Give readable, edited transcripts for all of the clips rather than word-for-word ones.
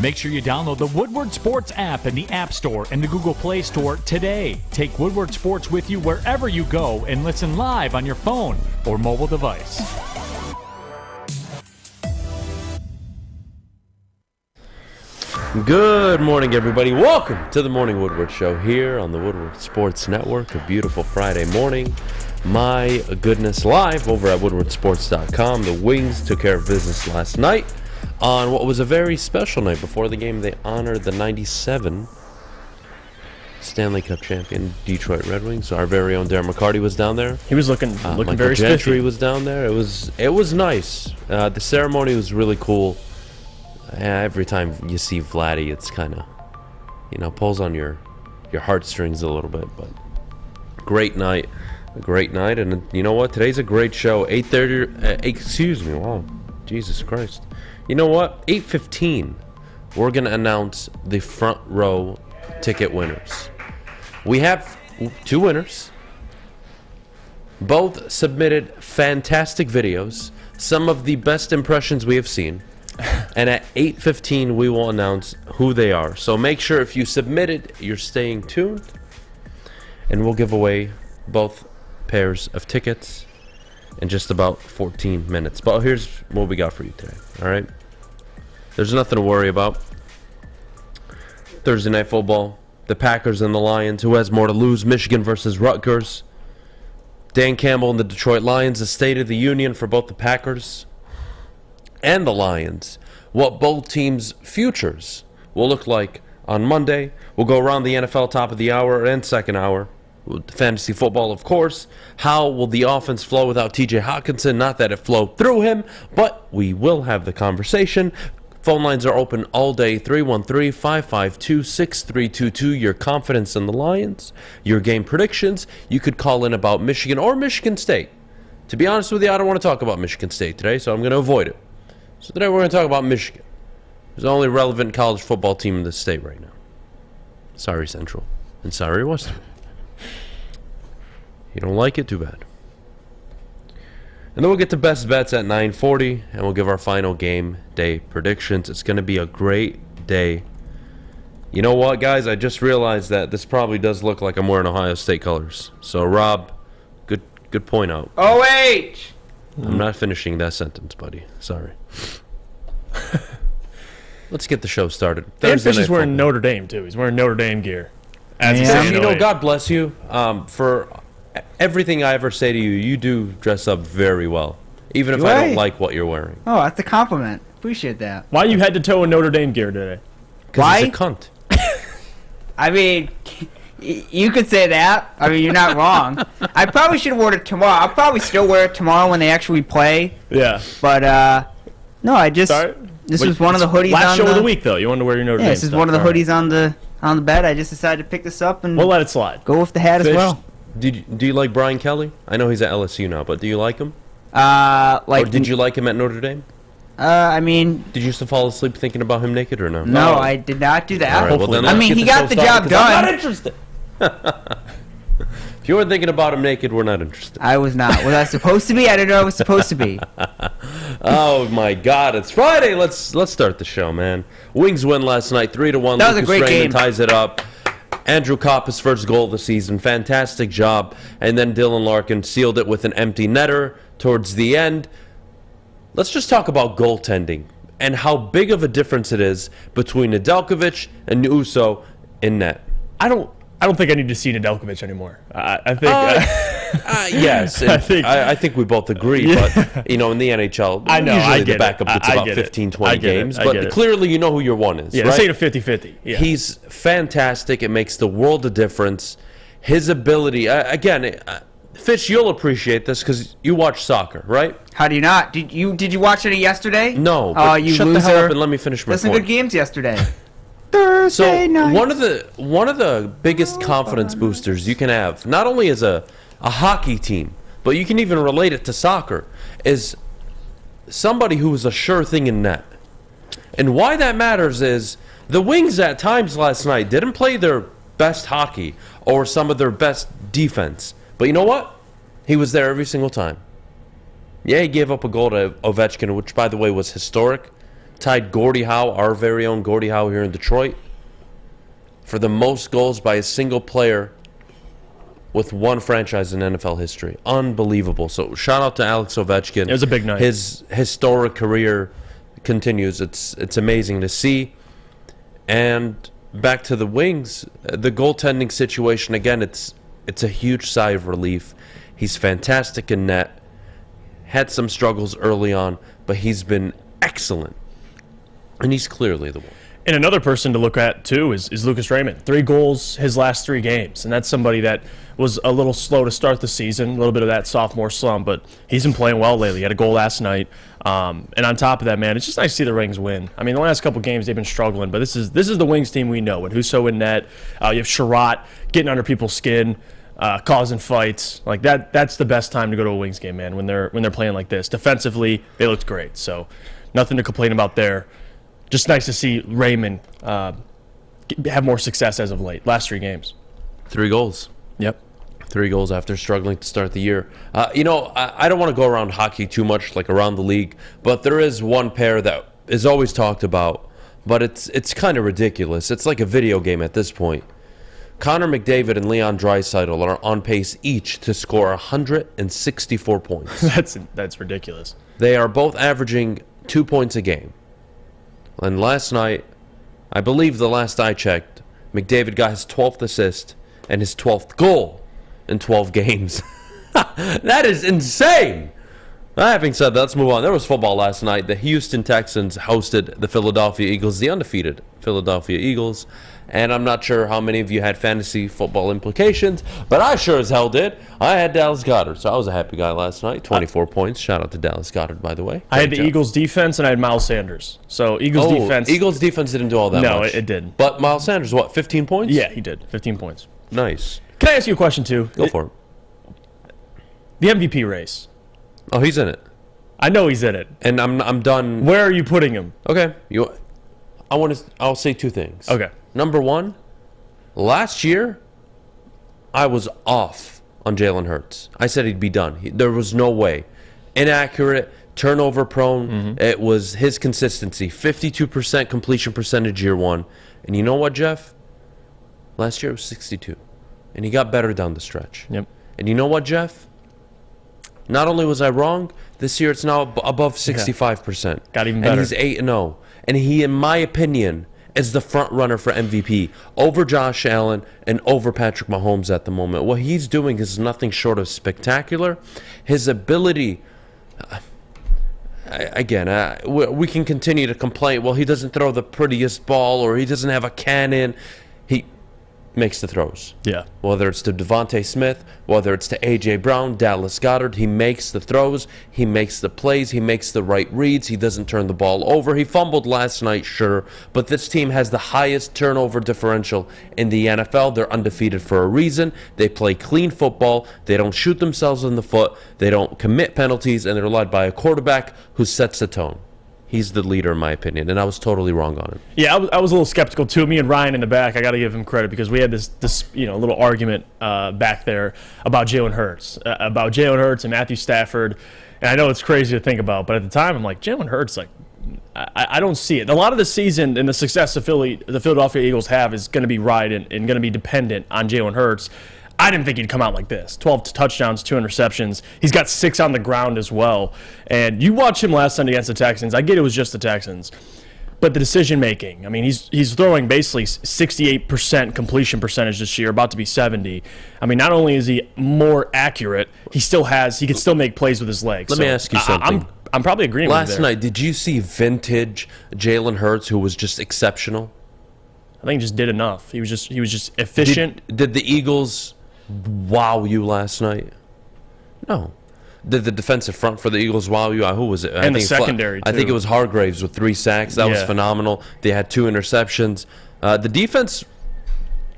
Make sure you download the Woodward Sports app in the App Store and the Google Play Store today. Take Woodward Sports with you wherever you go and listen live on your phone or mobile device. Good morning, everybody. Welcome to the Morning Woodward Show here on the Woodward Sports Network. A beautiful Friday morning. My goodness, live over at woodwardsports.com. The Wings took care of business last night on what was a very special night. Before the game, they honored the 97 Stanley Cup champion Detroit Red Wings. Our very own Darren McCarty was down there. He was looking Michael very Gentry spiffy. was down there. It was nice. The ceremony was really cool. Every time you see Vladdy, it's kind of, pulls on your heartstrings a little bit. But great night, and you know what? Today's a great show. 8:30. Excuse me. Wow, Jesus Christ. You know what? 8:15. We're gonna announce the front row ticket winners. We have two winners. Both submitted fantastic videos. Some of the best impressions we have seen. And at 8:15, we will announce who they are. So make sure if you submitted, you're staying tuned. And we'll give away both pairs of tickets in just about 14 minutes. But here's what we got for you today, all right? There's nothing to worry about. Thursday Night Football, the Packers and the Lions. Who has more to lose? Michigan versus Rutgers. Dan Campbell and the Detroit Lions. The State of the Union for both the Packers and the Lions. What both teams' futures will look like on Monday. We'll go around the NFL top of the hour and second hour. Fantasy football, of course. How will the offense flow without TJ Hockenson? Not that it flowed through him, but we will have the conversation. Phone lines are open all day. 313-552-6322. Your confidence in the Lions, your game predictions. You could call in about Michigan or Michigan State. To be honest with you, I don't want to talk about Michigan State today, so I'm going to avoid it. So today we're going to talk about Michigan. It's the only relevant college football team in the state right now. Sorry, Central. And sorry, Western. You don't like it? Too bad. And then we'll get to best bets at 9:40, and we'll give our final game day predictions. It's going to be a great day. You know what, guys? I just realized that this probably does look like I'm wearing Ohio State colors. So, Rob, good point out. OH! I'm not finishing that sentence, buddy. Sorry. Let's get the show started. Dan Fish is wearing Notre Dame, too. He's wearing Notre Dame gear. God bless you. For everything I ever say to you, you do dress up very well. Even if I don't like what you're wearing. Oh, that's a compliment. Appreciate that. Why you had to toe in Notre Dame gear today? Because he's a cunt. I mean, you could say that. I mean, you're not wrong. I probably should have worn it tomorrow. I'll probably still wear it tomorrow when they actually play. Yeah. But, no, I just... Sorry? This was one of the hoodies last on show of the week, though. You wanted to wear your Notre Dame this is stuff. one of the hoodies on the bed. I just decided to pick this up and... We'll let it slide. Go with the hat Fish, as well. Do you like Brian Kelly? I know he's at LSU now, but do you like him? Or did you like him at Notre Dame? I mean... Did you used to fall asleep thinking about him naked or no? No, I did not do that. All right, well, then I mean, he got the job done. I'm not interested. If you weren't thinking about him naked, we're not interested. I was not. Was I supposed to be? I didn't know I was supposed to be. Oh my God! It's Friday. Let's start the show, man. Wings win last night, 3-1. That was a great game. Ties it up. Andrew Kopp, his first goal of the season. Fantastic job. And then Dylan Larkin sealed it with an empty netter towards the end. Let's just talk about goaltending and how big of a difference it is between Nedeljkovic and Uso in net. I don't think I need to see Nedeljkovic anymore. I think... yes, I think we both agree, Yeah. but, in the NHL, I know, usually I get the it. backup gets I about get it. 15, 20 games, I get but it. clearly you know who your one is, Yeah, right? this ain't a 50-50. Yeah. He's fantastic. It makes the world of difference. His ability, again, Fish, you'll appreciate this because you watch soccer, right? How do you not? Did you watch it yesterday? No, Oh, but you shut loser. the hell up and let me finish my There's some point. good games yesterday. So Thursday night. one of the biggest confidence boosters you can have, not only as a hockey team, but you can even relate it to soccer, is somebody who is a sure thing in net. And why that matters is the Wings at times last night didn't play their best hockey or some of their best defense. But you know what? He was there every single time. Yeah, he gave up a goal to Ovechkin, which, by the way, was historic. tied Gordie Howe, our very own Gordie Howe here in Detroit, for the most goals by a single player with one franchise in NFL history. Unbelievable. So shout out to Alex Ovechkin. It was a big night. His historic career continues. It's amazing to see. And back to the Wings, the goaltending situation, again, it's a huge sigh of relief. He's fantastic in net. Had some struggles early on, but he's been excellent. And he's clearly the one. And another person to look at, too, is Lucas Raymond. 3 goals his last 3 games. And that's somebody that was a little slow to start the season, a little bit of that sophomore slump, but he's been playing well lately. He had a goal last night. And on top of that, man, it's just nice to see the Wings win. I mean, the last couple games they've been struggling, but this is the Wings team we know. With Husso in net, you have Sherratt getting under people's skin, causing fights. Like that's the best time to go to a Wings game, man, when they're playing like this. Defensively, they looked great. So nothing to complain about there. Just nice to see Raymond have more success as of late. Last 3 games. 3 goals. Yep. 3 goals after struggling to start the year. I don't want to go around hockey too much, like around the league, but there is one pair that is always talked about, but it's kind of ridiculous. It's like a video game at this point. Connor McDavid and Leon Draisaitl are on pace each to score 164 points. That's ridiculous. They are both averaging 2 points a game. And last night, I believe the last I checked, McDavid got his 12th assist and his 12th goal in 12 games. That is insane. Having said that, let's move on. There was football last night. The Houston Texans hosted the Philadelphia Eagles, the undefeated Philadelphia Eagles. And I'm not sure how many of you had fantasy football implications, but I sure as hell did. I had Dallas Goedert, so I was a happy guy last night. 24 points. Shout out to Dallas Goedert, by the way. I had the Eagles defense, and I had Miles Sanders. So Eagles defense didn't do all that much. No, it didn't. But Miles Sanders, what, 15 points? Yeah, he did. 15 points. Nice. Can I ask you a question, too? Go for it. The MVP race. Oh, he's in it. I know he's in it. And I'm done. Where are you putting him? Okay. I'll say 2 things. Okay. Number 1, last year, I was off on Jalen Hurts. I said he'd be done. There was no way. Inaccurate, turnover prone. Mm-hmm. It was his consistency. 52% completion percentage year 1. And you know what, Jeff? Last year it was 62. And he got better down the stretch. Yep. And you know what, Jeff? Not only was I wrong, this year it's now above 65%. Got even better. And he's 8-0. And he, in my opinion, is the front runner for MVP over Josh Allen and over Patrick Mahomes at the moment. What he's doing is nothing short of spectacular. His ability, we can continue to complain, well, he doesn't throw the prettiest ball or he doesn't have a cannon. He makes the throws. Yeah. Whether it's to Devontae Smith, whether it's to A.J. Brown, Dallas Goedert, he makes the throws, he makes the plays, he makes the right reads, he doesn't turn the ball over. He fumbled last night, sure, but this team has the highest turnover differential in the NFL. They're undefeated for a reason. They play clean football, they don't shoot themselves in the foot, they don't commit penalties, and they're led by a quarterback who sets the tone. He's the leader, in my opinion, and I was totally wrong on him. Yeah, I was a little skeptical, too. Me and Ryan in the back, I got to give him credit because we had this little argument back there about Jalen Hurts and Matthew Stafford. And I know it's crazy to think about, but at the time, I'm like, Jalen Hurts, like, I don't see it. A lot of the season and the success of the Philadelphia Eagles have is going to be riding and going to be dependent on Jalen Hurts. I didn't think he'd come out like this. 12 touchdowns, 2 interceptions. He's got 6 on the ground as well. And you watch him last Sunday against the Texans. I get it was just the Texans. But the decision-making, I mean, he's throwing basically 68% completion percentage this year, about to be 70. I mean, not only is he more accurate, he can still make plays with his legs. Let me ask you something. I'm probably agreeing with you there. Last night, did you see vintage Jalen Hurts, who was just exceptional? I think he just did enough. He was just efficient. Did the Eagles wow you last night? No. Did the defensive front for the Eagles wow you? Who was it? And the secondary, too. I think it was Hargraves with 3 sacks. That was phenomenal. They had 2 interceptions. The defense,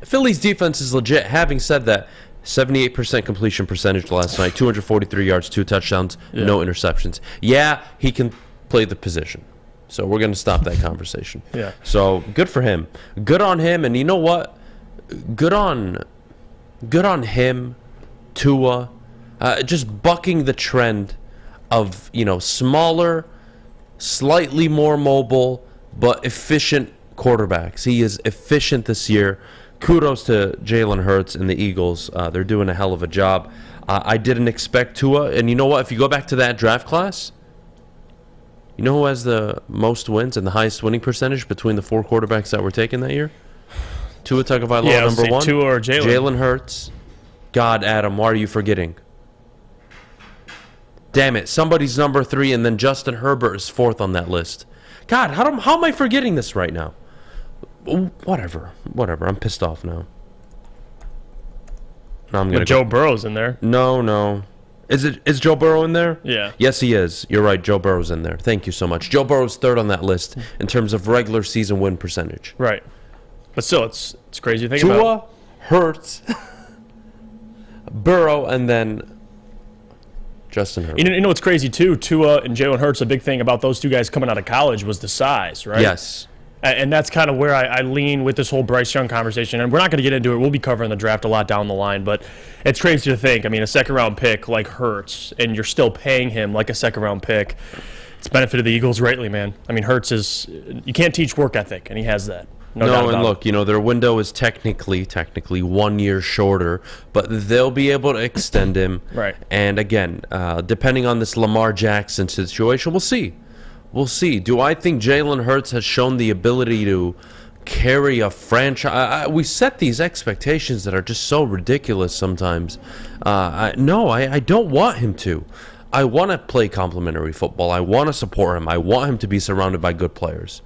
Philly's defense is legit. Having said that, 78% completion percentage last night, 243 yards, 2 touchdowns, no interceptions. Yeah, he can play the position. So we're going to stop that conversation. Yeah. So good for him. Good on him. And you know what? Good on him, Tua, just bucking the trend of, smaller slightly more mobile, but efficient quarterbacks. He is efficient this year. Kudos to Jalen Hurts and the Eagles. They're doing a hell of a job. I didn't expect Tua. And you know what? If you go back to that draft class, you know who has the most wins and the highest winning percentage between the 4 quarterbacks that were taken that year? Tua Tagovailoa, number 1. Tua or Jalen. Jalen Hurts. God, Adam, why are you forgetting? Damn it, somebody's number 3, and then Justin Herbert is 4th on that list. God, how am I forgetting this right now? Whatever. I'm pissed off now. No, I'm gonna Joe Burrow's in there. No. Is Joe Burrow in there? Yeah. Yes, he is. You're right. Joe Burrow's in there. Thank you so much. Joe Burrow's 3rd on that list in terms of regular season win percentage. Right. But still, it's crazy to think about. Tua, Hurts, Burrow, and then Justin Herbert. You know what's crazy, too? Tua and Jalen Hurts, a big thing about those 2 guys coming out of college was the size, right? Yes. And that's kind of where I lean with this whole Bryce Young conversation. And we're not going to get into it. We'll be covering the draft a lot down the line. But it's crazy to think. I mean, a second-round pick like Hurts, and you're still paying him like a second-round pick. It's benefited the Eagles greatly, man. I mean, Hurts is – you can't teach work ethic, and he has that. No doubt about and look, their window is technically 1 year shorter, but they'll be able to extend him. Right. And again, depending on this Lamar Jackson situation, we'll see. Do I think Jalen Hurts has shown the ability to carry a franchise? We set these expectations that are just so ridiculous sometimes. I don't want him to. I want to play complimentary football. I want to support him. I want him to be surrounded by good players.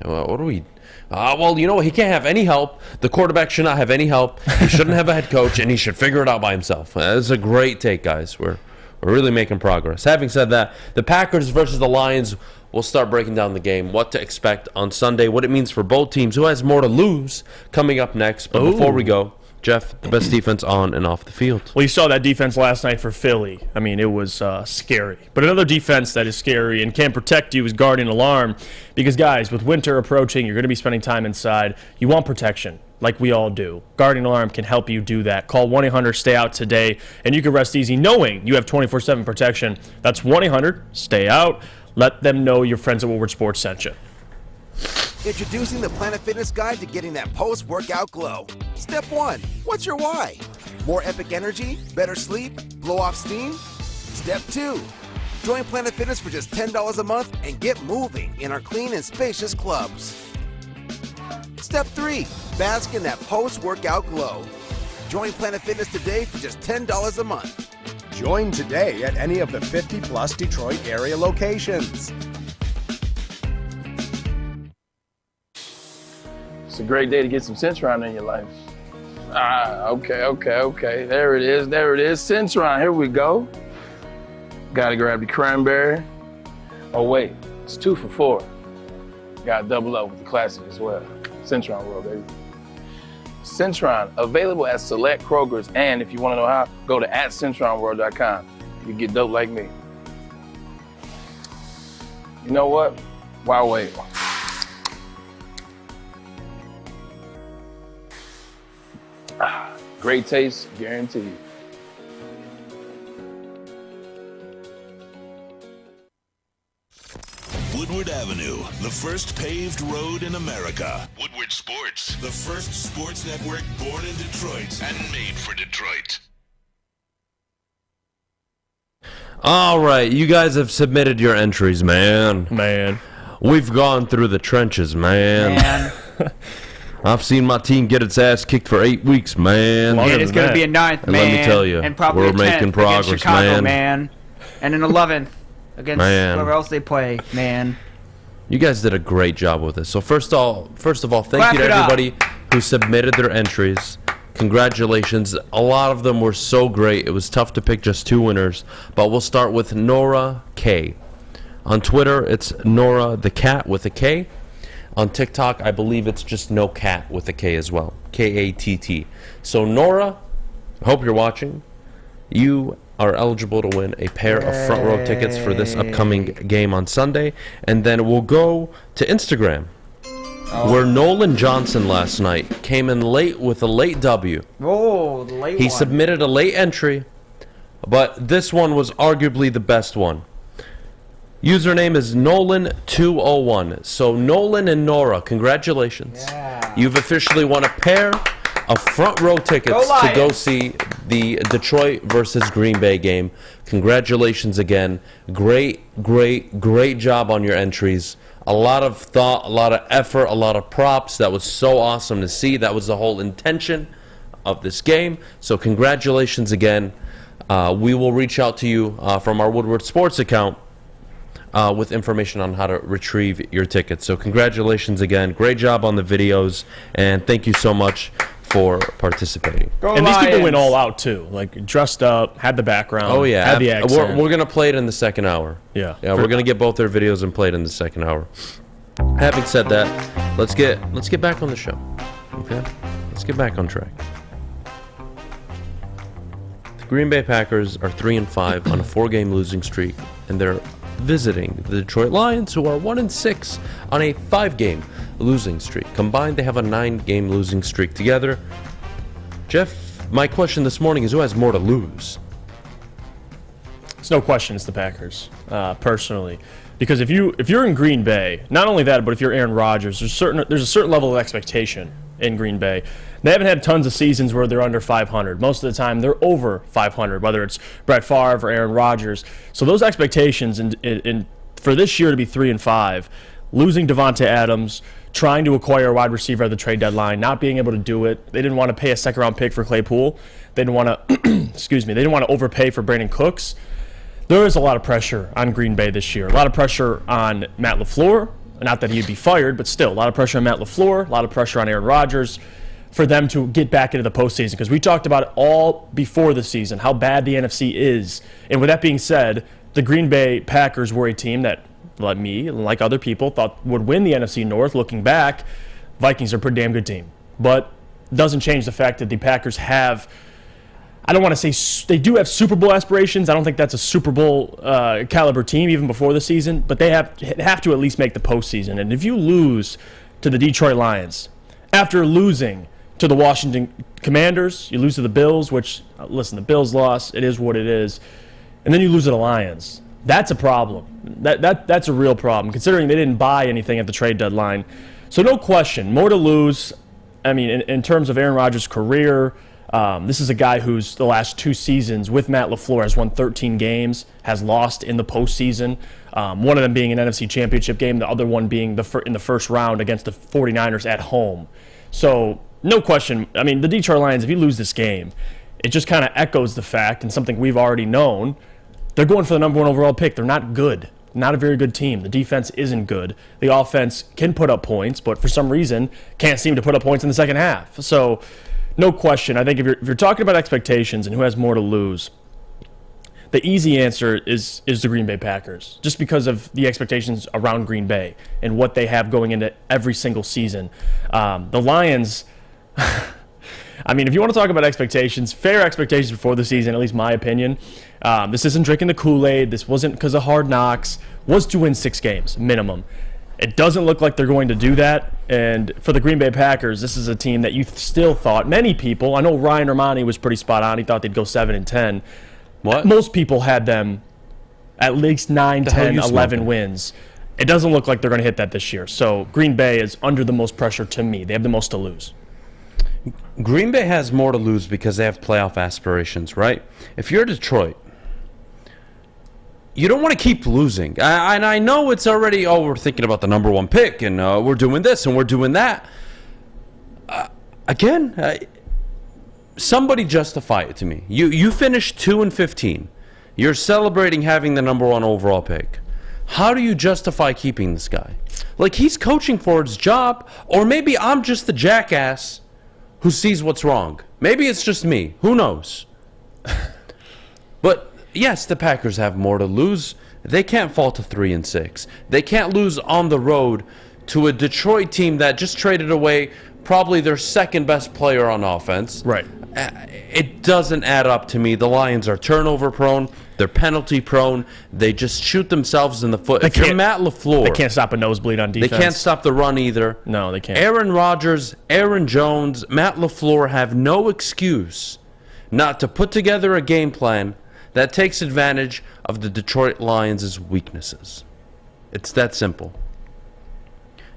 What do we... well, you know what? He can't have any help. The quarterback should not have any help. He shouldn't have a head coach, and he should figure it out by himself. That's a great take, guys. We're really making progress. Having said that, the Packers versus the Lions, we'll start breaking down the game, what to expect on Sunday, what it means for both teams, who has more to lose coming up next. But before we go, Jeff, the best defense on and off the field. Well, you saw that defense last night for Philly. I mean, it was scary. But another defense that is scary and can protect you is Guardian Alarm. Because, guys, with winter approaching, you're going to be spending time inside. You want protection, like we all do. Guardian Alarm can help you do that. Call 1-800-STAY-OUT today, and you can rest easy knowing you have 24/7 protection. That's 1-800-STAY-OUT. Let them know your friends at Woodward Sports sent you. Introducing the Planet Fitness Guide to getting that post-workout glow. Step 1. What's your why? More epic energy? Better sleep? Blow off steam? Step 2. Join Planet Fitness for just $10 a month and get moving in our clean and spacious clubs. Step 3. Bask in that post-workout glow. Join Planet Fitness today for just $10 a month. Join today at any of the 50-plus Detroit area locations. It's a great day to get some Centron in your life. Okay. There it is. Centron, here we go. Gotta grab the cranberry. Oh wait, it's 2 for $4. Gotta double up with the classic as well. Centron World, baby. Centron, available at select Krogers, and if you wanna know how, go to @CentronWorld.com. You get dope like me. You know what? Why wait? Great taste, guaranteed. Woodward Avenue, the first paved road in America. Woodward Sports, the first sports network born in Detroit and made for Detroit. All right, you guys have submitted your entries, man. We've gone through the trenches, man. I've seen my team get its ass kicked for 8 weeks, man. And it's going to be a 9th, and man. let me tell you, and probably we're a 10th making progress, against Chicago, man. And an 11th against whoever else they play, man. You guys did a great job with this. So first of all, thank you to everybody who submitted their entries. Congratulations. A lot of them were so great. It was tough to pick just 2 winners. But we'll start with Nora K. On Twitter, it's Nora the Cat with a K. On TikTok, I believe it's just No Cat with a K as well. K-A-T-T. So Nora, I hope you're watching. You are eligible to win a pair of front row tickets for this upcoming game on Sunday. And then we'll go to Instagram, where Nolan Johnson last night came in late with a late W. Oh, the late one. He submitted a late entry, but this one was arguably the best one. Username is Nolan201. So Nolan and Nora, congratulations. Yeah. You've officially won a pair of front row tickets to go see the Detroit versus Green Bay game. Congratulations again. Great job on your entries. A lot of thought, a lot of effort, a lot of props. That was so awesome to see. That was the whole intention of this game. So congratulations again. We will reach out to you from our Woodward Sports account with information on how to retrieve your tickets. So congratulations again. Great job on the videos, and thank you so much for participating. And these people went all out too, like dressed up, had the background. Oh yeah, had the accent. We're gonna play it in the second hour. Yeah, we're gonna get both their videos and play it in the second hour. Having said that, let's get back on the show. Okay, let's get back on track. The Green Bay Packers are 3-5 on a 4-game losing streak, and they're visiting the Detroit Lions, who are 1-6 on a 5-game losing streak. Combined, they have a 9-game losing streak together. Jeff, my question this morning is, who has more to lose? It's no question it's the Packers, personally. Because if you're in Green Bay, not only that, but if you're Aaron Rodgers, there's a certain level of expectation in Green Bay. They haven't had tons of seasons where they're under 500. Most of the time, they're over 500, whether it's Brett Favre or Aaron Rodgers. So those expectations for this year to be 3-5, losing Devontae Adams, trying to acquire a wide receiver at the trade deadline, not being able to do it. They didn't want to pay a second-round pick for Claypool. They didn't want to, they didn't want to overpay for Brandon Cooks. There is a lot of pressure on Green Bay this year. A lot of pressure on Matt LaFleur. Not that he'd be fired, but still, a lot of pressure on Matt LaFleur, a lot of pressure on Aaron Rodgers for them to get back into the postseason. Because we talked about it all before the season, how bad the NFC is. And with that being said, the Green Bay Packers were a team that, like me and like other people, thought would win the NFC North. Looking back, Vikings are a pretty damn good team. But it doesn't change the fact that the Packers have, I don't want to say they do have Super Bowl aspirations. I don't think that's a Super Bowl caliber team even before the season, but they have to at least make the postseason. And if you lose to the Detroit Lions, after losing to the Washington Commanders, you lose to the Bills, which, listen, the Bills lost. It is what it is. And then you lose to the Lions. That's a problem. That's a real problem, considering they didn't buy anything at the trade deadline. So no question, more to lose. I mean, in terms of Aaron Rodgers' career, this is a guy who's the last 2 seasons with Matt LaFleur has won 13 games, has lost in the postseason, one of them being an NFC Championship game, the other one being in the first round against the 49ers at home. So no question, I mean, the Detroit Lions, if you lose this game, it just kind of echoes the fact, and something we've already known, they're going for the number 1 overall pick. They're not good. Not a very good team. The defense isn't good. The offense can put up points, but for some reason can't seem to put up points in the second half. So no question. I think if you're talking about expectations and who has more to lose, the easy answer is the Green Bay Packers, just because of the expectations around Green Bay and what they have going into every single season. The Lions, I mean, if you want to talk about expectations, fair expectations before the season, at least my opinion, this isn't drinking the Kool-Aid. This wasn't because of Hard Knocks. Was to win 6 games, minimum. It doesn't look like they're going to do that. And for the Green Bay Packers, this is a team that you still thought, many people, I know Ryan Romani was pretty spot on. He thought they'd go 7-10. What? Most people had them at least 9, 10, 11 wins. It doesn't look like they're going to hit that this year. So Green Bay is under the most pressure to me. They have the most to lose. Green Bay has more to lose because they have playoff aspirations, right? If you're Detroit, you don't want to keep losing. And I know it's already, we're thinking about the number 1 pick, and we're doing this and we're doing that. Somebody justify it to me. You finished 2-15. You're celebrating having the number 1 overall pick. How do you justify keeping this guy? Like, he's coaching for his job, or maybe I'm just the jackass who sees what's wrong. Maybe it's just me. Who knows? But yes, the Packers have more to lose. They can't fall to 3-6. They can't lose on the road to a Detroit team that just traded away probably their second best player on offense. Right. It doesn't add up to me. The Lions are turnover prone. They're penalty prone. They just shoot themselves in the foot. If you're Matt LaFleur, they can't stop a nosebleed on defense. They can't stop the run either. No, they can't. Aaron Rodgers, Aaron Jones, Matt LaFleur have no excuse not to put together a game plan that takes advantage of the Detroit Lions' weaknesses. It's that simple.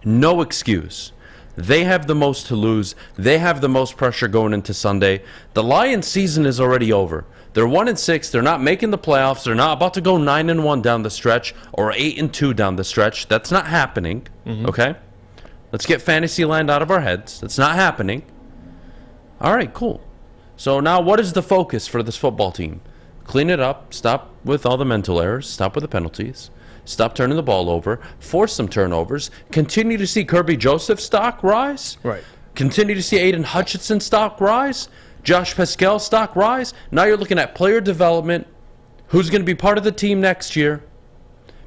No excuse. They have the most to lose. They have the most pressure going into Sunday. The Lions' season is already over. They're 1-6. They're not making the playoffs. They're not about to go 9-1 down the stretch or 8-2 down the stretch. That's not happening. Okay? Let's get Fantasyland out of our heads. That's not happening. All right, cool. So now what is the focus for this football team? Clean it up. Stop with all the mental errors. Stop with the penalties. Stop turning the ball over. Force some turnovers. Continue to see Kirby Joseph's stock rise. Right. Continue to see Aiden Hutchinson's stock rise. Josh Pascal's stock rise. Now you're looking at player development. Who's going to be part of the team next year?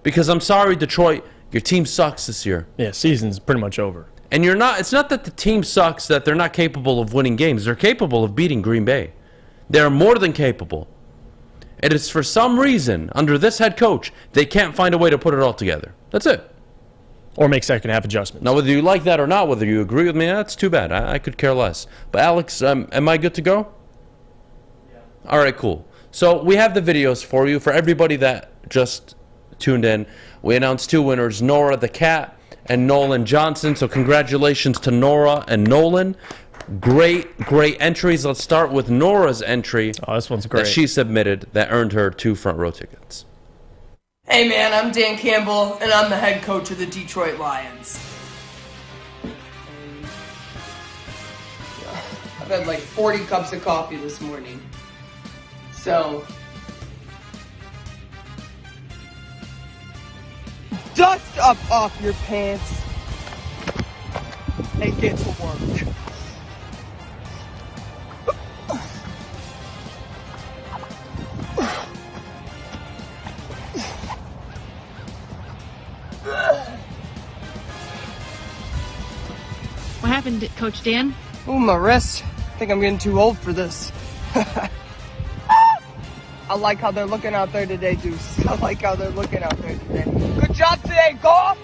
Because I'm sorry, Detroit, your team sucks this year. Yeah, season's pretty much over. And you're not. It's not that the team sucks, that they're not capable of winning games. They're capable of beating Green Bay. They're more than capable. It is for some reason, under this head coach, they can't find a way to put it all together. That's it. Or make second half adjustments. Now, whether you like that or not, whether you agree with me, that's too bad. I could care less. But Alex, am I good to go? Yeah. All right, cool. So we have the videos for you. For everybody that just tuned in, we announced 2 winners, Nora the Cat and Nolan Johnson. So congratulations to Nora and Nolan. Great entries. Let's start with Nora's entry. Oh, this one's great. That she submitted that earned her 2 front row tickets. Hey man, I'm Dan Campbell, and I'm the head coach of the Detroit Lions. I've had like 40 cups of coffee this morning. So, dust up off your pants and get to work. What happened, Coach Dan? Ooh, my wrist. I think I'm getting too old for this. I like how they're looking out there today, Deuce. I like how they're looking out there today. Good job today, Goff!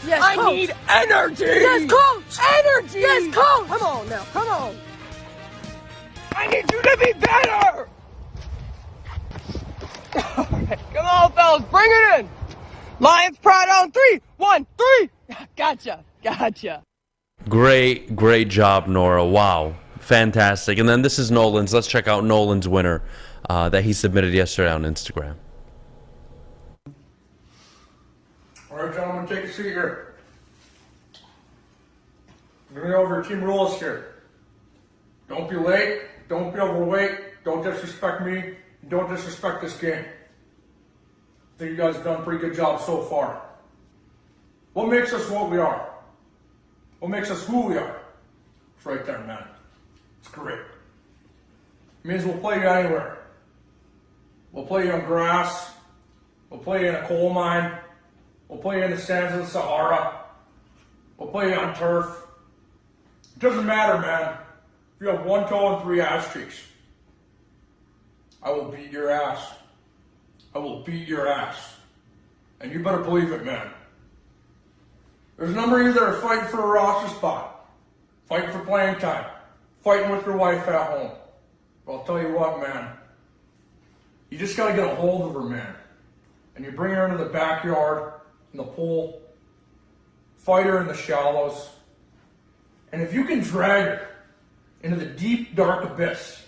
Yes, I need energy! Yes, Coach! Energy! Yes, Coach! Come on now, come on! I need you to be better! Alright, come on, fellas, bring it in! Lions pride on 3, 1, 3! Gotcha. Great job, Nora. Wow. Fantastic. And then this is Nolan's. Let's check out Nolan's winner that he submitted yesterday on Instagram. All right, gentlemen, take a seat here. I'm going over team rules here. Don't be late. Don't be overweight. Don't disrespect me. Don't disrespect this game. I think you guys have done a pretty good job so far. What makes us what we are? What makes us who we are? It's right there, man. It's great. It means we'll play you anywhere. We'll play you on grass. We'll play you in a coal mine. We'll play you in the sands of the Sahara. We'll play you on turf. It doesn't matter, man. If you have 1 toe and 3 ass cheeks, I will beat your ass. I will beat your ass. And you better believe it, man. There's a number of you that are fighting for a roster spot, fighting for playing time, fighting with your wife at home. But I'll tell you what, man. You just got to get a hold of her, man. And you bring her into the backyard, in the pool, fight her in the shallows. And if you can drag her into the deep, dark abyss,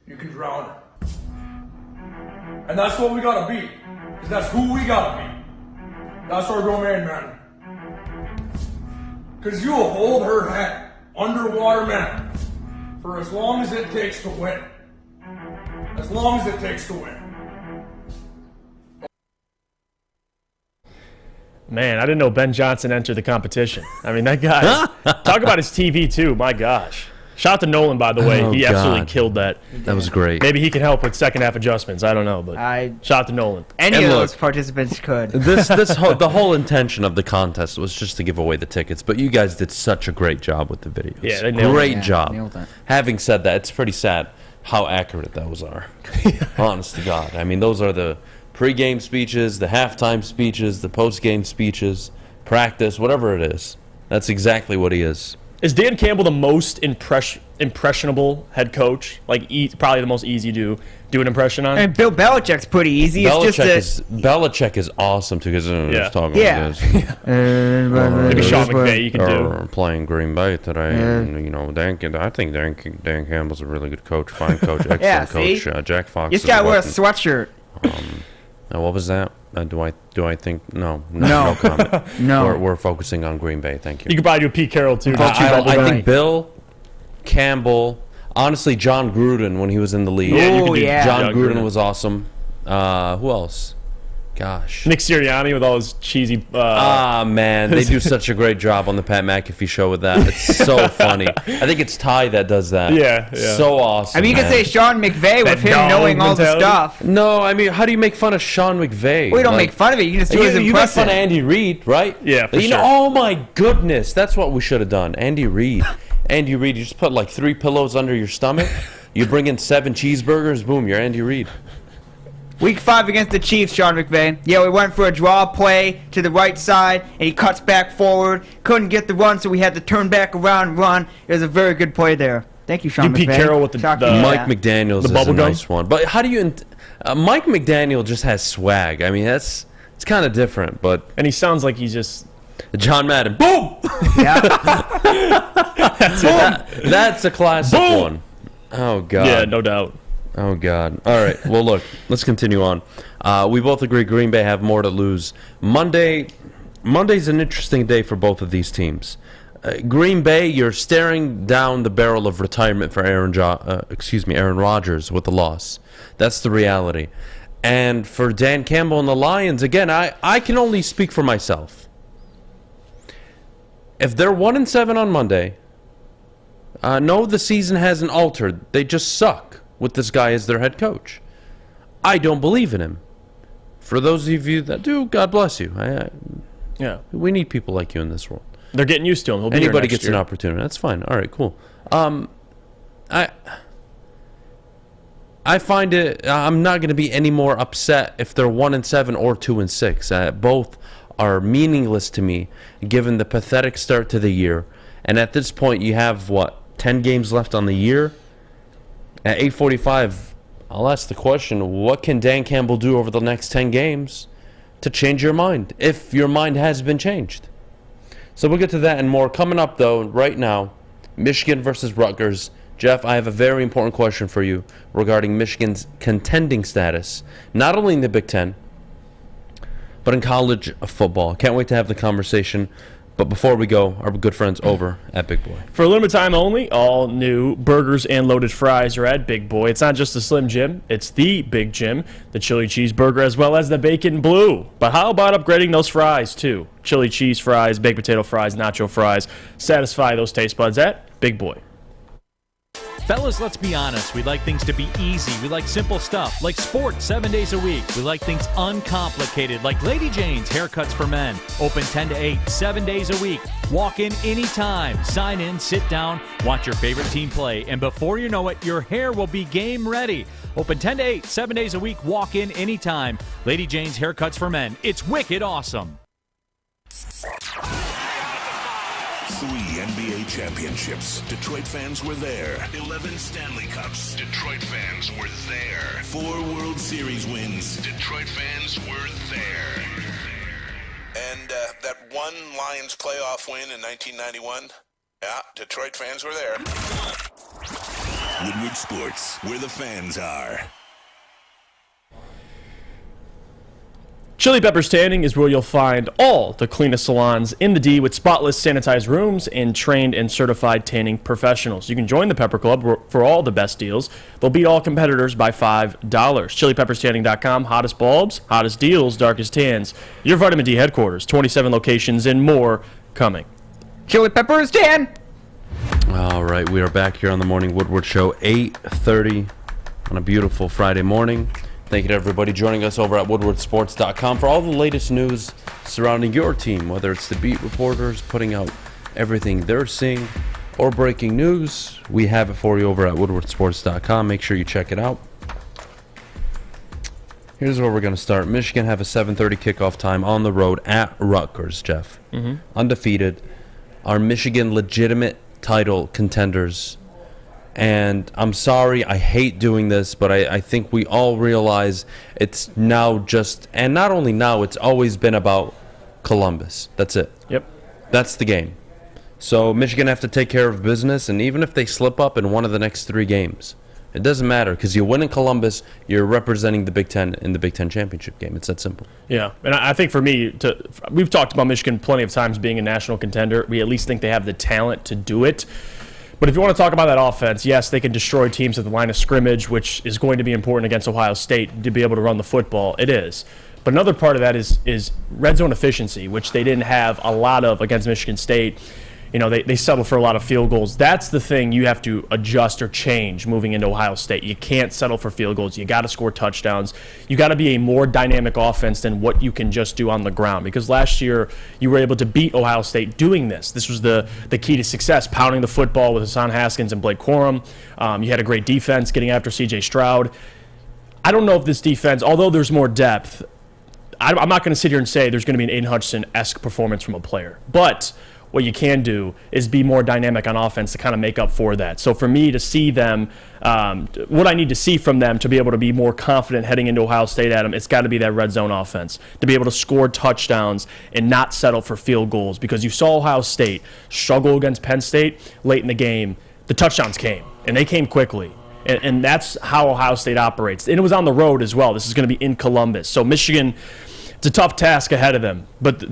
you can drown her. And that's what we got to be. Because that's who we got to be. That's our domain, man. Because you will hold her head underwater, man, for as long as it takes to win. As long as it takes to win. Man, I didn't know Ben Johnson entered the competition. I mean, that guy, talk about his TV too, my gosh. Shout out to Nolan, by the way. He absolutely killed that. That was great. Maybe he can help with second half adjustments. I don't know, but shout out to Nolan. Any of those participants could. The whole intention of the contest was just to give away the tickets, but you guys did such a great job with the videos. Yeah, they nailed great it. job. Nailed it. Having said that, it's pretty sad how accurate those are. Honest to God. I mean, those are the pre-game speeches, the halftime speeches, the post-game speeches, practice, whatever it is. That's exactly what he is. Is Dan Campbell the most impressionable head coach? Like, probably the most easy to do an impression on? And Bill Belichick's pretty easy. Belichick is awesome too, because just talking like this. Maybe Sean McVay you can do. Playing Green Bay today, and I think Dan Campbell's a really good coach, fine coach, excellent coach. Jack Fox. You just gotta wear a sweatshirt. What was that? Do I think no comment. No. We're focusing on Green Bay. Thank you. You could probably do Pete Carroll too. I think Bill Campbell. Honestly, John Gruden when he was in the league. Yeah, you could do John Gruden was awesome. Who else? Gosh. Nick Sirianni with all his cheesy... man. They do such a great job on the Pat McAfee show with that. It's so funny. I think it's Ty that does that. Yeah. So awesome. I mean, you could say Sean McVay with him knowing all the stuff. No, I mean, how do you make fun of Sean McVay? Well, you don't make fun of it. You just do his impression. You make fun of Andy Reid, right? Yeah, for sure. Oh, my goodness. That's what we should have done. Andy Reid. Andy Reid, you just put like 3 pillows under your stomach. You bring in 7 cheeseburgers. Boom, you're Andy Reid. Week 5 against the Chiefs, Sean McVay. Yeah, we went for a draw play to the right side, and he cuts back forward. Couldn't get the run, so we had to turn back around and run. It was a very good play there. Thank you, Sean McVay. Pete Carroll with the Mike McDaniels is a nice one. But how do you... Mike McDaniel just has swag. I mean, it's kind of different, but... And he sounds like he's just... John Madden. Boom! Yeah. That's a classic one. Oh, God. Yeah, no doubt. Oh, God. All right. Well, look, let's continue on. We both agree Green Bay have more to lose. Monday's an interesting day for both of these teams. Green Bay, you're staring down the barrel of retirement for Aaron Rodgers with the loss. That's the reality. And for Dan Campbell and the Lions, again, I can only speak for myself. If they're 1-7 on Monday, no, the season hasn't altered. They just suck with this guy as their head coach. I don't believe in him. For those of you that do, God bless you. Yeah, we need people like you in this world. They're getting used to him. Anybody gets an opportunity. That's fine. All right, cool. I find it. I'm not going to be any more upset if they're 1-7 or 2-6. Both are meaningless to me, given the pathetic start to the year. And at this point, you have 10 games left on the year. At 8:45, I'll ask the question: what can Dan Campbell do over the next 10 games to change your mind, if your mind has been changed? So we'll get to that and more coming up, though. Right now, Michigan versus Rutgers. Jeff, I have a very important question for you regarding Michigan's contending status, not only in the Big Ten, but in college football. Can't wait to have the conversation. But before we go, our good friends over at Big Boy. For a limited time only, all new burgers and loaded fries are at Big Boy. It's not just the Slim Jim, it's the Big Jim, the chili cheeseburger, as well as the bacon blue. But how about upgrading those fries, too? Chili cheese fries, baked potato fries, nacho fries. Satisfy those taste buds at Big Boy. Fellas, let's be honest. We like things to be easy. We like simple stuff, like sports 7 days a week. We like things uncomplicated, like Lady Jane's Haircuts for Men. Open 10 to 8, 7 days a week. Walk in anytime. Sign in, sit down, watch your favorite team play, and before you know it, your hair will be game ready. Open 10 to 8, 7 days a week. Walk in anytime. Lady Jane's Haircuts for Men. It's wicked awesome. 3 NBA championships. Detroit fans were there. 11 Stanley Cups. Detroit fans were there. 4 World Series wins. Detroit fans were there. And that one Lions playoff win in 1991? Yeah, Detroit fans were there. Woodward Sports, where the fans are. Chili Peppers Tanning is where you'll find all the cleanest salons in the D with spotless, sanitized rooms and trained and certified tanning professionals. You can join the Pepper Club for all the best deals. They'll beat all competitors by $5. ChiliPeppersTanning.com. Hottest bulbs, hottest deals, darkest tans. Your Vitamin D headquarters. 27 locations and more coming. Chili Peppers Tan. All right, we are back here on the Morning Woodward Show, 8:30 on a beautiful Friday morning. Thank you to everybody joining us over at WoodwardSports.com for all the latest news surrounding your team, whether it's the beat reporters putting out everything they're seeing or breaking news. We have it for you over at WoodwardSports.com. Make sure you check it out. Here's where we're going to start. Michigan have a 7:30 kickoff time on the road at Rutgers, Jeff. Undefeated. Are Michigan legitimate title contenders. And I'm sorry, I hate doing this, but I think we all realize it's now just, and not only now, it's always been about Columbus. That's it. Yep. That's the game. So Michigan have to take care of business, and even if they slip up in one of the next 3 games, it doesn't matter, because you win in Columbus, you're representing the Big Ten in the Big Ten championship game. It's that simple. Yeah, and I think for me, we've talked about Michigan plenty of times being a national contender. We at least think they have the talent to do it. But if you want to talk about that offense, yes, they can destroy teams at the line of scrimmage, which is going to be important against Ohio State to be able to run the football. It is. But another part of that is red zone efficiency, which they didn't have a lot of against Michigan State. You know, they settle for a lot of field goals. That's the thing you have to adjust or change moving into Ohio State. You can't settle for field goals. You got to score touchdowns. You got to be a more dynamic offense than what you can just do on the ground. Because last year you were able to beat Ohio State doing this. This was the key to success, pounding the football with Hassan Haskins and Blake Corum. You had a great defense getting after C.J. Stroud. I don't know if this defense, although there's more depth, I'm not going to sit here and say there's going to be an Aiden Hutchinson-esque performance from a player. But what you can do is be more dynamic on offense to kind of make up for that. So for me to see them, what I need to see from them to be able to be more confident heading into Ohio State, Adam, it's got to be that red zone offense, to be able to score touchdowns and not settle for field goals. Because you saw Ohio State struggle against Penn State late in the game. The touchdowns came, and they came quickly. And that's how Ohio State operates. And it was on the road as well. This is going to be in Columbus. So Michigan, it's a tough task ahead of them. But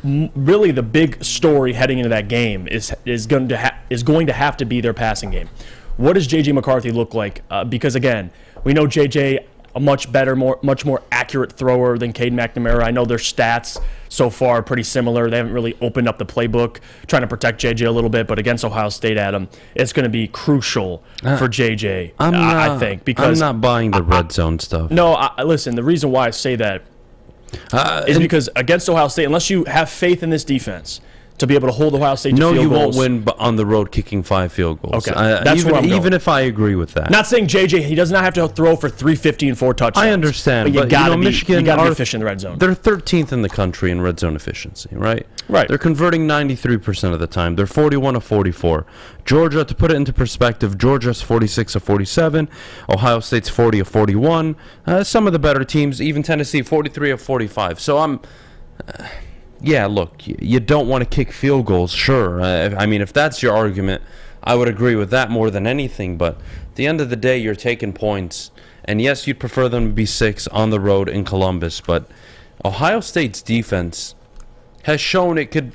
really the big story heading into that game is going to have to be their passing game. What does J.J. McCarthy look like? Because, again, we know J.J., a much better, much more accurate thrower than Caden McNamara. I know their stats so far are pretty similar. They haven't really opened up the playbook, trying to protect J.J. a little bit. But against Ohio State, Adam, it's going to be crucial for J.J., I think. Because I'm not buying the red zone stuff. No, listen, the reason why I say that is because against Ohio State, unless you have faith in this defense to be able to hold Ohio State to field goals. No, you won't win on the road kicking 5 field goals. Okay, that's where I'm going. Even if I agree with that. Not saying JJ, he does not have to throw for 350 and 4 touchdowns. I understand, but you got to be Michigan efficient in the red zone. They're 13th in the country in red zone efficiency, right? Right. They're converting 93% of the time. They're 41 of 44. Georgia, to put it into perspective, Georgia's 46 of 47. Ohio State's 40 of 41. Some of the better teams, even Tennessee, 43 of 45. So I'm... yeah, look, you don't want to kick field goals, sure. I mean, if that's your argument, I would agree with that more than anything. But at the end of the day, you're taking points. And yes, you'd prefer them to be 6 on the road in Columbus. But Ohio State's defense has shown it could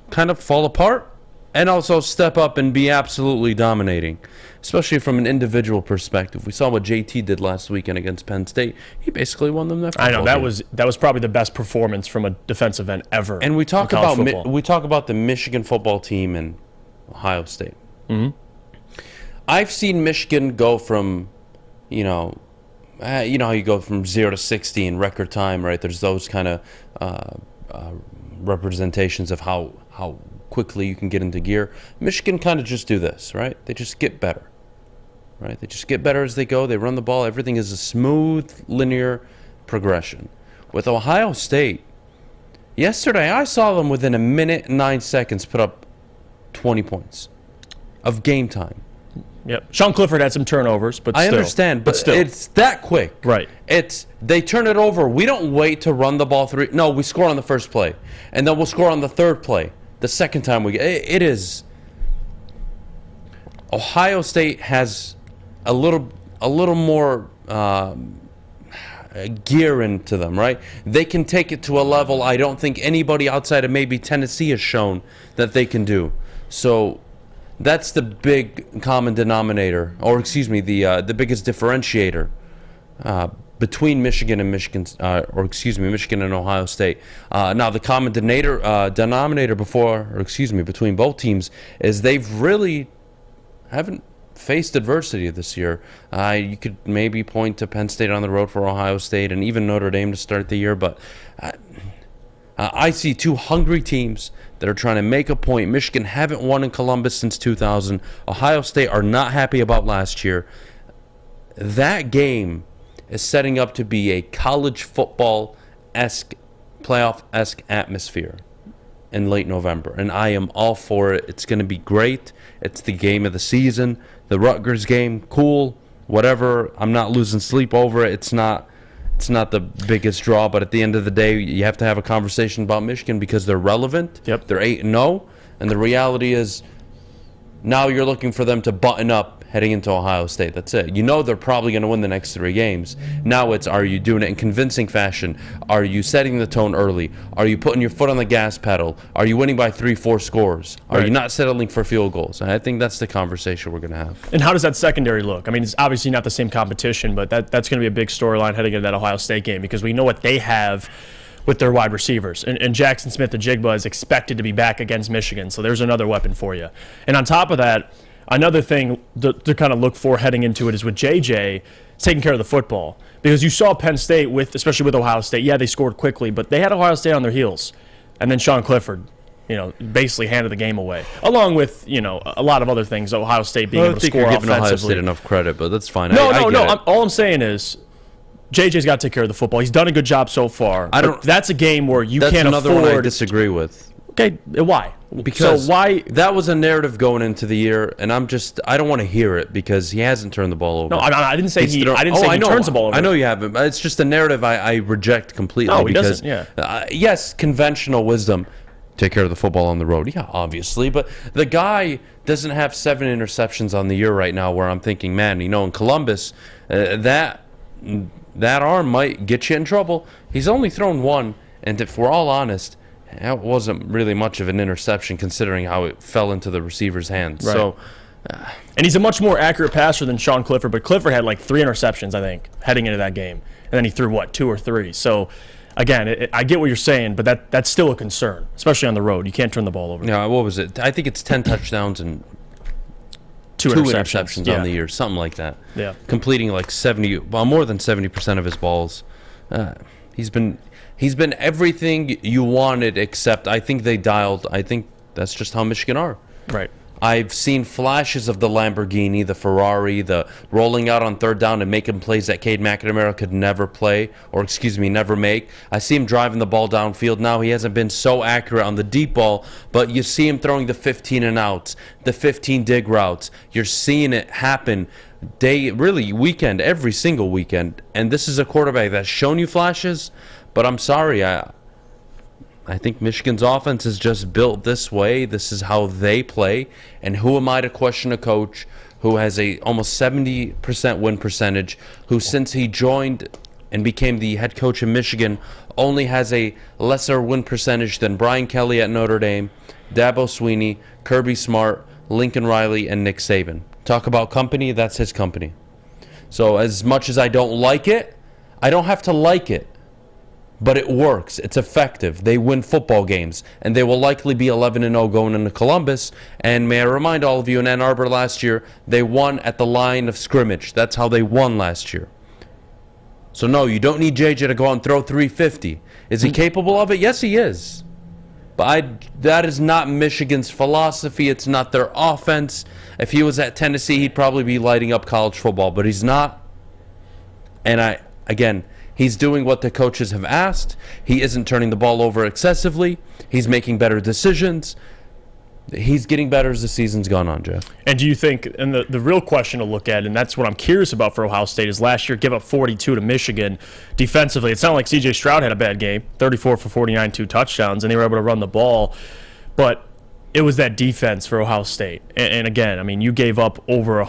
kind of fall apart and also step up and be absolutely dominating, especially from an individual perspective. We saw what JT did last weekend against Penn State. He basically won them that football game. I know that was probably the best performance from a defensive end ever. And we talk about the Michigan football team and Ohio State. Mm-hmm. I've seen Michigan go from, you know how you go from 0 to 60 in record time, right? There's those kind of representations of how quickly you can get into gear. Michigan kind of just do this, right? They just get better, right? They just get better as they go. They run the ball. Everything is a smooth, linear progression. With Ohio State, yesterday I saw them within a minute and 9 seconds put up 20 points of game time. Yep. Sean Clifford had some turnovers, but I still. understand, but still. It's that quick. Right. They turn it over. We don't wait to run the ball 3. No, we score on the first play, and then we'll score on the third play. The second time we get it is. Ohio State has a little more gear into them, right? They can take it to a level I don't think anybody outside of maybe Tennessee has shown that they can do. So that's the big common denominator, or excuse me, the biggest differentiator between Michigan and Michigan and Ohio State. Now the common denominator between both teams is they've really haven't faced adversity this year. You could maybe point to Penn State on the road for Ohio State and even Notre Dame to start the year, but I see 2 hungry teams that are trying to make a point. Michigan haven't won in Columbus since 2000. Ohio State are not happy about last year. That game is setting up to be a college football-esque, playoff-esque atmosphere. in late November, and I am all for it. It's going to be great. It's the game of the season. The Rutgers game, cool, whatever. I'm not losing sleep over it. It's not the biggest draw, but at the end of the day, you have to have a conversation about Michigan because they're relevant. Yep. They're 8-0, and the reality is now you're looking for them to button up heading into Ohio State. That's it. You know they're probably going to win the next 3 games. Now it's, are you doing it in convincing fashion? Are you setting the tone early? Are you putting your foot on the gas pedal? Are you winning by 3-4 scores? Are Right. you not settling for field goals? And I think that's the conversation we're going to have. And how does that secondary look? I mean, it's obviously not the same competition, but that's going to be a big storyline heading into that Ohio State game because we know what they have with their wide receivers. And Jackson Smith-Njigba is expected to be back against Michigan, so there's another weapon for you. And on top of that, another thing to kind of look for heading into it is with JJ taking care of the football. Because you saw Penn State, especially with Ohio State, yeah, they scored quickly, but they had Ohio State on their heels. And then Sean Clifford, basically handed the game away. Along with, a lot of other things, Ohio State being able to score you're offensively. giving Ohio State enough credit, but that's fine. No. I get it. All I'm saying is JJ's got to take care of the football. He's done a good job so far. That's a game where you can't afford. That's another one I disagree with. Okay, why? Because why? That was a narrative going into the year, and I don't want to hear it because he hasn't turned the ball over. No, I didn't say he turns the ball over. I know you haven't. But it's just a narrative I reject completely. No, he because, doesn't. Yeah. Yes, conventional wisdom. Take care of the football on the road. Yeah, obviously. But the guy doesn't have 7 interceptions on the year right now where I'm thinking, man, in Columbus, that arm might get you in trouble. He's only thrown 1, and if we're all honest, that wasn't really much of an interception considering how it fell into the receiver's hands. Right. So, and he's a much more accurate passer than Sean Clifford, but Clifford had like 3 interceptions, I think, heading into that game. And then he threw, 2 or 3. So, again, I get what you're saying, but that's still a concern, especially on the road. You can't turn the ball over. Yeah, what was it? I think it's 10 touchdowns and 2 interceptions on the year, something like that. Yeah. Completing like more than 70% of his balls. He's been everything you wanted, except I think that's just how Michigan are. Right. I've seen flashes of the Lamborghini, the Ferrari, the rolling out on 3rd down and making plays that Cade McNamara could never never make. I see him driving the ball downfield now. He hasn't been so accurate on the deep ball, but you see him throwing the 15 and outs, the 15 dig routes. You're seeing it happen every single weekend. And this is a quarterback that's shown you flashes, but I'm sorry, I think Michigan's offense is just built this way. This is how they play. And who am I to question a coach who has a almost 70% win percentage, who since he joined and became the head coach in Michigan only has a lesser win percentage than Brian Kelly at Notre Dame, Dabo Swinney, Kirby Smart, Lincoln Riley, and Nick Saban. Talk about company, that's his company. So as much as I don't like it, I don't have to like it. But it works. It's effective. They win football games, and they will likely be 11-0 going into Columbus. And may I remind all of you, in Ann Arbor last year, they won at the line of scrimmage. That's how they won last year. So no, you don't need JJ to go out and throw 350. Is he capable of it? Yes, he is. But that is not Michigan's philosophy. It's not their offense. If he was at Tennessee, he'd probably be lighting up college football, but he's not. And he's doing what the coaches have asked. He isn't turning the ball over excessively. He's making better decisions. He's getting better as the season's gone on, Jeff. And do you think, and the real question to look at, and that's what I'm curious about for Ohio State, is last year give up 42 to Michigan defensively. It's not like C.J. Stroud had a bad game, 34 for 49, 2 touchdowns, and they were able to run the ball. But it was that defense for Ohio State. And again, you gave up over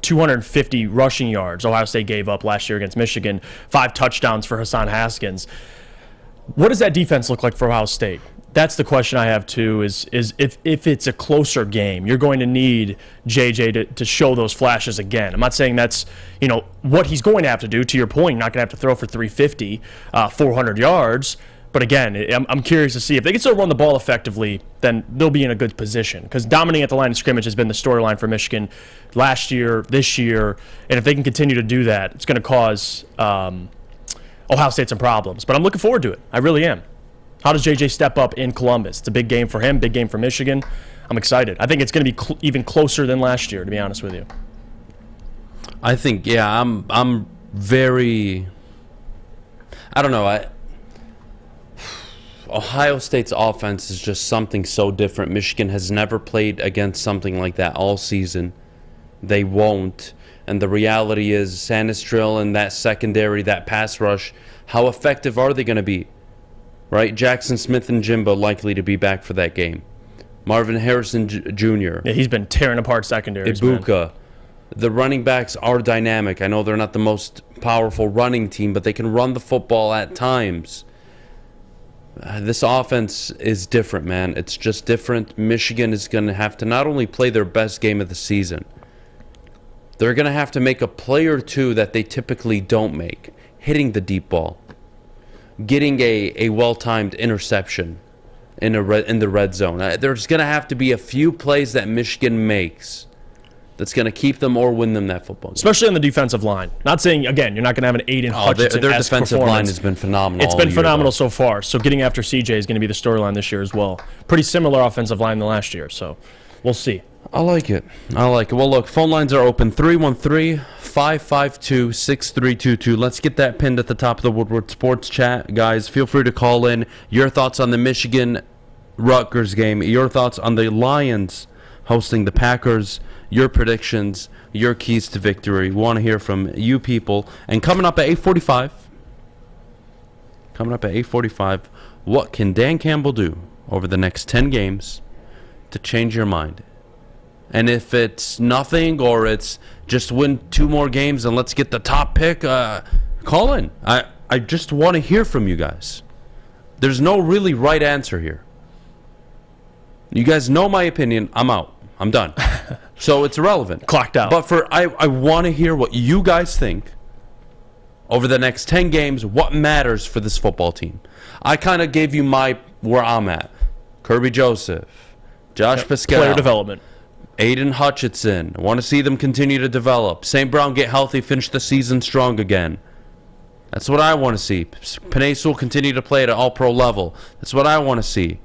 250 rushing yards Ohio State gave up last year against Michigan, 5 touchdowns for Hassan Haskins. What does that defense look like for Ohio State? That's the question I have too, is if it's a closer game, you're going to need JJ to show those flashes again. I'm not saying that's what he's going to have to do. To your point, not going to have to throw for 350, 400 yards. But again, I'm curious to see if they can still run the ball effectively, then they'll be in a good position. Because dominating at the line of scrimmage has been the storyline for Michigan last year, this year, and if they can continue to do that, it's going to cause Ohio State some problems. But I'm looking forward to it. I really am. How does JJ step up in Columbus? It's a big game for him, big game for Michigan. I'm excited. I think it's going to be even closer than last year, to be honest with you. I think, I'm very. I don't know. Ohio State's offense is just something so different. Michigan has never played against something like that all season. They won't. And the reality is, Sanistrill and that secondary, that pass rush, how effective are they going to be? Right? Jackson Smith and Jimbo likely to be back for that game. Marvin Harrison Jr. Yeah, he's been tearing apart secondaries, man. Ibuka. The running backs are dynamic. I know they're not the most powerful running team, but they can run the football at times. This offense is different, man. It's just different. Michigan is going to have to not only play their best game of the season, they're going to have to make a play or two that they typically don't make. Hitting the deep ball. Getting a well-timed interception in the red zone. There's going to have to be a few plays that Michigan makes that's going to keep them or win them that football game. Especially on the defensive line. Not saying, again, you're not going to have an Aiden Hutchinson their defensive line has been phenomenal. It's been phenomenal so far. So getting after CJ is going to be the storyline this year as well. Pretty similar offensive line than last year, so we'll see. I like it. Well, look, phone lines are open. 313-552-6322. Let's get that pinned at the top of the Woodward Sports chat. Guys, feel free to call in your thoughts on the Michigan-Rutgers game, your thoughts on the Lions hosting the Packers, your predictions, your keys to victory. We want to hear from you people. And coming up at 8:45, what can Dan Campbell do over the next 10 games to change your mind? And if it's nothing or it's just win 2 more games and let's get the top pick, call in. I just want to hear from you guys. There's no really right answer here. You guys know my opinion. I'm out. I'm done. So it's irrelevant. Clocked out. But I want to hear what you guys think over the next 10 games, what matters for this football team. I kind of gave you where I'm at. Kirby Joseph, Josh Pascal. Player development. Aiden Hutchinson. I want to see them continue to develop. St. Brown get healthy, finish the season strong again. That's what I want to see. Panay will continue to play at an all-pro level. That's what I want to see.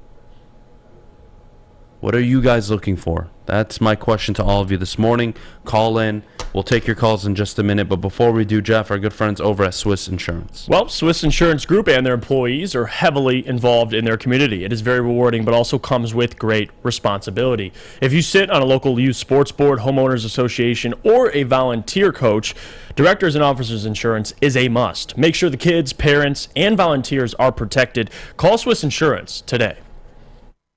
What are you guys looking for? That's my question to all of you this morning. Call in. We'll take your calls in just a minute. But before we do, Jeff, our good friends over at Swiss Insurance. Well, Swiss Insurance Group and their employees are heavily involved in their community. It is very rewarding, but also comes with great responsibility. If you sit on a local youth sports board, homeowners association, or a volunteer coach, directors and officers insurance is a must. Make sure the kids, parents, and volunteers are protected. Call Swiss Insurance today.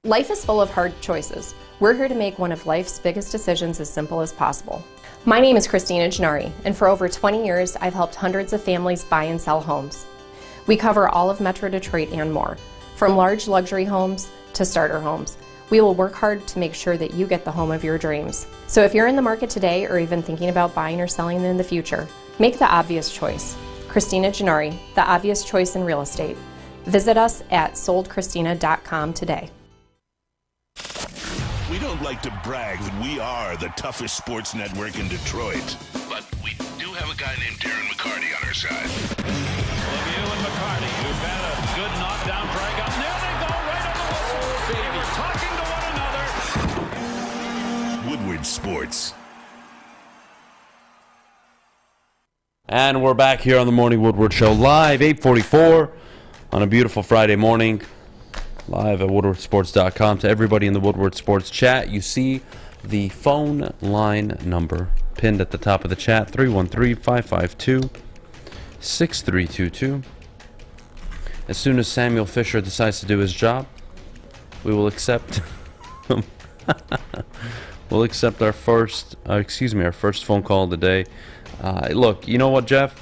Life is full of hard choices. We're here to make one of life's biggest decisions as simple as possible. My name is Christina Gennari, and for over 20 years, I've helped hundreds of families buy and sell homes. We cover all of Metro Detroit and more, from large luxury homes to starter homes. We will work hard to make sure that you get the home of your dreams. So if you're in the market today or even thinking about buying or selling in the future, make the obvious choice. Christina Gennari, the obvious choice in real estate. Visit us at soldchristina.com today. We don't like to brag that we are the toughest sports network in Detroit, but we do have a guy named Darren McCarty on our side. Lemieux and McCarty, who've had a good knockdown drag up. There they go, right on the whistle. They were talking to one another. Woodward Sports. And we're back here on the Morning Woodward Show, live 8:44 on a beautiful Friday morning. Live at woodwardsports.com. To everybody in the Woodward Sports chat, you see the phone line number pinned at the top of the chat, 313-552-6322. As soon as Samuel Fisher decides to do his job, we will accept we'll accept our first phone call of the day. Look, you know what, Jeff?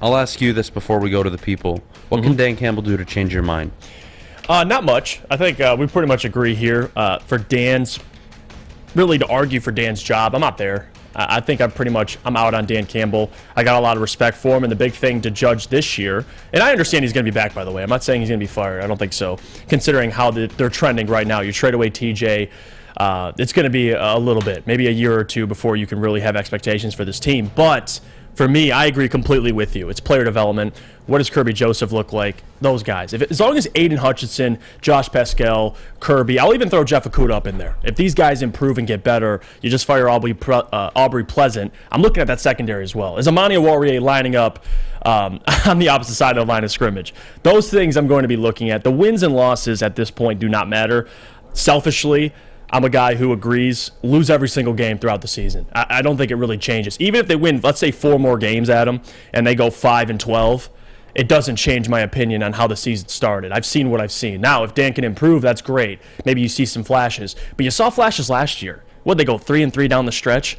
I'll ask you this before we go to the people. What can Dan Campbell do to change your mind? Not much. I think we pretty much agree here. For Dan's, really to argue for Dan's job, I'm not there. I think I'm out on Dan Campbell. I got a lot of respect for him, and the big thing to judge this year, and I understand he's going to be back, by the way. I'm not saying he's going to be fired. I don't think so, considering how they're trending right now. You trade away TJ. It's going to be a little bit, maybe a year or two before you can really have expectations for this team. But For me, I agree completely with you. It's player development. What does Kirby Joseph look like? Those guys. As long as Aiden Hutchinson, Josh Pascal, Kirby, I'll even throw Jeff Okuda up in there. If these guys improve and get better, you just fire Aubrey Pleasant. I'm looking at that secondary as well. Is Amani Warrior lining up on the opposite side of the line of scrimmage? Those things I'm going to be looking at. The wins and losses at this point do not matter. Selfishly, I'm a guy who agrees, lose every single game throughout the season. I don't think it really changes. Even if they win, let's say 4 more games, Adam, and they go 5-12, it doesn't change my opinion on how the season started. I've seen what I've seen. Now, if Dan can improve, that's great. Maybe you see some flashes. But you saw flashes last year. What'd they go, 3-3 down the stretch?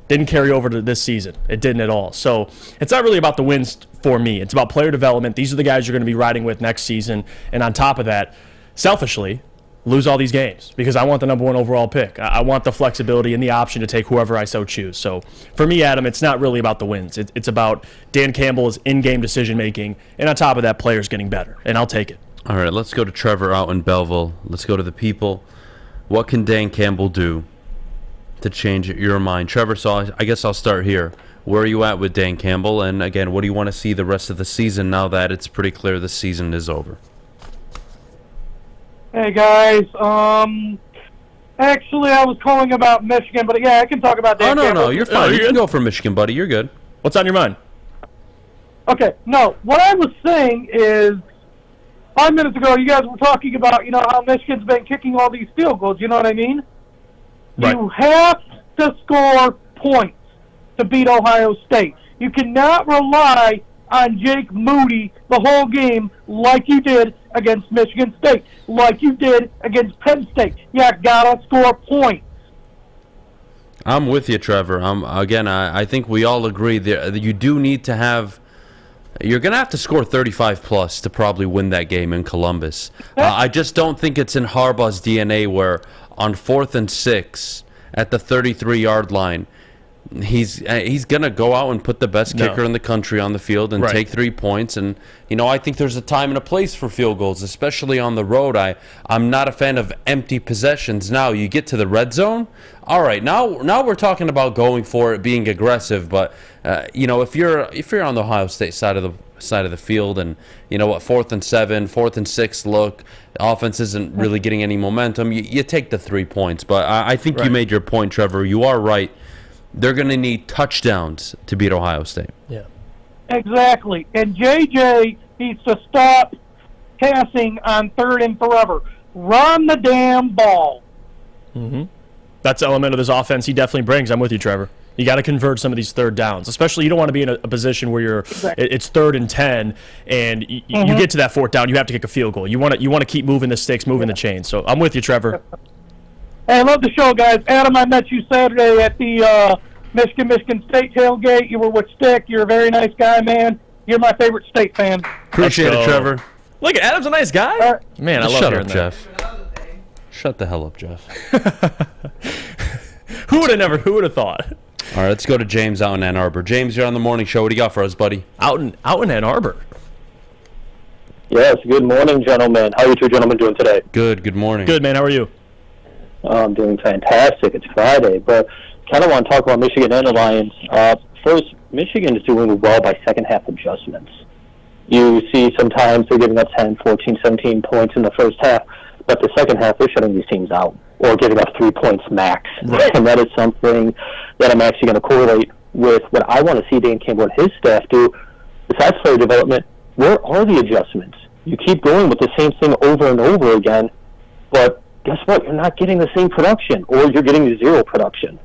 Didn't carry over to this season. It didn't at all. So it's not really about the wins for me. It's about player development. These are the guys you're going to be riding with next season. And on top of that, selfishly, lose all these games because I want the number 1 overall pick. I want the flexibility and the option to take whoever I so choose. So for me, Adam, it's not really about the wins. It's about Dan Campbell's in-game decision-making, and on top of that, players getting better, and I'll take it. All right, let's go to Trevor out in Belleville. Let's go to the people. What can Dan Campbell do to change your mind? Trevor, so I guess I'll start here. Where are you at with Dan Campbell? And again, what do you want to see the rest of the season now that it's pretty clear the season is over? Hey guys, actually I was calling about Michigan, but yeah, I can talk about Dan Campbell. No, you're fine. You can go for Michigan, buddy. You're good. What's on your mind? Okay, no, what I was saying is 5 minutes ago you guys were talking about, how Michigan's been kicking all these field goals, you know what I mean? Right. You have to score points to beat Ohio State. You cannot rely on Jake Moody the whole game like you did against Michigan State, like you did against Penn State. You gotta score points. I'm with you, Trevor. I think we all agree that you do need to have. You're going to have to score 35-plus to probably win that game in Columbus. I just don't think it's in Harbaugh's DNA where on 4th and 6 at the 33-yard line, he's going to go out and put the best kicker in the country on the field and take 3 points. And, I think there's a time and a place for field goals, especially on the road. I'm not a fan of empty possessions. Now, you get to the red zone. All right, now we're talking about going for it, being aggressive. But, if you're on the Ohio State side of the field and, 4th and 7, 4th and 6 look, the offense isn't really getting any momentum, you take the 3 points. But I think you made your point, Trevor. You are right. They're going to need touchdowns to beat Ohio State. Yeah. Exactly. And JJ needs to stop passing on 3rd and forever. Run the damn ball. Mm-hmm. That's the element of this offense he definitely brings. I'm with you, Trevor. You got to convert some of these 3rd downs. Especially you don't want to be in a position where it's 3rd and 10 and you get to that 4th down, you have to kick a field goal. You want to keep moving the sticks, moving the chains. So I'm with you, Trevor. Hey, I love the show, guys. Adam, I met you Saturday at the Michigan State tailgate. You were with Stick. You're a very nice guy, man. You're my favorite State fan. Appreciate it, Trevor. Look, Adam's a nice guy. Man, I love hearing that. Jeff. Shut the hell up, Jeff. Who would have thought? All right, let's go to James out in Ann Arbor. James, you're on the morning show. What do you got for us, buddy? Out in Ann Arbor. Yes, good morning, gentlemen. How are you two gentlemen doing today? Good morning. Good, man. How are you? I'm doing fantastic. It's Friday, but kind of want to talk about Michigan and the Lions. First, Michigan is doing well by second-half adjustments. You see sometimes they're giving up 10, 14, 17 points in the first half, but the second half they're shutting these teams out or giving up 3 points max. Right. And that is something that I'm actually going to correlate with what I want to see Dan Campbell and his staff do. Besides player development, where are the adjustments? You keep going with the same thing over and over again, but guess what? You're not getting the same production, or you're getting zero production.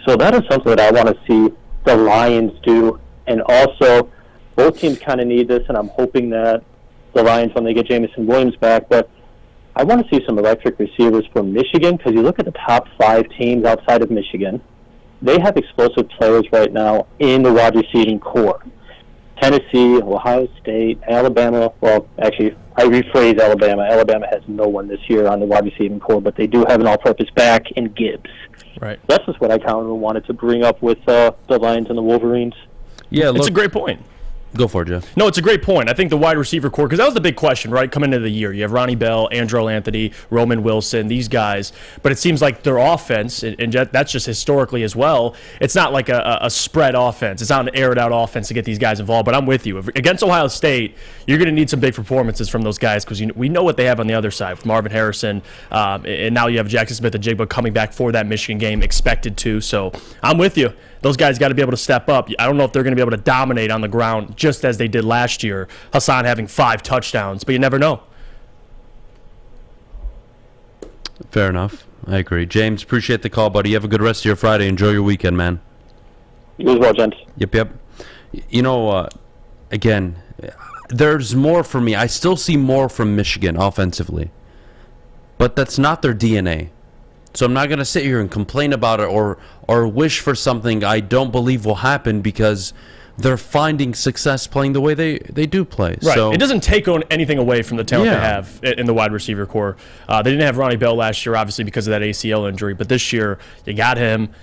So that is something that I want to see the Lions do. And also, both teams kind of need this, and I'm hoping that the Lions, when they get Jamison Williams back, but I want to see some electric receivers from Michigan, because you look at the top 5 teams outside of Michigan, they have explosive players right now in the wide receiving core. Tennessee, Ohio State, Alabama. Well, actually, I rephrase Alabama. Alabama has no one this year on the wide receiving core, but they do have an all-purpose back in Gibbs. Right. That's just what I kind of wanted to bring up with the Lions and the Wolverines. Yeah, it's a great point. Go for it, Jeff. No, it's a great point. I think the wide receiver core, because that was the big question, right, coming into the year. You have Ronnie Bell, Andrew Anthony, Roman Wilson, these guys. But it seems like their offense, and that's just historically as well, it's not like a spread offense. It's not an aired-out offense to get these guys involved. But I'm with you. Against Ohio State, you're going to need some big performances from those guys because we know what they have on the other side with Marvin Harrison. And now you have Jackson Smith and Jigba coming back for that Michigan game, expected to. So I'm with you. Those guys got to be able to step up. I don't know if they're going to be able to dominate on the ground just as they did last year. Hassan having 5 touchdowns, but you never know. Fair enough. I agree. James, appreciate the call, buddy. You have a good rest of your Friday. Enjoy your weekend, man. You as well, gents. Yep. You know, again, there's more for me. I still see more from Michigan offensively, but that's not their DNA. So I'm not going to sit here and complain about it or wish for something I don't believe will happen because they're finding success playing the way they do play. Right. So it doesn't take anything away from the talent they have in the wide receiver core. They didn't have Ronnie Bell last year, obviously, because of that ACL injury. But this year, you got him.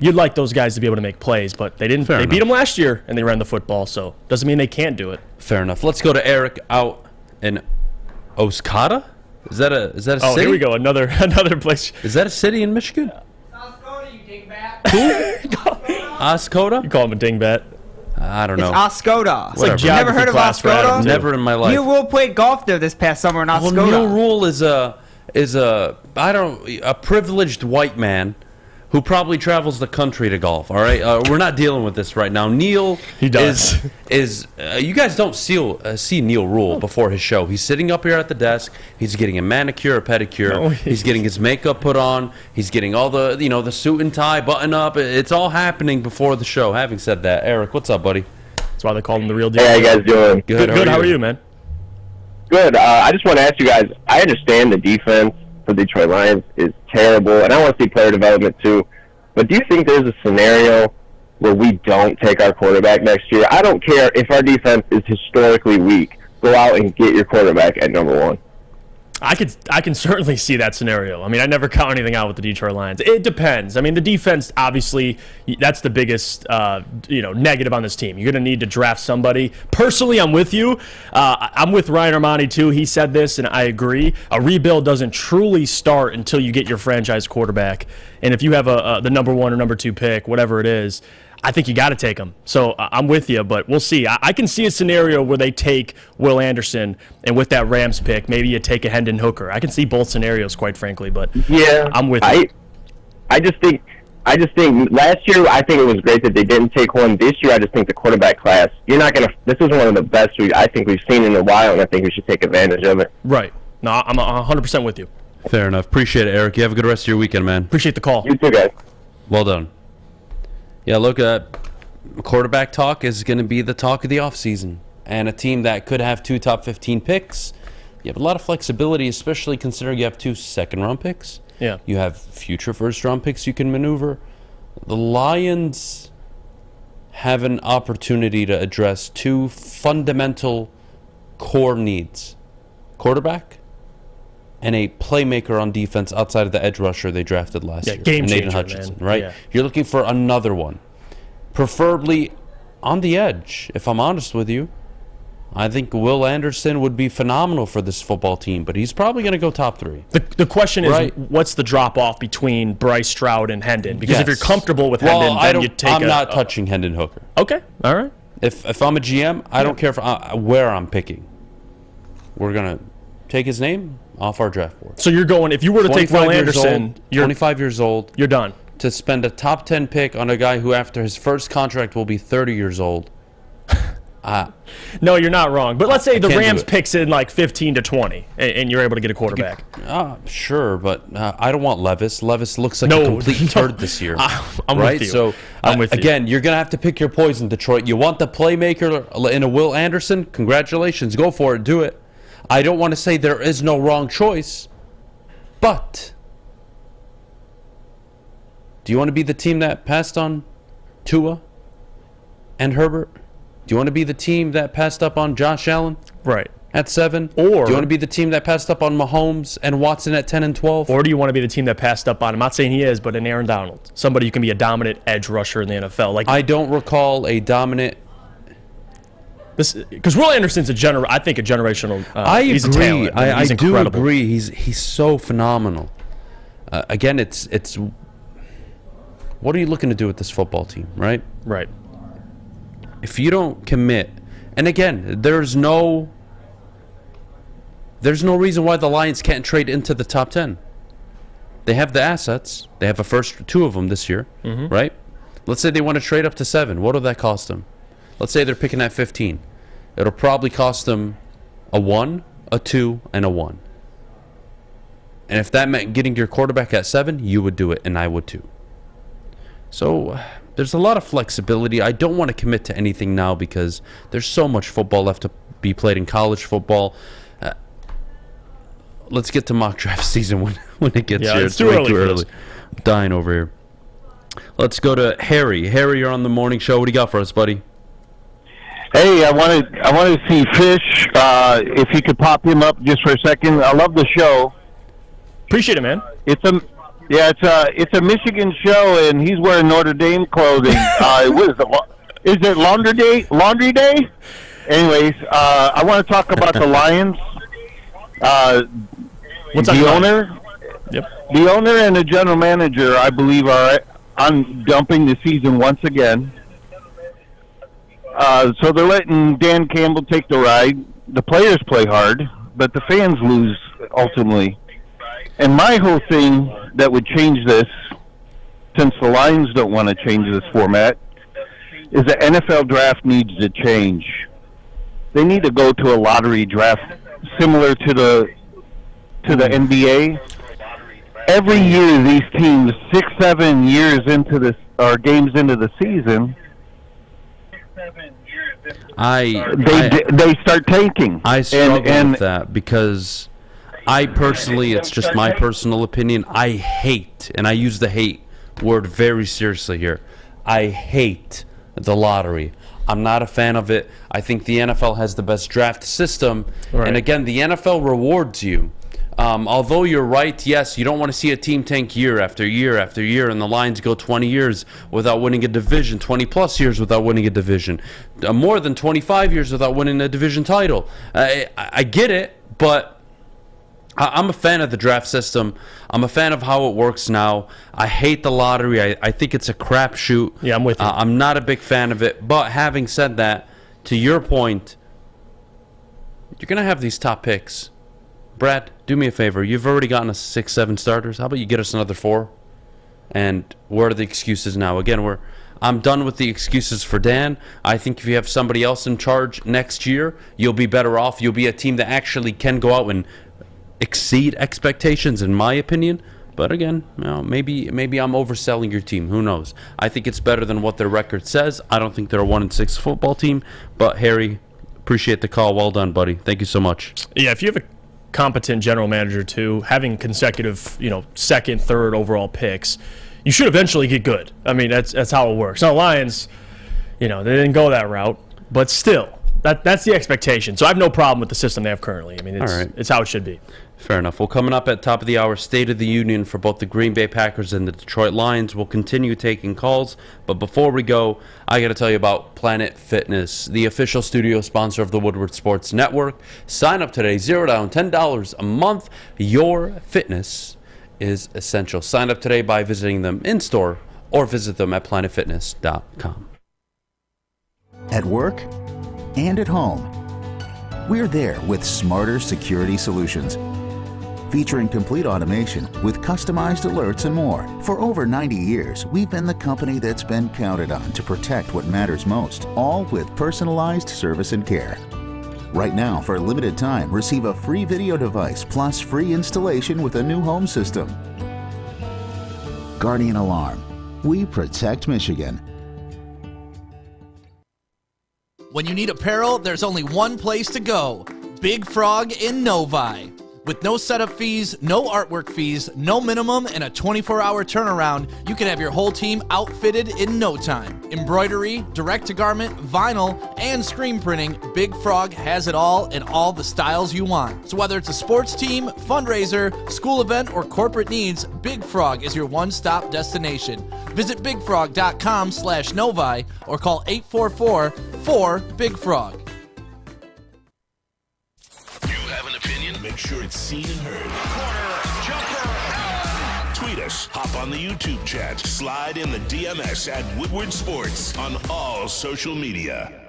You'd like those guys to be able to make plays, but they didn't. They beat him last year, and they ran the football. So doesn't mean they can't do it. Fair enough. Let's go to Eric out in Oscoda. Is that a city? Oh, here we go. Another place. Is that a city in Michigan? Oscoda, you dingbat. Oscoda? You call him a dingbat. I don't know. It's Oscoda. It's like never heard of Oscoda? Never in my life. Neil Rule played golf there this past summer in Oscoda. Well, Neil Rule is a privileged white man who probably travels the country to golf. All right, we're not dealing with this right now. Neil, he does. is you guys don't see Neil Rule before his show. He's sitting up here at the desk. He's getting a manicure, a pedicure. No, he's getting his makeup put on. He's getting all the the suit and tie, button up. It's all happening before the show. Having said that, Eric, what's up, buddy? That's why they call him the real deal. Hey, how you guys doing? Good. How are you, man? Good. I just want to ask you guys. I understand the defense for the Detroit Lions is terrible, and I want to see player development too. But do you think there's a scenario where we don't take our quarterback next year? I don't care if our defense is historically weak. Go out and get your quarterback at number 1. I can certainly see that scenario. I mean, I never count anything out with the Detroit Lions. It depends. I mean, the defense, obviously, that's the biggest negative on this team. You're going to need to draft somebody. Personally, I'm with you. I'm with Ryan Armani, too. He said this, and I agree. A rebuild doesn't truly start until you get your franchise quarterback. And if you have the number 1 or number 2 pick, whatever it is, I think you got to take him. So I'm with you, but we'll see. I can see a scenario where they take Will Anderson, and with that Rams pick, maybe you take a Hendon Hooker. I can see both scenarios, quite frankly, but yeah, I'm with you. I just think last year I think it was great that they didn't take one. This year I just think the quarterback class, this is one of the best I think we've seen in a while, and I think we should take advantage of it. Right. No, I'm 100% with you. Fair enough. Appreciate it, Eric. You have a good rest of your weekend, man. Appreciate the call. You too, guys. Well done. Yeah, look, quarterback talk is going to be the talk of the offseason. And a team that could have 2 top 15 picks, you have a lot of flexibility, especially considering you have 2 second-round picks. Yeah. You have future first-round picks you can maneuver. The Lions have an opportunity to address 2 fundamental core needs. Quarterback and a playmaker on defense outside of the edge rusher they drafted last year. Game changer, Nathan Hutchinson, man. right? Yeah. You're looking for another one. Preferably on the edge, if I'm honest with you. I think Will Anderson would be phenomenal for this football team, but he's probably going to go top 3. The question is, what's the drop-off between Bryce Stroud and Hendon? Because if you're comfortable with Hendon, then you take I'm not touching Hendon Hooker. Okay, all right. If I'm a GM, I don't care where I'm picking. We're going to take his name off our draft board. So you're going, if you were to take Will Anderson, you're 25 years old. You're done. To spend a top 10 pick on a guy who after his first contract will be 30 years old. No, you're not wrong. But let's say the Rams picks in like 15 to 20 and you're able to get a quarterback. Sure, but I don't want Levis. Levis looks like a complete turd this year. I'm right? with you. So, I'm with you. Again, you're going to have to pick your poison, Detroit. You want the playmaker in a Will Anderson? Congratulations. Go for it. Do it. I don't want to say there is no wrong choice, but do you want to be the team that passed on Tua and Herbert? Do you want to be the team that passed up on Josh Allen? Right. At 7? Or do you want to be the team that passed up on Mahomes and Watson at 10 and 12? Or do you want to be the team that passed up on, I'm not saying he is, but an Aaron Donald, somebody who can be a dominant edge rusher in the NFL? Like, I don't recall a dominant Because Will Anderson's I think a generational. I he's agree. A talent. I He's do incredible. agree. He's so phenomenal. Again, it's what are you looking to do with this football team, right? Right. If you don't commit, and again, there's no reason why the Lions can't trade into the top 10. They have the assets. They have a first 2 of them this year, right? Let's say they want to trade up to 7. What will that cost them? Let's say they're picking at 15. It'll probably cost them a 1, a 2, and a 1. And if that meant getting your quarterback at 7, you would do it, and I would too. So there's a lot of flexibility. I don't want to commit to anything now because there's so much football left to be played in college football. Let's get to mock draft season when it gets here. It's way too early. I'm dying over here. Let's go to Harry. Harry, you're on the morning show. What do you got for us, buddy? Hey, I wanted to see Fish. If you could pop him up just for a second. I love the show. Appreciate it, man. It's a Michigan show, and he's wearing Notre Dame clothing. What is it? Is it Laundry Day? Anyways, I want to talk about the Lions. The owner and the general manager, I believe, are on dumping the season once again. So they're letting Dan Campbell take the ride. The players play hard, but the fans lose ultimately. And my whole thing that would change this, since the Lions don't want to change this format, is the NFL draft needs to change. They need to go to a lottery draft similar to the NBA. Every year, these teams, 6-7 years into this, or games into the season, they start tanking. I struggle with that because I personally, it's just my personal opinion, I hate, and I use the hate word very seriously here, I hate the lottery. I'm not a fan of it. I think the NFL has the best draft system. Right. And again, the NFL rewards you. Although you're right, yes, you don't want to see a team tank year after year after year, and the Lions go 20 years without winning a division, 20-plus years without winning a division, more than 25 years without winning a division title. I get it, but I'm a fan of the draft system. I'm a fan of how it works now. I hate the lottery. I think it's a crapshoot. Yeah, I'm with you. I'm not a big fan of it. But having said that, to your point, you're going to have these top picks. Brad, do me a favor. You've already gotten us 6-7 starters. How about you get us another 4? And where are the excuses now? Again, I'm done with the excuses for Dan. I think if you have somebody else in charge next year, you'll be better off. You'll be a team that actually can go out and exceed expectations, in my opinion. But again, maybe I'm overselling your team. Who knows? I think it's better than what their record says. I don't think they're a 1-6 football team. But Harry, appreciate the call. Well done, buddy. Thank you so much. Yeah, if you have a competent general manager too, having consecutive, second, third overall picks, you should eventually get good. I mean, that's how it works. Now, Lions, they didn't go that route, but still, that's the expectation. So I have no problem with the system they have currently. I mean, it's how it should be. Fair enough. Well, coming up at top of the hour, State of the Union for both the Green Bay Packers and the Detroit Lions. We'll continue taking calls. But before we go, I got to tell you about Planet Fitness, the official studio sponsor of the Woodward Sports Network. Sign up today, $0 down, $10 a month. Your fitness is essential. Sign up today by visiting them in-store or visit them at planetfitness.com. At work and at home, we're there with smarter security solutions. Featuring complete automation with customized alerts and more. For over 90 years, we've been the company that's been counted on to protect what matters most, all with personalized service and care. Right now, for a limited time, receive a free video device plus free installation with a new home system. Guardian Alarm. We protect Michigan. When you need apparel, there's only one place to go. Big Frog in Novi. With no setup fees, no artwork fees, no minimum, and a 24-hour turnaround, you can have your whole team outfitted in no time. Embroidery, direct-to-garment, vinyl, and screen printing, Big Frog has it all in all the styles you want. So whether it's a sports team, fundraiser, school event, or corporate needs, Big Frog is your one-stop destination. Visit bigfrog.com/Novi or call 844-4-BIG-FROG. make sure it's seen and heard. Corner, jumper, tweet us, hop on the YouTube chat, slide in the DMS at Woodward Sports on all social media.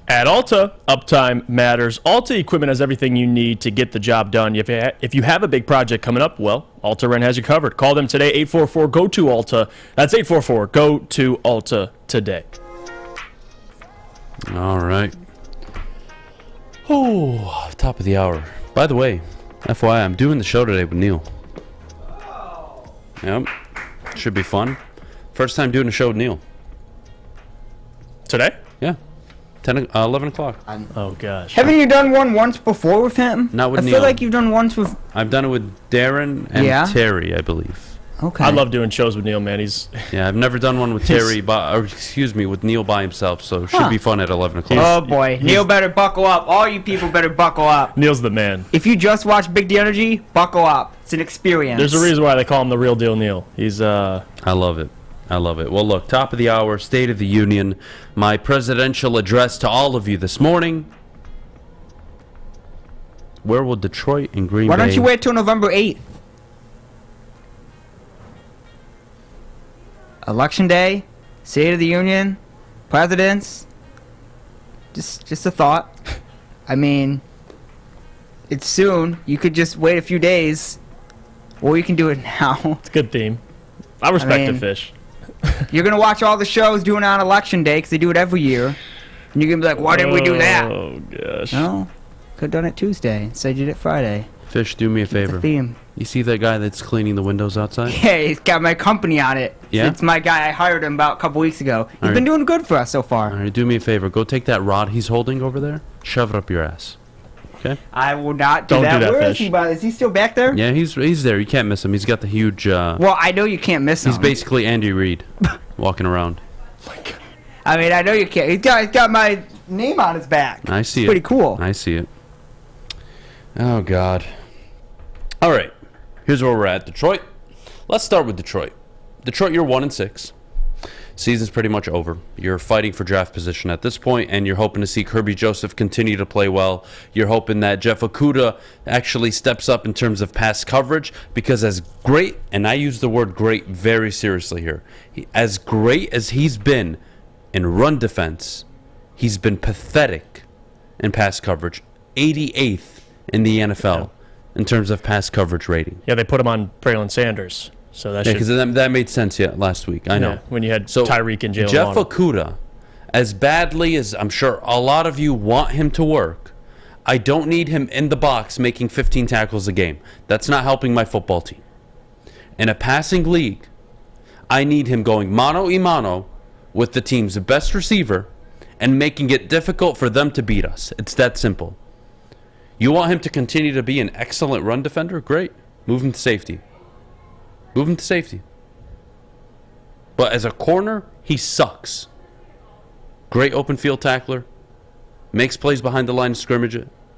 At Alta, uptime matters. Alta Equipment has everything you need to get the job done. If you have a big project coming up, well, Alta Ren has you covered. Call them today, 844-GO-TO-ALTA. That's 844-GO-TO-ALTA today. All right. Oh, top of the hour. By the way, FYI, I'm doing the show today with Neil. Yep. Should be fun. First time doing a show with Neil. Today? Yeah. 11 o'clock. Oh, gosh. Haven't you done one once before with him? Not with I Neil. feel like you've done once with... I've done it with Darren and Terry, I believe. Okay. I love doing shows with Neil, man. He's Yeah, I've never done one with Terry, with Neil by himself, so it should be fun at 11 o'clock. Oh, boy. Neil better buckle up. All you people better buckle up. Neil's the man. If you just watch Big D Energy, buckle up. It's an experience. There's a reason why they call him the real deal Neil. He's I love it. I love it. Well, look, top of the hour, State of the Union, my presidential address to all of you this morning. Where will Detroit and Green Bay... Why don't you wait till November 8th? Election Day, State of the Union, presidents. Just a thought. I mean, it's soon. You could just wait a few days, or you can do it now. It's a good theme. I respect the fish. You're gonna watch all the shows doing it on Election Day because they do it every year, and you're gonna be like, "Why didn't we do that?" Oh gosh. No, could have done it Tuesday instead you did it Friday. Fish, do me a favor. Theme. You see that guy that's cleaning the windows outside? Yeah, he's got my company on it. Yeah? It's my guy. I hired him about a couple weeks ago. He's All been right. doing good for us so far. All right, do me a favor. Go take that rod he's holding over there, shove it up your ass. Okay? I will not do Don't that. do that, Where is Fish. he, by? Is he still back there? Yeah, he's there. You can't miss him. He's got the huge... Well, I know you can't miss him. he's basically Andy Reid walking around. I mean, I know you can't. He's got my name on his back. I see It's it. pretty cool. I see it. Oh, God. All right. Here's where we're at. Detroit. Let's start with Detroit. Detroit, you're 1-6. Season's pretty much over. You're fighting for draft position at this point, and you're hoping to see Kirby Joseph continue to play well. You're hoping that Jeff Okudah actually steps up in terms of pass coverage, because as great, and I use the word great very seriously here, as great as he's been in run defense, he's been pathetic in pass coverage. 88th in the NFL in terms of pass coverage rating. Yeah, they put him on Braylon Sanders. So that because that made sense last week. I know. Yeah, when you had Tyreek and Jalen Jeff Waddle. Okudah, as badly as I'm sure a lot of you want him to work, I don't need him in the box making 15 tackles a game. That's not helping my football team. In a passing league, I need him going mano-a-mano with the team's best receiver and making it difficult for them to beat us. It's that simple. You want him to continue to be an excellent run defender? Great. Move him to safety. Move him to safety. But as a corner, he sucks. Great open field tackler. Makes plays behind the line of scrimmage.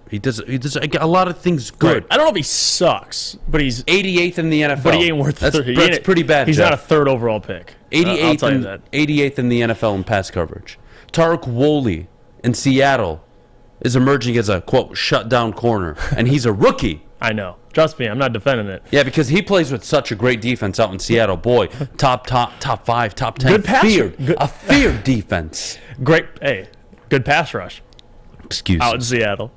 He does a lot of things good. I don't know if he sucks, but he's 88th in the NFL. But he ain't worth that's, 30. That's pretty bad. He's Jeff. not a third overall pick. 88th, I'll tell you that. 88th in the NFL in pass coverage. Tarek Woolley in Seattle is emerging as a, quote, shutdown corner, and he's a rookie. I know. Trust me, I'm not defending it. Yeah, because he plays with such a great defense out in Seattle. Boy, top 5, top 10. Good pass. A feared defense. Great. Hey, good pass rush. Excuse out me. in Seattle.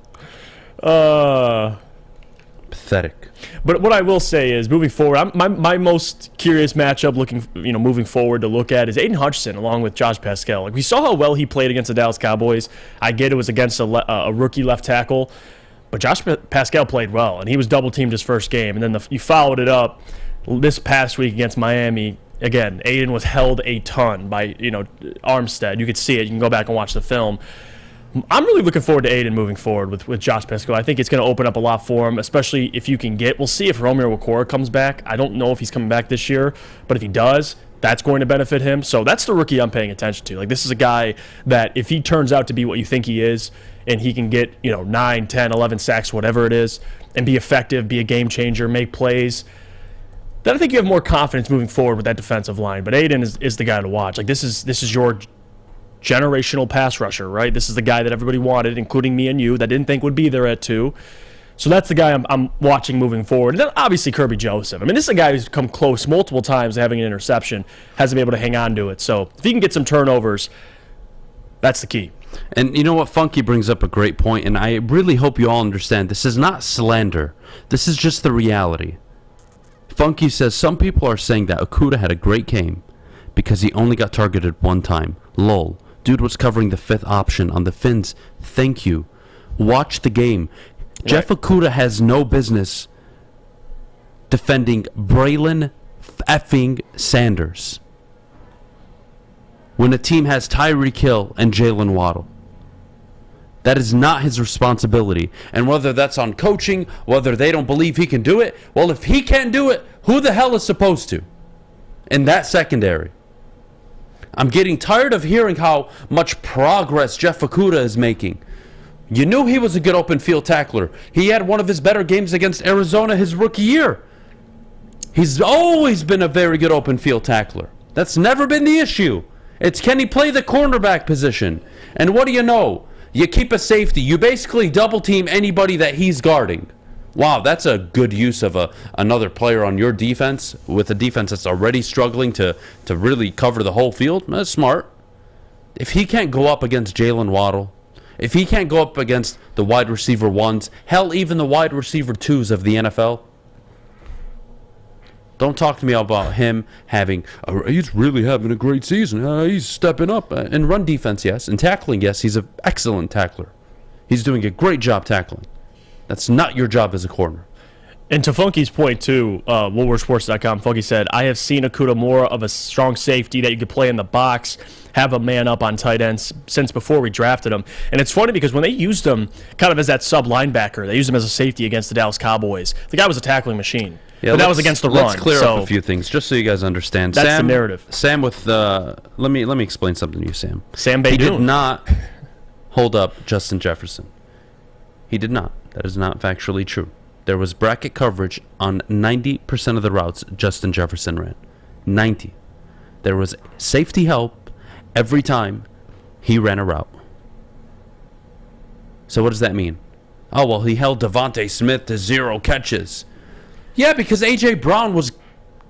Pathetic. But what I will say is, moving forward, my most curious matchup, moving forward to look at is Aiden Hutchinson along with Josh Pascal. Like, we saw how well he played against the Dallas Cowboys. I get it was against a rookie left tackle, but Josh Pascal played well, and he was double teamed his first game. And then you followed it up this past week against Miami. Again, Aiden was held a ton by Armstead. You could see it. You can go back and watch the film. I'm really looking forward to Aiden moving forward with Josh Pascal. I think it's going to open up a lot for him, especially if you can we'll see if Romeo Okwara comes back. I don't know if he's coming back this year, but if he does, that's going to benefit him. So that's the rookie I'm paying attention to. Like, this is a guy that if he turns out to be what you think he is, and he can get 9, 10, 11 sacks, whatever it is, and be effective, be a game changer, make plays, then I think you have more confidence moving forward with that defensive line. But Aiden is the guy to watch. Like, this is your generational pass rusher, right? This is the guy that everybody wanted, including me and you, that didn't think would be there at 2. So that's the guy I'm watching moving forward. And then obviously Kirby Joseph. I mean, this is a guy who's come close multiple times to having an interception, hasn't been able to hang on to it. So if he can get some turnovers, that's the key. And you know what? Funky brings up a great point, and I really hope you all understand. This is not slander. This is just the reality. Funky says, some people are saying that Okudah had a great game because he only got targeted one time. Lol. Dude was covering the 5th option on the Finns. Thank you. Watch the game. Right. Jeff Okudah has no business defending Braylon effing Sanders when a team has Tyreek Hill and Jalen Waddle. That is not his responsibility. And whether that's on coaching, whether they don't believe he can do it, well, if he can't do it, who the hell is supposed to? In that secondary. I'm getting tired of hearing how much progress Jeff Okudah is making. You knew he was a good open field tackler. He had one of his better games against Arizona his rookie year. He's always been a very good open field tackler. That's never been the issue. It's can he play the cornerback position? And what do you know? You keep a safety. You basically double team anybody that he's guarding. Wow, that's a good use of another player on your defense with a defense that's already struggling to really cover the whole field. That's smart. If he can't go up against Jalen Waddle, if he can't go up against the wide receiver 1s, hell, even the wide receiver 2s of the NFL, don't talk to me about him he's really having a great season. He's stepping up. In run defense, yes. In tackling, yes. He's an excellent tackler. He's doing a great job tackling. That's not your job as a corner. And to Funky's point, too, WoodwardSports.com, Funky said, I have seen Okudah more of a strong safety that you could play in the box, have a man up on tight ends since before we drafted him. And it's funny because when they used him kind of as that sub linebacker, they used him as a safety against the Dallas Cowboys. The guy was a tackling machine. Yeah, but that was against the run. Let's clear up a few things, just so you guys understand. That's the narrative. Sam with the... Let me explain something to you, Sam. Sam Beydoun. He did not hold up Justin Jefferson. He did not. That is not factually true. There was bracket coverage on 90% of the routes Justin Jefferson ran. 90. There was safety help every time he ran a route. So what does that mean? Oh, well, he held Devontae Smith to 0 catches. Yeah, because A.J. Brown was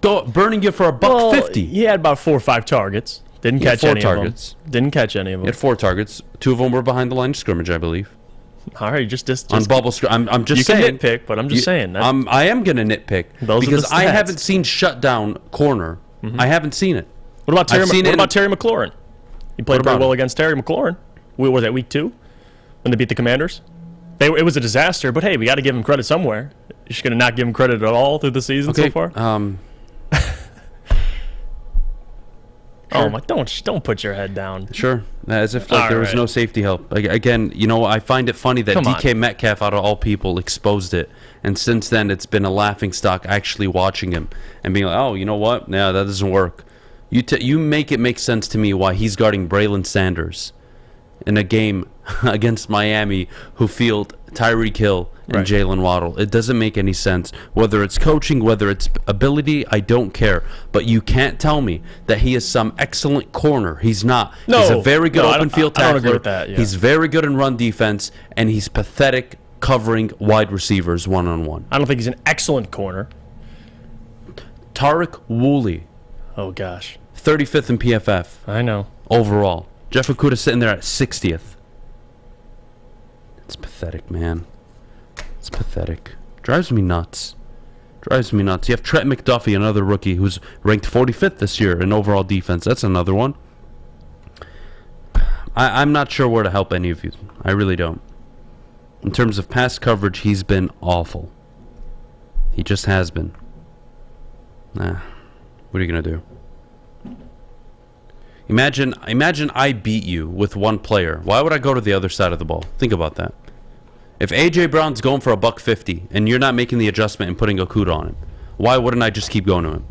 burning you for $150. He had about 4 or 5 targets. Didn't catch any targets. of them. Didn't catch any of them. He had 4 targets. 2 of them were behind the line of scrimmage, I believe. All right, just on bubble screen. I'm just saying. You can nitpick, but I'm just saying. I am going to nitpick because I haven't seen shutdown corner. Mm-hmm. I haven't seen it. What about Terry McLaurin? He played very well against Terry McLaurin. Was that week 2 when they beat the Commanders? It was a disaster, but hey, we got to give him credit somewhere. You're just going to not give him credit at all through the season so far? Oh my! Don't put your head down. Sure, as if there was no safety help. Again, I find it funny that DK Metcalf, out of all people, exposed it, and since then it's been a laughingstock. Actually watching him and being like, oh, you know what? Yeah, that doesn't work. You make it make sense to me why he's guarding Braylon Sanders in a game against Miami, who field Tyreek Hill and Jalen Waddle. It doesn't make any sense. Whether it's coaching, whether it's ability, I don't care. But you can't tell me that he is some excellent corner. He's not. He's a very good open field tackler. I don't agree with that. Yeah. He's very good in run defense, and he's pathetic covering wide receivers one-on-one. I don't think he's an excellent corner. Tariq Woolley. Oh, gosh. 35th in PFF. I know. Overall. Jeff Okudah sitting there at 60th. It's pathetic, man. It's pathetic. Drives me nuts. You have Trent McDuffie, another rookie, who's ranked 45th this year in overall defense. That's another one. I'm not sure where to help any of you. I really don't. In terms of pass coverage, he's been awful. He just has been. What are you going to do? Imagine I beat you with one player. Why would I go to the other side of the ball? Think about that. If A.J. Brown's going for $150 and you're not making the adjustment and putting Okudah on him, why wouldn't I just keep going to him?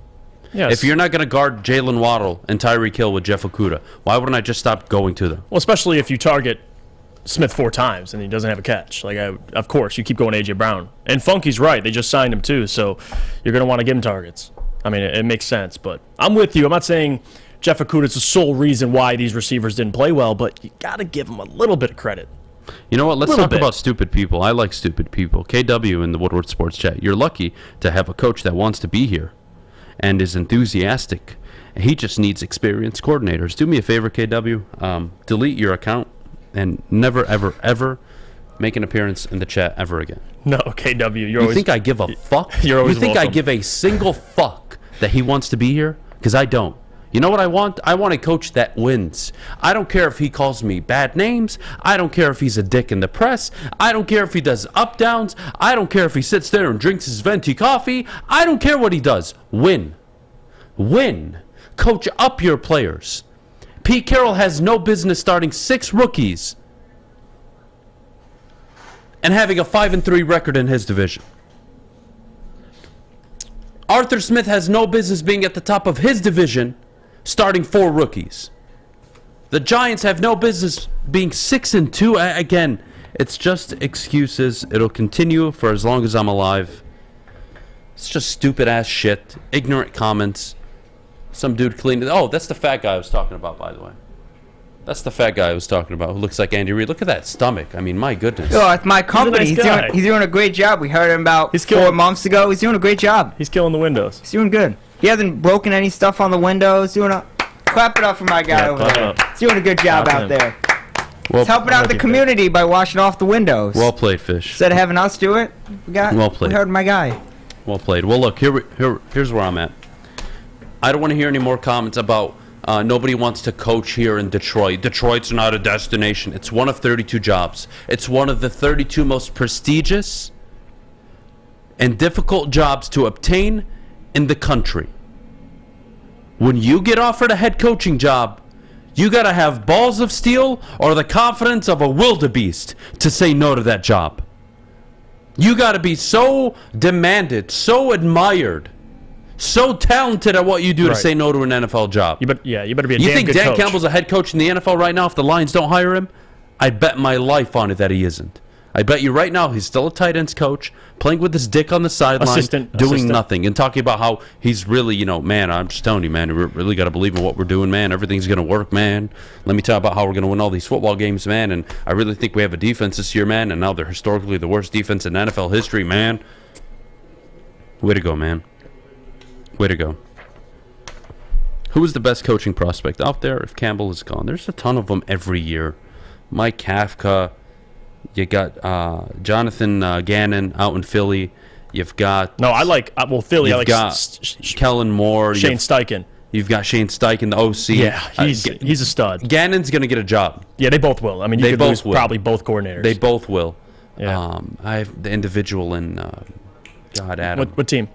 Yes. If you're not going to guard Jalen Waddle and Tyreek Hill with Jeff Okudah, why wouldn't I just stop going to them? Well, especially if you target Smith 4 times and he doesn't have a catch. Of course, you keep going A.J. Brown. And Funky's right. They just signed him too, so you're going to want to give him targets. I mean, it makes sense, but I'm with you. I'm not saying Jeff Okudah's the sole reason why these receivers didn't play well, but you got to give him a little bit of credit. You know what? Let's talk about stupid people. I like stupid people. KW in the Woodward Sports Chat. You're lucky to have a coach that wants to be here and is enthusiastic. He just needs experienced coordinators. Do me a favor, KW. Delete your account and never, ever, ever make an appearance in the chat ever again. No, KW. You think I give a fuck? You're always You think welcome. I give a single fuck that he wants to be here? Because I don't. You know what I want? I want a coach that wins. I don't care if he calls me bad names. I don't care if he's a dick in the press. I don't care if he does up-downs. I don't care if he sits there and drinks his venti coffee. I don't care what he does. Win. Win. Coach up your players. Pete Carroll has no business starting 6 rookies and having a 5-3 record in his division. Arthur Smith has no business being at the top of his division starting 4 rookies. The Giants have no business being 6-2. Again, it's just excuses. It'll continue for as long as I'm alive. It's just stupid ass shit. Ignorant comments. Some dude cleaning. Oh, that's the fat guy I was talking about, by the way. That's the fat guy I was talking about who looks like Andy Reid. Look at that stomach. I mean, my goodness. Oh, it's my company. He's a nice guy. He's doing a great job. We heard him about 4 months ago. He's doing a great job. He's killing the windows. He's doing good. He hasn't broken any stuff on the windows. Clap it up for my guy over there. He's doing a good job out there. Well, He's helping out the community by washing off the windows. Well played, Fish. Instead of having us do it, we heard my guy. Well played. Well, look, here's where I'm at. I don't want to hear any more comments about nobody wants to coach here in Detroit. Detroit's not a destination. It's one of 32 jobs. It's one of the 32 most prestigious and difficult jobs to obtain in the country. When you get offered a head coaching job, you got to have balls of steel or the confidence of a wildebeest to say no to that job. You got to be so demanded, so admired, so talented at what you do to say no to an NFL job. You better be a damn good coach. You think Dan Campbell's a head coach in the NFL right now if the Lions don't hire him? I bet my life on it that he isn't. I bet you right now he's still a tight ends coach, playing with his dick on the sideline, doing nothing, and talking about how he's really, man, I'm just telling you, man, we really got to believe in what we're doing, man. Everything's going to work, man. Let me tell you about how we're going to win all these football games, man, and I really think we have a defense this year, man, and now they're historically the worst defense in NFL history, man. Way to go, man. Way to go. Who is the best coaching prospect out there if Campbell is gone? There's a ton of them every year. Mike Kafka. You got Jonathan Gannon out in Philly. You've got... No, I like... Philly, I like... You've got Kellen Moore. Shane Steichen. You've got Shane Steichen, the OC. Yeah, he's a stud. Gannon's going to get a job. Yeah, they both will. I mean, you could lose probably both coordinators. They both will. Yeah. I have the individual in... Adam. What team?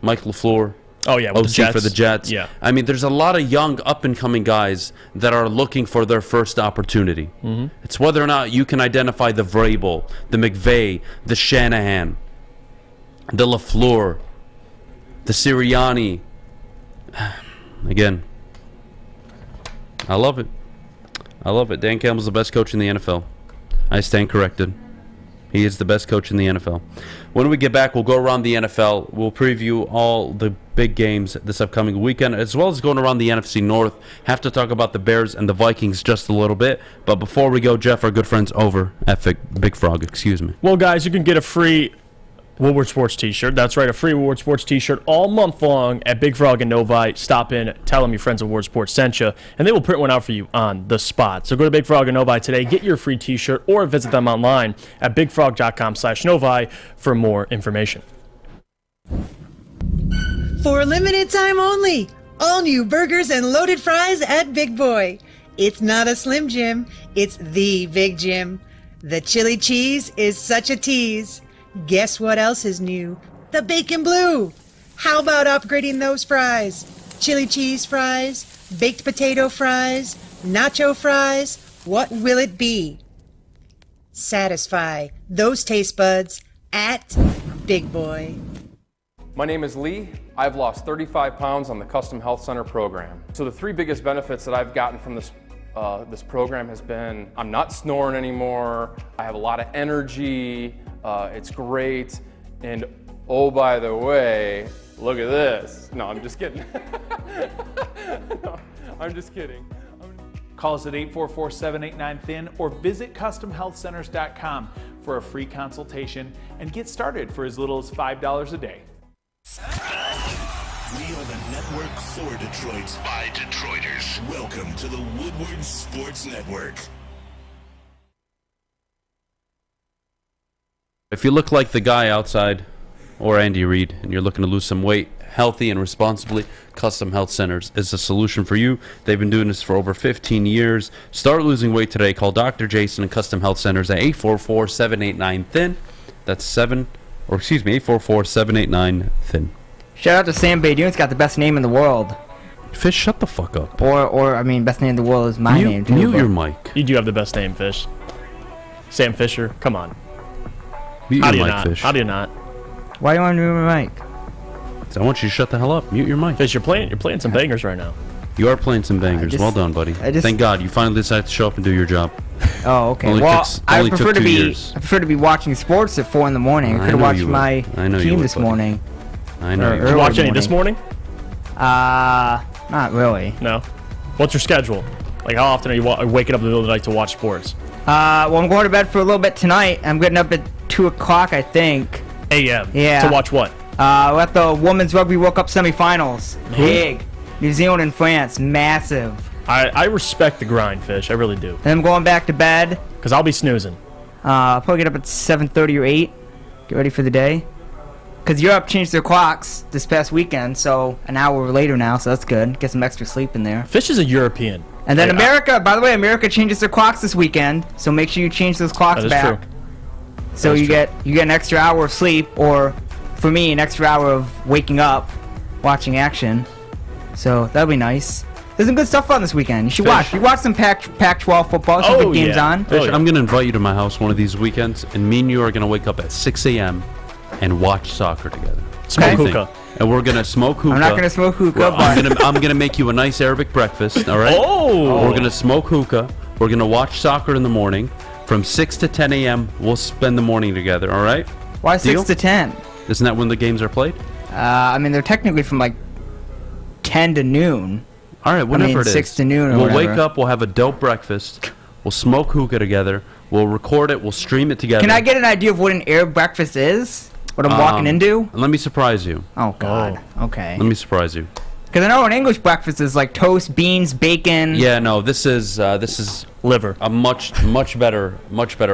Mike LaFleur. Oh, yeah, with OC the Jets. For the Jets. Yeah. I mean, there's a lot of young, up-and-coming guys that are looking for their first opportunity. Mm-hmm. It's whether or not you can identify the Vrabel, the McVay, the Shanahan, the LaFleur, the Sirianni. Again, I love it. I love it. Dan Campbell's the best coach in the NFL. I stand corrected. He is the best coach in the NFL. When we get back, we'll go around the NFL. We'll preview all the big games this upcoming weekend, as well as going around the NFC North. Have to talk about the Bears and the Vikings just a little bit. But before we go, Jeff, our good friends over at Big Frog, Well, guys, you can get a free Woodward Sports t-shirt. That's right, a free Woodward Sports t-shirt all month long at Big Frog and Novi. Stop in, tell them your friends at Woodward Sports sent you, and they will print one out for you on the spot. So go to Big Frog and Novi today, get your free t-shirt, or visit them online at bigfrog.com/Novi for more information. For a limited time only, all new burgers and loaded fries at Big Boy. It's not a Slim Jim, it's the Big Jim. The chili cheese is such a tease. Guess what else is new? The Bacon Blue. How about upgrading those fries? Chili cheese fries, baked potato fries, nacho fries. What will it be? Satisfy those taste buds at Big Boy. My name is Lee. I've lost 35 pounds on the Custom Health Center program. So the 3 biggest benefits that I've gotten from this program has been I'm not snoring anymore, I have a lot of energy, it's great, and oh, by the way, look at this. No, I'm just kidding. No, I'm just kidding. Call us at 844-789-THIN or visit CustomHealthCenters.com for a free consultation and get started for as little as $5 a day. We are the network for Detroit by Detroiters. Welcome to the Woodward Sports Network. If you look like the guy outside or Andy Reid and you're looking to lose some weight healthy and responsibly, Custom Health Centers is the solution for you. They've been doing this for over 15 years. Start losing weight today. Call Dr. Jason and Custom Health Centers at 844-789-THIN. That's 844-789-THIN. Shout out to Sam Beydoun. It's got the best name in the world. Fish, shut the fuck up. Or I mean, best name in the world is my name too. Mute your mic. You do have the best name, Fish. Sam Fisher. Come on. Mute How do your you mic, not? Fish. How do you not? Why do you want to mute my mic? I want you to shut the hell up. Mute your mic. Fish, you're playing some bangers right now. You are playing some bangers. Well done, buddy. Thank God you finally decided to show up and do your job. Oh, okay. Only Well, took I prefer 2 to be years. I prefer to be watching sports at 4 in the morning. I could have watched my team this morning. I know. Did you watch any this morning? Not really. No. What's your schedule? Like, how often are you waking up in the middle of the night to watch sports? Well, I'm going to bed for a little bit tonight. I'm getting up at 2 o'clock, I think. A.M. Yeah. To watch what? We're at the Women's Rugby World Cup semifinals. Big. New Zealand and France. Massive. I respect the grind, Fish. I really do. Then I'm going back to bed. Because I'll be snoozing. I'll probably get up at 7:30 or 8. Get ready for the day. Because Europe changed their clocks this past weekend, so an hour later now, so that's good. Get some extra sleep in there. Fish is a European. And then America, by the way, America changes their clocks this weekend, so make sure you change those clocks back. True. So you get an extra hour of sleep, or for me, an extra hour of waking up, watching action. So that'll be nice. There's some good stuff on this weekend. You should watch. You watch some Pac-12 football. Some good games on. Fish, I'm going to invite you to my house one of these weekends, and me and you are going to wake up at 6 a.m. and watch soccer together. Smoke hookah. And we're going to smoke hookah. I'm not going to smoke hookah, Well, but I'm gonna make you a nice Arabic breakfast, all right? Oh! We're going to smoke hookah. We're going to watch soccer in the morning. From 6 to 10 a.m., we'll spend the morning together, all right? Why Deal? 6 to 10? Isn't that when the games are played? I mean, they're technically from like 10 to noon. All right, whatever it is. 6 to noon or We'll whatever. wake up, we'll have a dope breakfast, we'll smoke hookah together, we'll record it, we'll stream it together. Can I get an idea of what an Arab breakfast is? What I'm walking into? Let me surprise you. Oh, God. Okay. Let me surprise you. Because I know an English breakfast is like toast, beans, bacon. Yeah, no, this is liver. A much better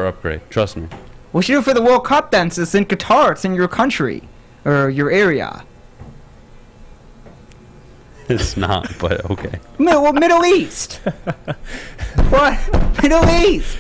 upgrade. Trust me. We should do it for the World Cup then, since it's in Qatar. It's in your country. Or your area. It's not, but okay. Middle East. What? Middle East.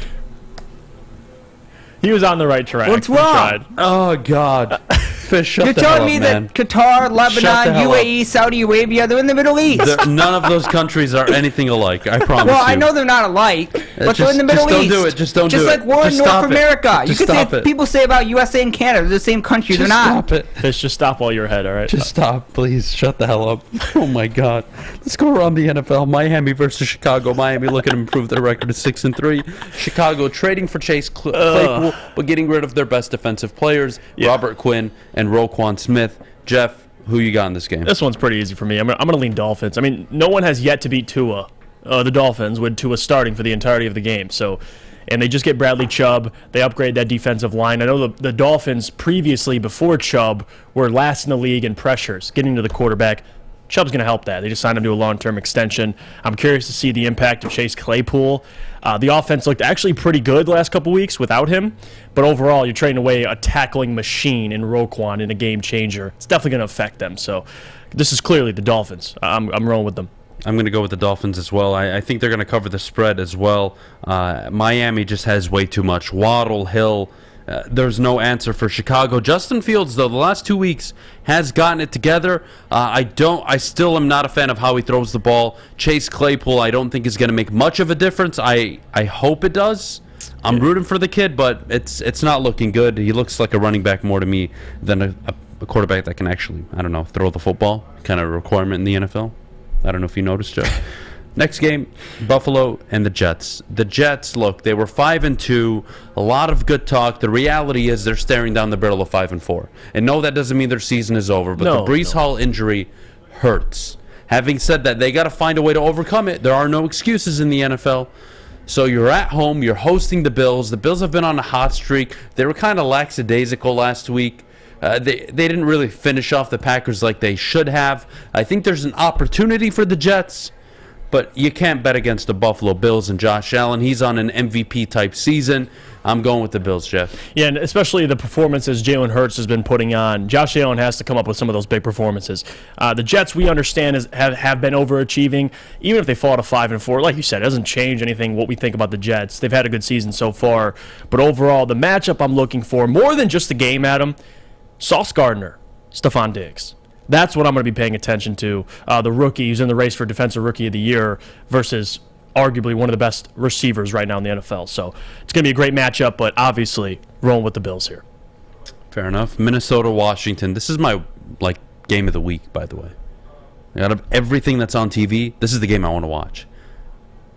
He was on the right track. What's He wrong? tried. Oh, God. Fish, shut You're the telling hell me up, that man. Qatar, Lebanon, hell UAE, Saudi Arabia, they're in the Middle East. None of those countries are anything alike, I promise Well, you. I know they're not alike, but they're in the Middle just East. don't do it. Just don't do it. Just like we're in Just North stop it. America. You Just can say stop it. people say about USA and Canada, they're the same country. Just they're not. stop it. Fish, just stop while you're ahead, all right? Just stop, please. Shut the hell up. Oh, my God. Let's go around the NFL. Miami versus Chicago. Miami looking to improve their record to 6-3. Chicago trading for Chase Claypool, but getting rid of their best defensive players, Robert Quinn and Roquan Smith. Jeff, who you got in this game? This one's pretty easy for me. I'm gonna lean Dolphins. I mean, no one has yet to beat Tua, the Dolphins, with Tua starting for the entirety of the game. So, and they just get Bradley Chubb. They upgrade that defensive line. I know the Dolphins previously, before Chubb, were last in the league in pressures, getting to the quarterback. Chubb's going to help that. They just signed him to a long-term extension. I'm curious to see the impact of Chase Claypool. The offense looked actually pretty good the last couple weeks without him, but overall, you're trading away a tackling machine in Roquan in a game changer. It's definitely going to affect them. So this is clearly the Dolphins. I'm rolling with them. I'm going to go with the Dolphins as well. I think they're going to cover the spread as well. Miami just has way too much. Waddle, Hill. There's no answer for Chicago. Justin Fields, though, the last 2 weeks has gotten it together. I still am not a fan of how he throws the ball. Chase Claypool, I don't think is going to make much of a difference. I hope it does. I'm rooting for the kid, but it's not looking good. He looks like a running back more to me than a quarterback that can actually, I don't know, throw the football. Kind of a requirement in the NFL. I don't know if you noticed, Joe. Next game, Buffalo and the Jets. The Jets, look, they were 5-2. A lot of good talk. The reality is they're staring down the barrel of 5-4. And no, that doesn't mean their season is over. But the Breece Hall injury hurts. Having said that, they got to find a way to overcome it. There are no excuses in the NFL. So you're at home, you're hosting the Bills. The Bills have been on a hot streak. They were kind of lackadaisical last week. They didn't really finish off the Packers like they should have. I think there's an opportunity for the Jets, but you can't bet against the Buffalo Bills and Josh Allen. He's on an MVP-type season. I'm going with the Bills, Jeff. Yeah, and especially the performances Jalen Hurts has been putting on. Josh Allen has to come up with some of those big performances. The Jets, we understand, have been overachieving. Even if they fall to 5-4, like you said, it doesn't change anything what we think about the Jets. They've had a good season so far. But overall, the matchup I'm looking for, more than just the game, Adam, Sauce Gardner, Stephon Diggs. That's what I'm going to be paying attention to. The rookie who's in the race for Defensive Rookie of the Year versus arguably one of the best receivers right now in the NFL. So it's going to be a great matchup, but obviously rolling with the Bills here. Fair enough. Minnesota, Washington. This is my game of the week, by the way. Out of everything that's on TV, this is the game I want to watch.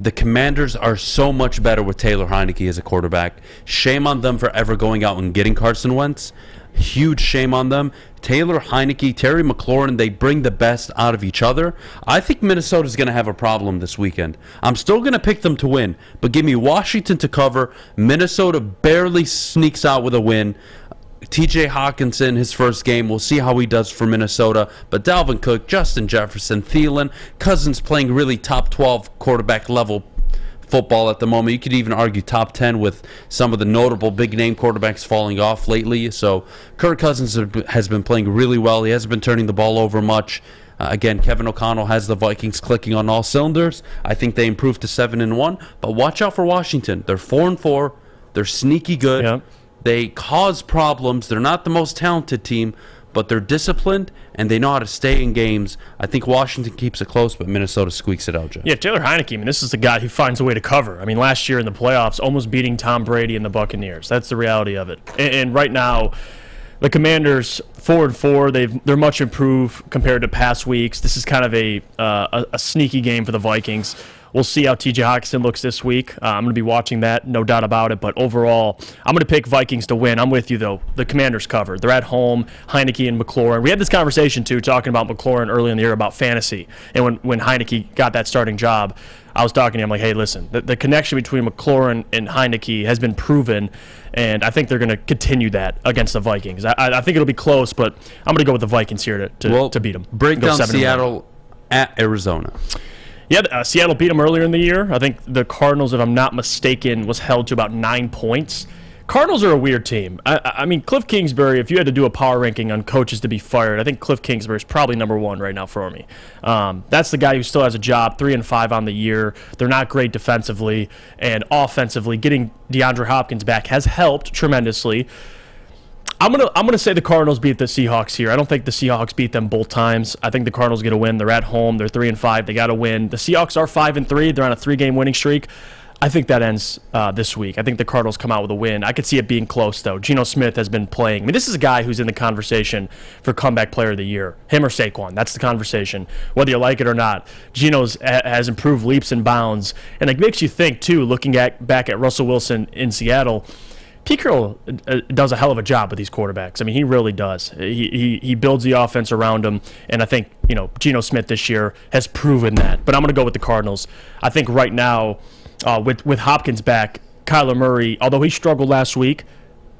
The Commanders are so much better with Taylor Heineke as a quarterback. Shame on them for ever going out and getting Carson Wentz. Huge shame on them. Taylor Heineke, Terry McLaurin, they bring the best out of each other. I think Minnesota's going to have a problem this weekend. I'm still going to pick them to win, but give me Washington to cover. Minnesota barely sneaks out with a win. TJ Hockenson, his first game, we'll see how he does for Minnesota. But Dalvin Cook, Justin Jefferson, Thielen, Cousins playing really top 12 quarterback level football at the moment. You could even argue top 10 with some of the notable big-name quarterbacks falling off lately. So Kirk Cousins has been playing really well. He hasn't been turning the ball over much. Again, Kevin O'Connell has the Vikings clicking on all cylinders. I think they improved to 7-1. But watch out for Washington. They're 4-4. They're sneaky good. Yep. They cause problems. They're not the most talented team, but they're disciplined and they know how to stay in games. I think Washington keeps it close, but Minnesota squeaks it out, Jeff. Yeah, Taylor Heineke, I mean, this is the guy who finds a way to cover. I mean, last year in the playoffs, almost beating Tom Brady and the Buccaneers. That's the reality of it. And right now, the Commanders 4-4. They're much improved compared to past weeks. This is kind of a sneaky game for the Vikings. We'll see how TJ Hockenson looks this week. I'm going to be watching that, no doubt about it. But overall, I'm going to pick Vikings to win. I'm with you, though. The Commanders covered. They're at home, Heineke and McLaurin. We had this conversation, too, talking about McLaurin early in the year about fantasy. And when Heineke got that starting job, I was talking to him like, hey, listen, the connection between McLaurin and Heineke has been proven, and I think they're going to continue that against the Vikings. I think it'll be close, but I'm going to go with the Vikings here to beat them. Break down Seattle at Arizona. Yeah, Seattle beat them earlier in the year. I think the Cardinals, if I'm not mistaken, was held to about 9 points. Cardinals are a weird team. I mean, Cliff Kingsbury, if you had to do a power ranking on coaches to be fired, I think Cliff Kingsbury is probably number one right now for me. That's the guy who still has a job, 3-5 on the year. They're not great defensively, and offensively, getting DeAndre Hopkins back has helped tremendously. I'm gonna say the Cardinals beat the Seahawks here. I don't think the Seahawks beat them both times. I think the Cardinals get a win. They're at home. They're 3-5. They got to win. The Seahawks are 5-3. They're on a 3-game winning streak. I think that ends this week. I think the Cardinals come out with a win. I could see it being close, though. Geno Smith has been playing. I mean, this is a guy who's in the conversation for comeback player of the year. Him or Saquon. That's the conversation, whether you like it or not. Geno's has improved leaps and bounds. And it makes you think, too, looking back at Russell Wilson in Seattle, Pete Carroll does a hell of a job with these quarterbacks. I mean, he really does. He builds the offense around him, and I think, Geno Smith this year has proven that. But I'm going to go with the Cardinals. I think right now, with Hopkins back, Kyler Murray, although he struggled last week,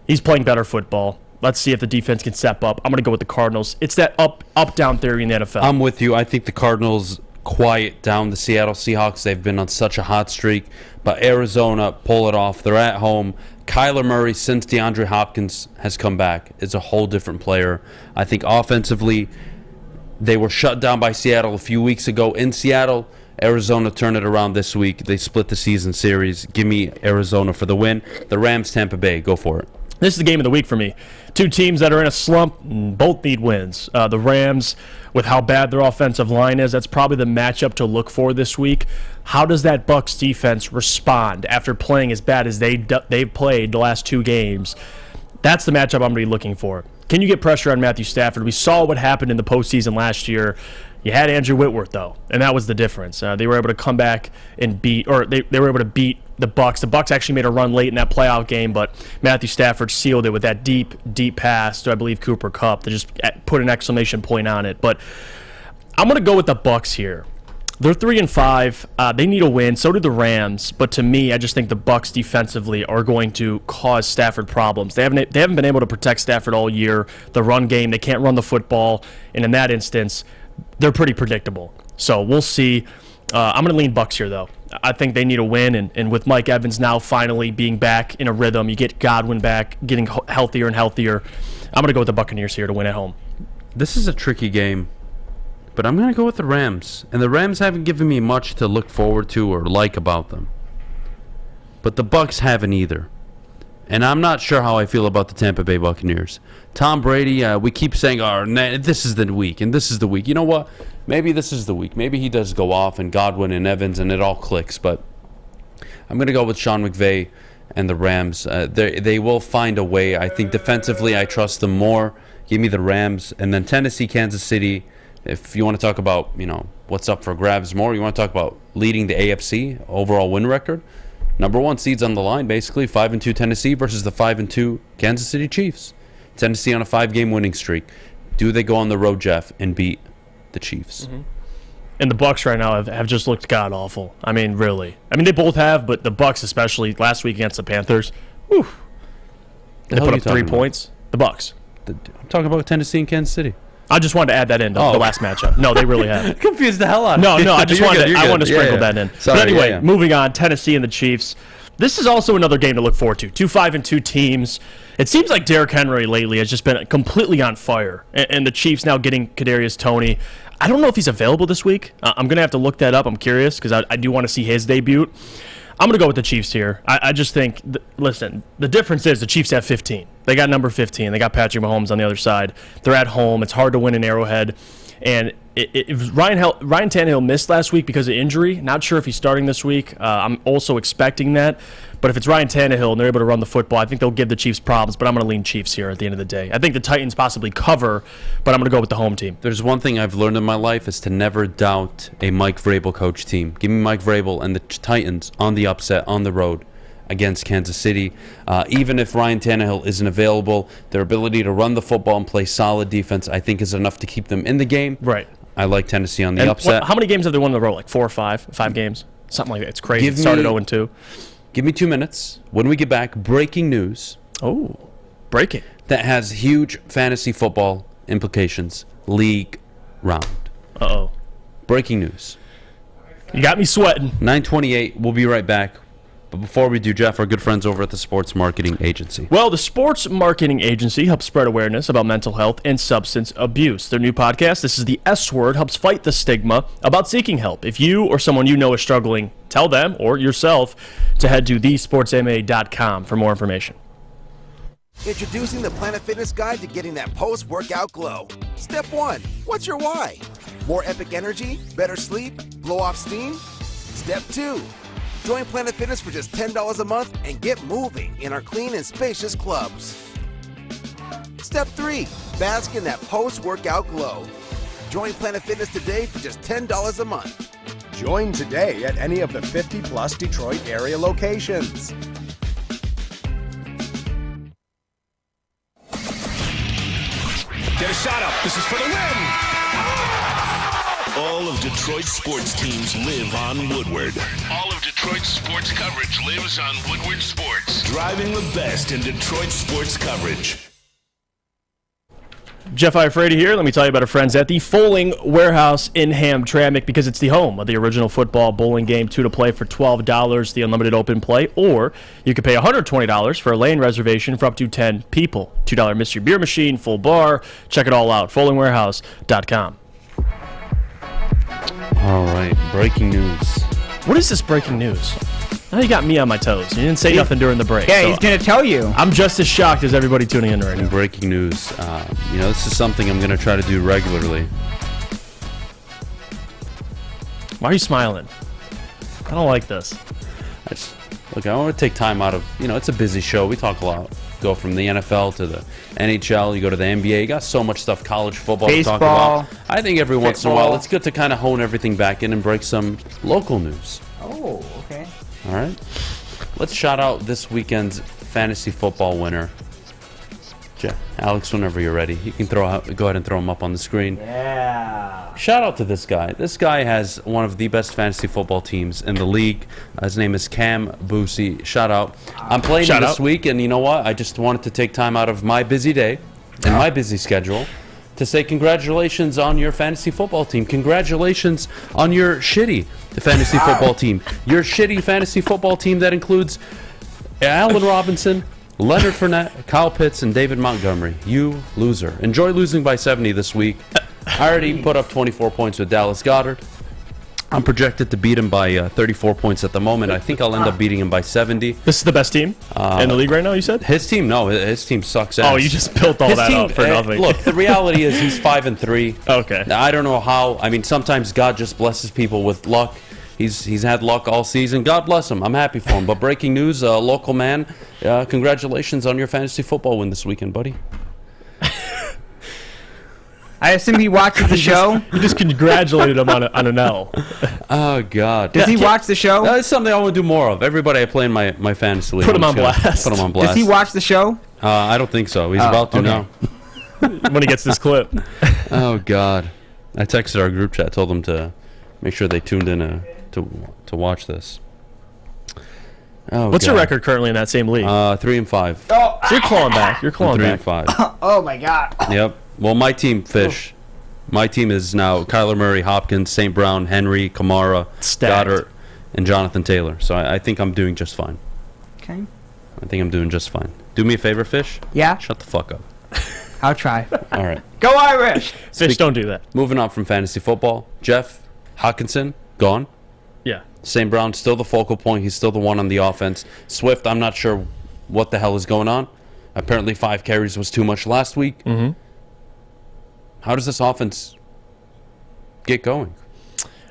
he's playing better football. Let's see if the defense can step up. I'm going to go with the Cardinals. It's that up-down theory in the NFL. I'm with you. I think the Cardinals quiet down the Seattle Seahawks. They've been on such a hot streak. But Arizona pull it off. They're at home. Kyler Murray, since DeAndre Hopkins has come back, is a whole different player. I think offensively, they were shut down by Seattle a few weeks ago in Seattle. Arizona turned it around this week. They split the season series. Give me Arizona for the win. The Rams, Tampa Bay. Go for it. This is the game of the week for me. Two teams that are in a slump, both need wins. The Rams, with how bad their offensive line is, that's probably the matchup to look for this week. How does that Bucs defense respond after playing as bad as they've played the last two games? That's the matchup I'm going to be looking for. Can you get pressure on Matthew Stafford? We saw what happened in the postseason last year. You had Andrew Whitworth, though, and that was the difference. They were able to come back and they were able to beat the Bucs. The Bucs actually made a run late in that playoff game, but Matthew Stafford sealed it with that deep pass to, I believe, Cooper Kupp to just put an exclamation point on it. But I'm going to go with the Bucs here. They're 3-5. They need a win. So do the Rams. But to me, I just think the Bucs defensively are going to cause Stafford problems. They haven't been able to protect Stafford all year. The run game, they can't run the football. And in that instance, they're pretty predictable. So we'll see. I'm going to lean Bucs here, though. I think they need a win. And with Mike Evans now finally being back in a rhythm, you get Godwin back, getting healthier and healthier. I'm going to go with the Buccaneers here to win at home. This is a tricky game, but I'm going to go with the Rams. And the Rams haven't given me much to look forward to or like about them. But the Bucs haven't either. And I'm not sure how I feel about the Tampa Bay Buccaneers. Tom Brady, we keep saying, oh, this is the week, and this is the week. You know what? Maybe this is the week. Maybe he does go off, and Godwin and Evans, and it all clicks. But I'm going to go with Sean McVay and the Rams. They will find a way. I think defensively, I trust them more. Give me the Rams. And then Tennessee, Kansas City. If you want to talk about, what's up for grabs more, you want to talk about leading the AFC, overall win record. Number 1 seeds on the line, basically. 5-2 Tennessee versus the 5-2 Kansas City Chiefs. Tennessee on a 5-game winning streak. Do they go on the road, Jeff, and beat the Chiefs? Mm-hmm. And the Bucs right now have just looked god-awful. I mean, really. I mean, they both have, but the Bucs especially, last week against the Panthers, whew. They put up 3 points. The Bucs. I'm talking about Tennessee and Kansas City. I just wanted to add that in, the last matchup. No, they really have. Confused the hell out of me. No, I just wanted to sprinkle that in. Sorry, but anyway, moving on, Tennessee and the Chiefs. This is also another game to look forward to. 2 5-2 teams. It seems like Derrick Henry lately has just been completely on fire. And the Chiefs now getting Kadarius Toney. I don't know if he's available this week. I'm going to have to look that up. I'm curious because I do want to see his debut. I'm going to go with the Chiefs here. I just think, listen, the difference is the Chiefs have 15. They got number 15. They got Patrick Mahomes on the other side. They're at home. It's hard to win in Arrowhead. And if Ryan Tannehill missed last week because of injury, not sure if he's starting this week. I'm also expecting that. But if it's Ryan Tannehill and they're able to run the football, I think they'll give the Chiefs problems. But I'm going to lean Chiefs here at the end of the day. I think the Titans possibly cover, but I'm going to go with the home team. There's one thing I've learned in my life is to never doubt a Mike Vrabel coach team. Give me Mike Vrabel and the Titans on the upset on the road against Kansas City. Even if Ryan Tannehill isn't available, their ability to run the football and play solid defense, I think, is enough to keep them in the game. Right. I like Tennessee on the upset. How many games have they won in a row? Like 4 or 5? 5 games? Something like that. It's crazy. It started 0-2. Give me 2 minutes. When we get back, breaking news. Oh, breaking. That has huge fantasy football implications. League round. Uh-oh. Breaking news. You got me sweating. 9:28. We'll be right back. But before we do, Jeff, our good friends over at the Sports Marketing Agency. Well, the Sports Marketing Agency helps spread awareness about mental health and substance abuse. Their new podcast, This is the S Word, helps fight the stigma about seeking help. If you or someone you know is struggling, tell them or yourself to head to thesportsma.com for more information. Introducing the Planet Fitness Guide to getting that post-workout glow. Step 1, what's your why? More epic energy? Better sleep? Blow off steam? Step 2, join Planet Fitness for just $10 a month and get moving in our clean and spacious clubs. Step 3, bask in that post-workout glow. Join Planet Fitness today for just $10 a month. Join today at any of the 50-plus Detroit area locations. Get a shot up. This is for the win. All of Detroit's sports teams live on Woodward. All of Detroit's sports coverage lives on Woodward Sports. Driving the best in Detroit sports coverage. Jeff Iafrate here. Let me tell you about our friends at the Foaling Warehouse in Hamtramck, because it's the home of the original football bowling game, 2 to play for $12, the unlimited open play, or you could pay $120 for a lane reservation for up to 10 people. $2 mystery beer machine, full bar. Check it all out. FoalingWarehouse.com. All right, breaking news. What is this breaking news? Now you got me on my toes. You didn't say nothing during the break. Yeah, he's going to tell you. I'm just as shocked as everybody tuning in right now. Breaking news. This is something I'm going to try to do regularly. Why are you smiling? I don't like this. I want to take time out of, it's a busy show. We talk a lot. Go from the NFL to the NHL. You go to the NBA. You got so much stuff, college football Baseball, to talk about. I think every once in a while it's good to kind of hone everything back in and break some local news. Oh, okay. All right. Let's shout out this weekend's fantasy football winner. Alex, whenever you're ready, you can go ahead and throw him up on the screen. Yeah. Shout out to this guy. This guy has one of the best fantasy football teams in the league. His name is Cam Boosie. Shout out. I'm playing this week, and you know what? I just wanted to take time out of my busy day and my busy schedule to say congratulations on your fantasy football team. Congratulations on your shitty fantasy football team. Your shitty fantasy football team that includes Allen Robinson, Leonard Fournette, Kyle Pitts, and David Montgomery. You loser. Enjoy losing by 70 this week. I already put up 24 points with Dallas Goedert. I'm projected to beat him by 34 points at the moment. I think I'll end up beating him by 70. This is the best team in the league right now, you said? His team, no. His team sucks ass. Oh, you just built all that up for nothing. Look, the reality is he's 5-3. Okay. I don't know how. I mean, sometimes God just blesses people with luck. He's had luck all season. God bless him. I'm happy for him. But breaking news, local man, congratulations on your fantasy football win this weekend, buddy. I assume he watches the show. You just congratulated him on an L. Oh, God. Does he watch the show? That's something I want to do more of. Everybody I play in my fantasy league. Put him on blast. Put him on blast. Does he watch the show? I don't think so. He's about to now. When he gets this clip. Oh, God. I texted our group chat, told them to make sure they tuned in to watch this. Oh, What's your record currently in that same league? 3-5. Oh, so you're clawing back. You're clawing back. 3-5. Oh my God. Yep. Well, my team, Fish. My team is now Kyler Murray, Hopkins, St. Brown, Henry, Kamara, Goddard, and Jonathan Taylor. So I think I'm doing just fine. Okay. I think I'm doing just fine. Do me a favor, Fish. Yeah. Shut the fuck up. I'll try. All right. Go Irish. Fish, don't do that. Moving on from fantasy football, Jeff Hockenson gone. Yeah. St. Brown still the focal point. He's still the one on the offense. Swift, I'm not sure what the hell is going on. Apparently 5 carries was too much last week. Mm-hmm. How does this offense get going?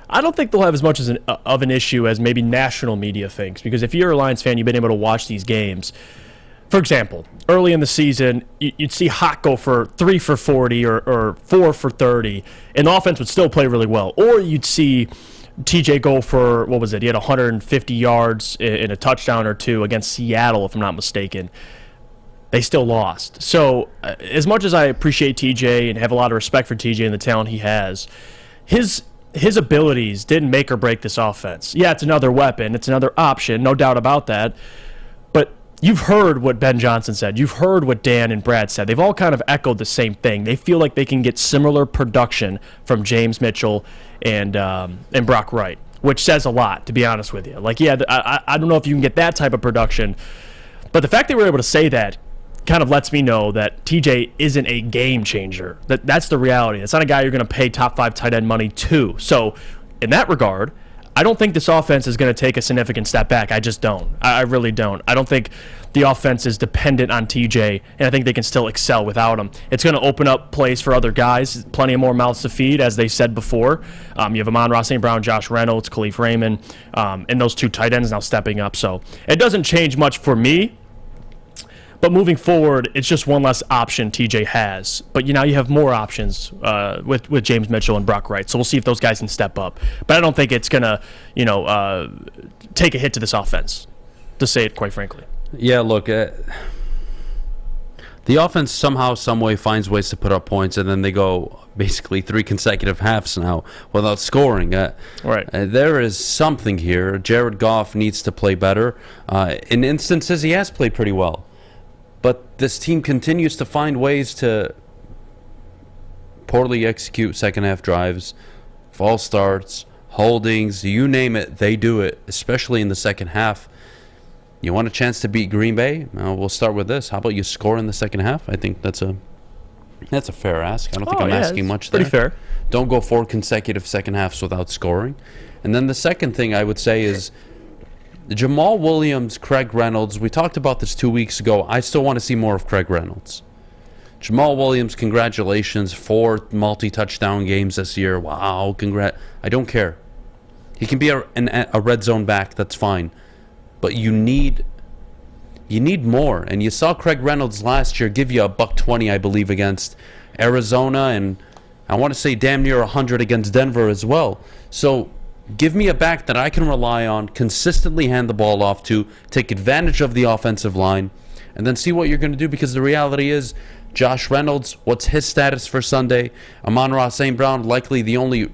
I don't think they'll have as much as of an issue as maybe national media thinks, because if you're a Lions fan, you've been able to watch these games. For example, early in the season, you'd see Hawk go for 3 for 40 or 4 for 30, and the offense would still play really well. Or you'd see TJ go for, what was it? He had 150 yards in a touchdown or 2 against Seattle, if I'm not mistaken. They still lost. So as much as I appreciate TJ and have a lot of respect for TJ and the talent he has, his abilities didn't make or break this offense. Yeah, it's another weapon. It's another option, no doubt about that. But you've heard what Ben Johnson said. You've heard what Dan and Brad said. They've all kind of echoed the same thing. They feel like they can get similar production from James Mitchell and Brock Wright, which says a lot, to be honest with you. Like, yeah, I don't know if you can get that type of production, but the fact they were able to say that kind of lets me know that TJ isn't a game changer. That's the reality. It's not a guy you're going to pay top 5 tight end money to. So in that regard, I don't think this offense is going to take a significant step back. I just don't. I really don't. I don't think the offense is dependent on TJ, and I think they can still excel without him. It's going to open up plays for other guys, plenty of more mouths to feed, as they said before. You have Amon-Ra St. Brown, Josh Reynolds, Khalif Raymond, and those 2 tight ends now stepping up. So it doesn't change much for me. But moving forward, it's just one less option TJ has. But now you have more options with James Mitchell and Brock Wright. So we'll see if those guys can step up. But I don't think it's going to, take a hit to this offense, to say it quite frankly. Yeah, look, the offense somehow, some way finds ways to put up points, and then they go basically 3 consecutive halves now without scoring. Right. There is something here. Jared Goff needs to play better. In instances, he has played pretty well. But this team continues to find ways to poorly execute second-half drives, false starts, holdings, you name it, they do it, especially in the second half. You want a chance to beat Green Bay? We'll start with this. How about you score in the second half? I think that's a fair ask. I don't think I'm asking much there. Pretty fair. Don't go 4 consecutive second halves without scoring. And then the second thing I would say is Jamal Williams, Craig Reynolds. We talked about this 2 weeks ago. I still want to see more of Craig Reynolds. Jamal Williams, congratulations. 4 multi-touchdown games this year. Wow, I don't care. He can be a red zone back. That's fine. But you need more. And you saw Craig Reynolds last year give you $120, I believe, against Arizona. And I want to say damn near 100 against Denver as well. So give me a back that I can rely on, consistently hand the ball off to, take advantage of the offensive line, and then see what you're going to do, because the reality is Josh Reynolds, what's his status for Sunday? Amon-Ra St. Brown, likely the only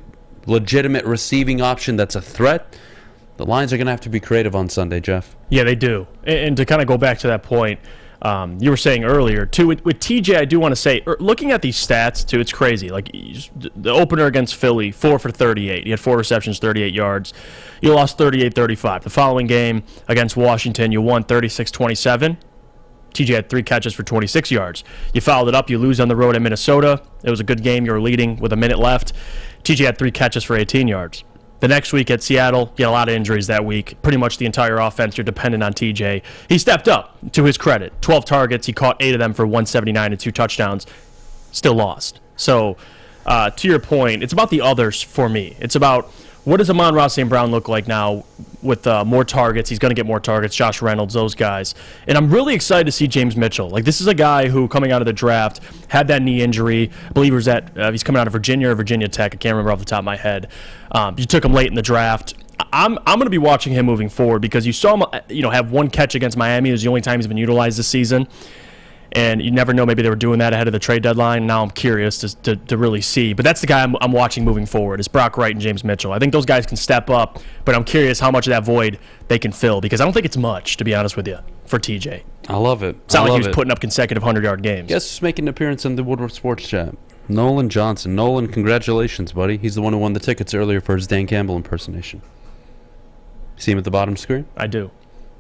legitimate receiving option that's a threat. The Lions are going to have to be creative on Sunday, Jeff. Yeah, they do. And to kind of go back to that point, you were saying earlier, too, with TJ, I do want to say, looking at these stats, too, it's crazy. Like, the opener against Philly, 4 for 38. He had 4 receptions, 38 yards. You lost 38-35. The following game against Washington, you won 36-27. TJ had 3 catches for 26 yards. You followed it up. You lose on the road at Minnesota. It was a good game. You were leading with a minute left. TJ had 3 catches for 18 yards. The next week at Seattle, he had a lot of injuries that week. Pretty much the entire offense, you're dependent on TJ. He stepped up, to his credit. 12 targets. He caught 8 of them for 179 and 2 touchdowns. Still lost. So, to your point, it's about the others for me. It's about, what does Amon-Ra St. Brown look like now with more targets? He's going to get more targets. Josh Reynolds, those guys. And I'm really excited to see James Mitchell. Like, this is a guy who, coming out of the draft, had that knee injury. I believe he was he's coming out of Virginia or Virginia Tech. I can't remember off the top of my head. You took him late in the draft. I'm going to be watching him moving forward, because you saw him have 1 catch against Miami. It was the only time he's been utilized this season. And you never know, maybe they were doing that ahead of the trade deadline. Now I'm curious to really see. But that's the guy I'm watching moving forward, is Brock Wright and James Mitchell. I think those guys can step up, but I'm curious how much of that void they can fill, because I don't think it's much, to be honest with you, for TJ. I love it. It's not like he was putting up consecutive 100-yard games. Yes, just making an appearance in the Woodward Sports Chat. Nolan Johnson. Nolan, congratulations, buddy. He's the one who won the tickets earlier for his Dan Campbell impersonation. See him at the bottom screen? I do.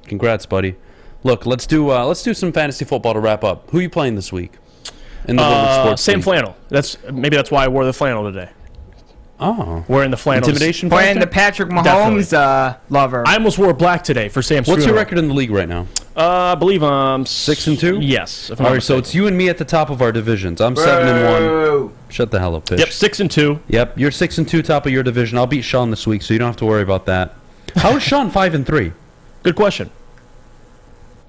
Congrats, buddy. Look, let's do some fantasy football to wrap up. Who are you playing this week in the Woodward Sports Sam League? Flannel. Maybe that's why I wore the flannel today. Oh. Wearing the flannel. Intimidation Playing factor? the Patrick Mahomes lover. I almost wore black today for Sam's What's your funeral. record in the league right now? I believe I'm 6-2. Yes. All right, so it's you and me at the top of our divisions. I'm 7-1. Shut the hell up, Fish. Yep, 6-2. Yep, you're 6-2, top of your division. I'll beat Sean this week, so you don't have to worry about that. How is Sean 5-3? Good question.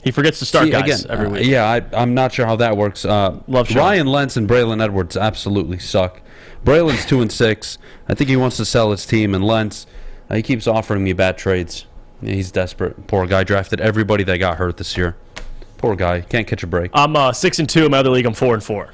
He forgets to start guys every week. Yeah, I'm not sure how that works. Love Sean. Ryan Lentz and Braylon Edwards absolutely suck. Braylon's 2-6. I think he wants to sell his team, and Lentz, he keeps offering me bad trades. Yeah, he's desperate. Poor guy drafted everybody that got hurt this year. Poor guy, can't catch a break. I'm 6-2. In my other league, I'm 4-4.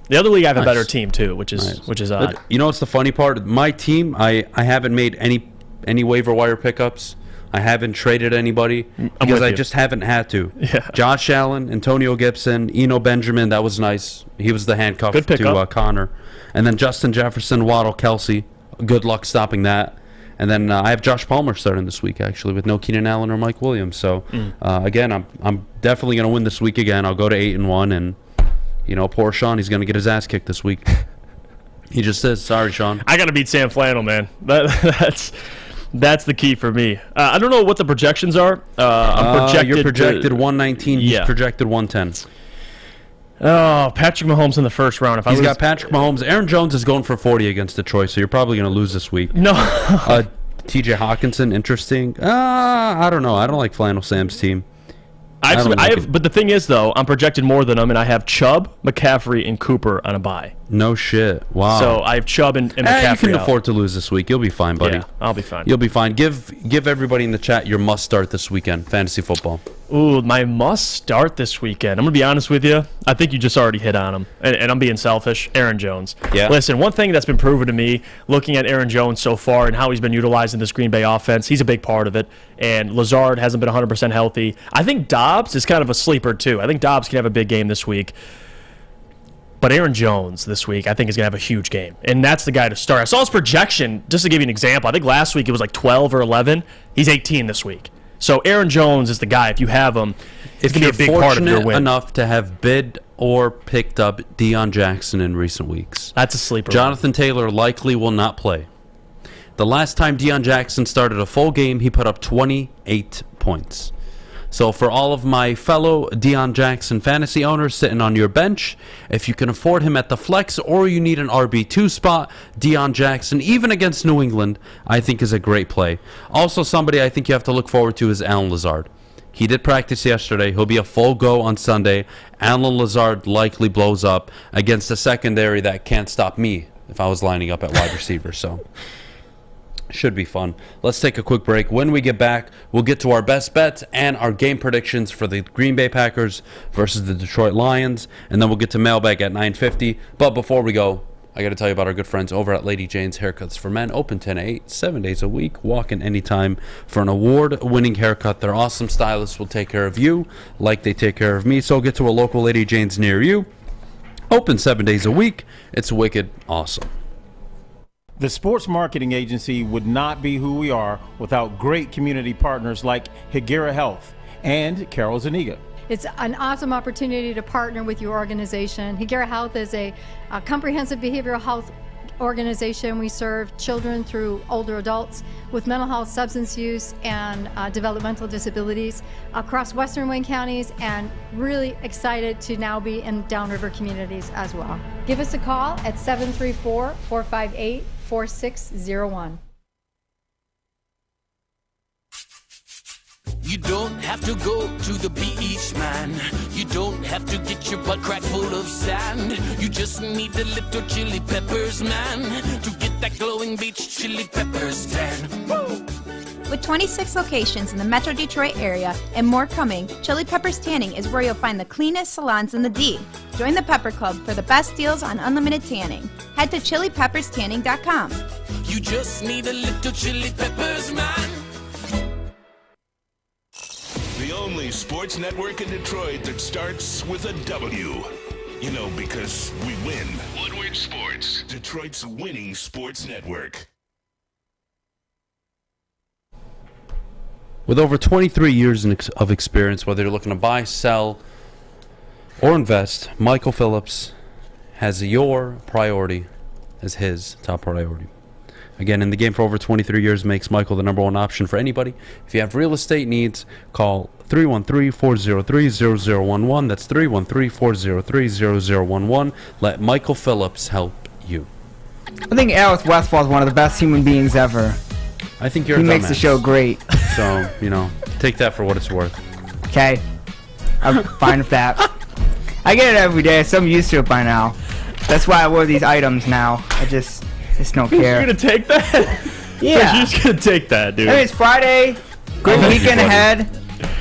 The other league, I have a Nice. better team too, which is odd. But you know what's the funny part? My team, I haven't made any waiver wire pickups. I haven't traded anybody because I just haven't had to. Yeah. Josh Allen, Antonio Gibson, Eno Benjamin, that was nice. He was the handcuff Good to pickup. Connor. And then Justin Jefferson, Waddle, Kelsey. Good luck stopping that. And then I have Josh Palmer starting this week, actually, with no Keenan Allen or Mike Williams. So, again, I'm definitely going to win this week again. I'll go to 8-1, and, poor Sean, he's going to get his ass kicked this week. He just is. Sorry, Sean. I got to beat Sam Flannel, man. That's the key for me. I don't know what the projections are. You're projected 119. He's projected 110. Oh, Patrick Mahomes in the first round. He's got Patrick Mahomes. Aaron Jones is going for 40 against Detroit, so you're probably going to lose this week. No. T.J. Hockenson, interesting. I don't know. I don't like Flannel Sam's team. But the thing is, though, I'm projected more than him, and I have Chubb, McCaffrey, and Cooper on a bye. No shit. Wow. So I have Chubb and McCaffrey. You can out. afford to lose this week. You'll be fine, buddy. Yeah, I'll be fine. You'll be fine. Give everybody in the chat your must start this weekend. Fantasy football. Ooh, my must start this weekend. I'm going to be honest with you. I think you just already hit on him. And I'm being selfish. Aaron Jones. Yeah. Listen, one thing that's been proven to me, looking at Aaron Jones so far and how he's been utilized in this Green Bay offense, he's a big part of it. And Lazard hasn't been 100% healthy. I think Dobbs is kind of a sleeper, too. I think Dobbs can have a big game this week. But Aaron Jones this week, I think, is going to have a huge game. And that's the guy to start. I saw his projection, just to give you an example. I think last week it was like 12 or 11. He's 18 this week. So Aaron Jones is the guy. If you have him, it's going to be a big part of your win. Enough to have bid or picked up Deion Jackson in recent weeks. That's a sleeper. Jonathan Taylor likely will not play. The last time Deion Jackson started a full game, he put up 28 points. So for all of my fellow Deion Jackson fantasy owners sitting on your bench, if you can afford him at the flex or you need an RB2 spot, Deion Jackson, even against New England, I think is a great play. Also somebody I think you have to look forward to is Allen Lazard. He did practice yesterday. He'll be a full go on Sunday. Allen Lazard likely blows up against a secondary that can't stop me if I was lining up at wide receiver. So Should be fun. Let's take a quick break. When we get back, we'll get to our best bets and our game predictions for the Green Bay Packers versus the Detroit Lions, and then we'll get to Mailbag at 9:50. But before we go, I got to tell you about our good friends over at Lady Jane's Haircuts for Men. Open 10 to 8, 7 days a week. Walk in anytime for an award-winning haircut. Their awesome stylists will take care of you like they take care of me. So get to a local Lady Jane's near you. Open 7 days a week. It's wicked awesome. The sports marketing agency would not be who we are without great community partners like Higuera Health and Carol Zaniga. It's an awesome opportunity to partner with your organization. Higuera Health is a comprehensive behavioral health organization. We serve children through older adults with mental health, substance use, and developmental disabilities across Western Wayne counties, and really excited to now be in downriver communities as well. Give us a call at 734-458-4601. You don't have to go to the beach, man. You don't have to get your butt crack full of sand. You just need a little chili peppers, man, to get that glowing beach chili peppers tan. Woo! With 26 locations in the Metro Detroit area and more coming, Chili Peppers Tanning is where you'll find the cleanest salons in the D. Join the Pepper Club for the best deals on unlimited tanning. Head to chilipepperstanning.com. You just need a little chili peppers, man. The only sports network in Detroit that starts with a W. You know, because we win. Woodward Sports, Detroit's winning sports network. With over 23 years of experience, whether you're looking to buy, sell, or invest, Michael Phillips has your priority as his top priority. Again, in the game for over 23 years makes Michael the number one option for anybody. If you have real estate needs, call 313-403-0011. That's 313-403-0011. Let Michael Phillips help you. I think Alice Westfall is one of the best human beings ever. I think you're He a makes the dumbass. show great. So, take that for what it's worth. Okay. I'm fine with that. I get it every day, so I'm used to it by now. That's why I wear these items now. I just don't care. You're gonna take that? Yeah. You're just gonna take that, dude. I mean, it's Friday. Great weekend ahead.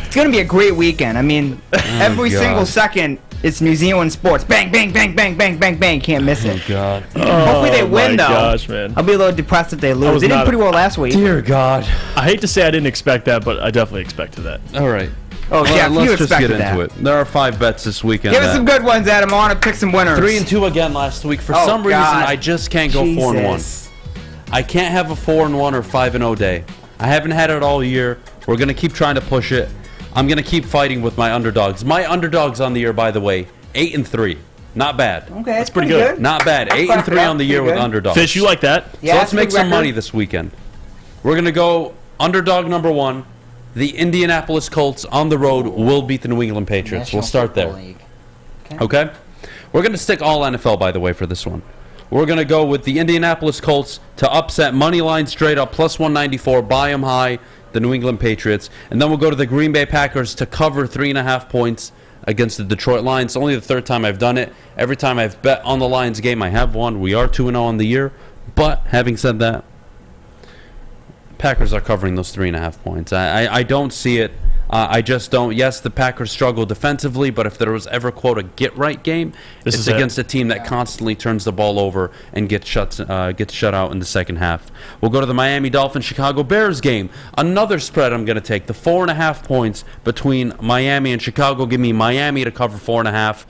It's gonna be a great weekend. I mean, every God. single second, it's New Zealand sports. Bang, bang, bang, bang, bang, bang, bang. Can't miss it. Oh, God. Hopefully they win, though. Gosh, man. I'll be a little depressed if they lose. They did pretty well last week. Dear God. I hate to say I didn't expect that, but I definitely expected that. All right. Oh, yeah, let's you just get expected into that. it. There are 5 bets this weekend. Give us some good ones, Adam. I want to pick some winners. 3-2 again last week. For Oh, some reason, God. I just can't go 4-1. Jesus. I can't have a 4-1 or 5-0 day. I haven't had it all year. We're going to keep trying to push it. I'm going to keep fighting with my underdogs. My underdogs on the year, by the way, 8-3. Not bad. Okay, that's pretty good. Not bad. 8-3 on the year with underdogs. Fish, you like that? Yeah, So that's let's a make good some record. money this weekend. We're going to go underdog number 1. The Indianapolis Colts on the road will beat the New England Patriots. We'll start there. Okay? We're going to stick all NFL, by the way, for this one. We're going to go with the Indianapolis Colts to upset money line straight up, plus 194, buy them high, the New England Patriots. And then we'll go to the Green Bay Packers to cover 3.5 points against the Detroit Lions. It's only the 3rd time I've done it. Every time I've bet on the Lions game, I have won. We are 2-0 on the year. But having said that, Packers are covering those 3.5 points. I don't see it. I just don't. Yes, the Packers struggle defensively, but if there was ever, quote, a get-right game, it's against a team that constantly turns the ball over and gets shut out in the second half. We'll go to the Miami Dolphins-Chicago Bears game. Another spread I'm going to take. The 4.5 points between Miami and Chicago. Give me Miami to cover 4.5.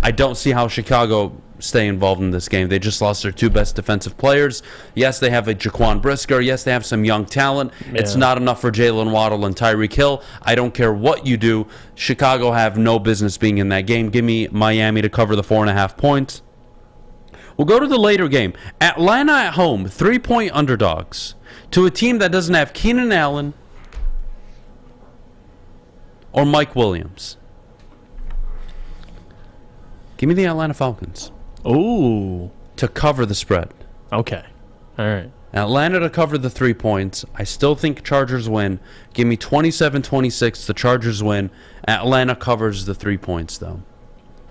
I don't see how Chicago stay involved in this game. They just lost their 2 best defensive players. Yes, they have a Jaquan Brisker. Yes, they have some young talent. Yeah. It's not enough for Jalen Waddle and Tyreek Hill. I don't care what you do. Chicago have no business being in that game. Give me Miami to cover the 4.5 points. We'll go to the later game. Atlanta at home, 3-point underdogs to a team that doesn't have Keenan Allen or Mike Williams. Give me the Atlanta Falcons. Ooh. To cover the spread. Okay. All right. Atlanta to cover the 3 points. I still think Chargers win. Give me 27-26. The Chargers win. Atlanta covers the 3 points, though.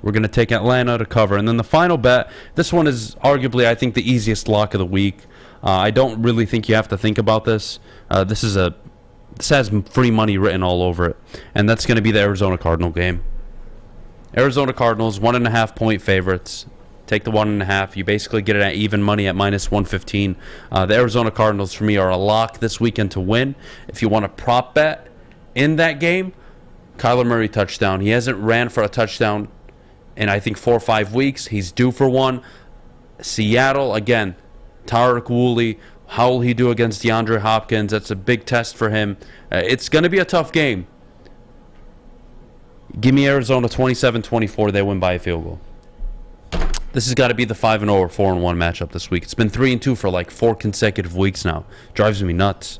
We're going to take Atlanta to cover. And then the final bet, this one is arguably, I think, the easiest lock of the week. I don't really think you have to think about this. This has free money written all over it, and that's going to be the Arizona Cardinal game. Arizona Cardinals, 1.5-point favorites. Take the 1.5. You basically get it at even money at minus 115. The Arizona Cardinals, for me, are a lock this weekend to win. If you want to prop bet in that game, Kyler Murray touchdown. He hasn't ran for a touchdown in, I think, 4 or 5 weeks. He's due for one. Seattle, again, Tarek Woolley. How will he do against DeAndre Hopkins? That's a big test for him. It's going to be a tough game. Give me Arizona 27-24. They win by a field goal. This has got to be the 5-0 or 4-1 matchup this week. It's been 3-2 for like 4 consecutive weeks now. Drives me nuts.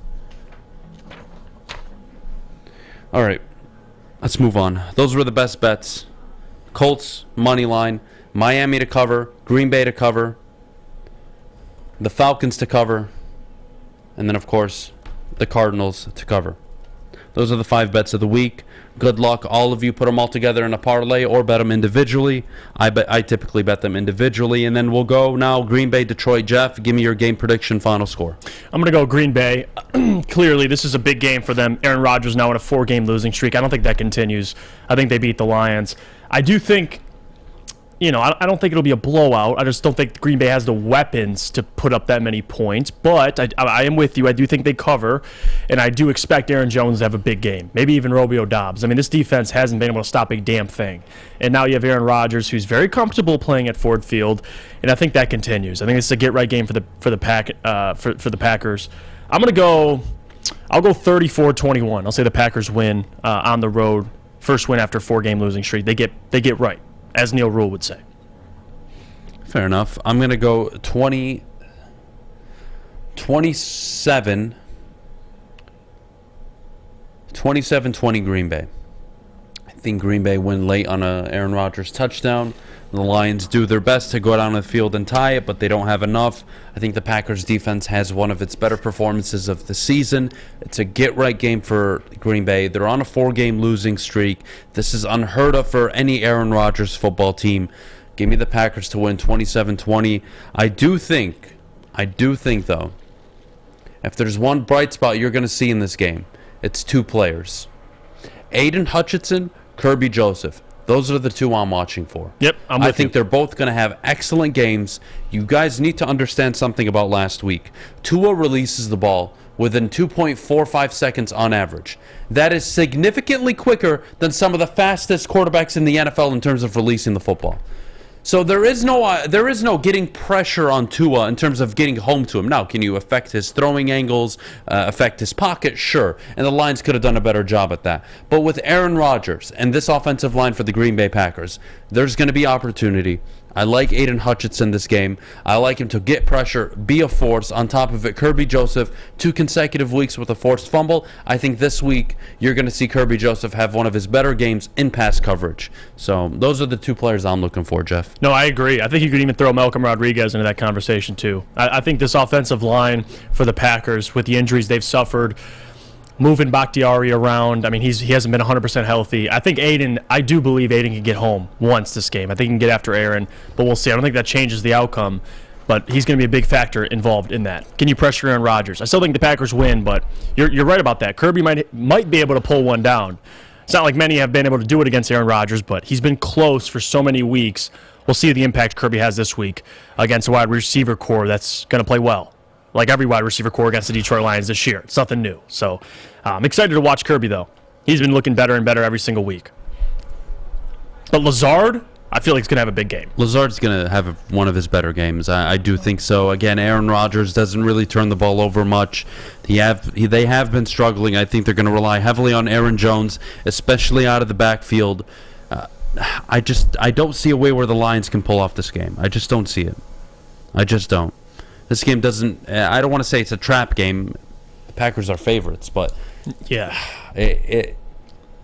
All right, let's move on. Those were the best bets. Colts, money line. Miami to cover. Green Bay to cover. The Falcons to cover. And then, of course, the Cardinals to cover. Those are the 5 bets of the week. Good luck, all of you. Put them all together in a parlay or bet them individually. I typically bet them individually. And then we'll go now Green Bay, Detroit. Jeff, give me your game prediction, final score. I'm going to go Green Bay. Clearly, this is a big game for them. Aaron Rodgers now in a 4-game losing streak. I don't think that continues. I think they beat the Lions. I do think, I don't think it'll be a blowout. I just don't think Green Bay has the weapons to put up that many points. But I am with you. I do think they cover, and I do expect Aaron Jones to have a big game, maybe even Romeo Doubs. I mean, this defense hasn't been able to stop a damn thing. And now you have Aaron Rodgers, who's very comfortable playing at Ford Field, and I think that continues. I think it's a get-right game for the Packers. I'll go 34-21. I'll say the Packers win on the road. First win after 4-game losing streak. They get right, as Neil Rule would say. Fair enough. I'm going to go 27-20 Green Bay. I think Green Bay win late on a Aaron Rodgers touchdown. The Lions do their best to go down the field and tie it, but they don't have enough. I think the Packers defense has one of its better performances of the season. It's a get-right game for Green Bay. They're on a 4-game losing streak. This is unheard of for any Aaron Rodgers football team. Give me the Packers to win 27-20. I do think, though, if there's one bright spot you're going to see in this game, it's 2 players. Aiden Hutchinson, Kirby Joseph. Those are the 2 I'm watching for. Yep, I think they're both going to have excellent games. You guys need to understand something about last week. Tua releases the ball within 2.45 seconds on average. That is significantly quicker than some of the fastest quarterbacks in the NFL in terms of releasing the football. So there is no getting pressure on Tua in terms of getting home to him. Now, can you affect his throwing angles, affect his pocket? Sure. And the Lions could have done a better job at that. But with Aaron Rodgers and this offensive line for the Green Bay Packers, there's going to be opportunity. I like Aiden Hutchinson this game. I like him to get pressure, be a force. On top of it, Kirby Joseph, 2 consecutive weeks with a forced fumble. I think this week you're going to see Kirby Joseph have one of his better games in pass coverage. So those are the 2 players I'm looking for, Jeff. No, I agree. I think you could even throw Malcolm Rodriguez into that conversation too. I think this offensive line for the Packers, with the injuries they've suffered, moving Bakhtiari around. I mean, he hasn't been 100% healthy. I do believe Aiden can get home once this game. I think he can get after Aaron, but we'll see. I don't think that changes the outcome, but he's going to be a big factor involved in that. Can you pressure Aaron Rodgers? I still think the Packers win, but you're right about that. Kirby might be able to pull one down. It's not like many have been able to do it against Aaron Rodgers, but he's been close for so many weeks. We'll see the impact Kirby has this week against a wide receiver core that's going to play well, like every wide receiver core against the Detroit Lions this year. It's nothing new. So I'm excited to watch Kirby, though. He's been looking better and better every single week. But Lazard, I feel like he's going to have a big game. Lazard's going to have one of his better games. I do think so. Again, Aaron Rodgers doesn't really turn the ball over much. They have been struggling. I think they're going to rely heavily on Aaron Jones, especially out of the backfield. I don't see a way where the Lions can pull off this game. I just don't see it. I just don't. This game doesn't. I don't want to say it's a trap game. The Packers are favorites, but yeah,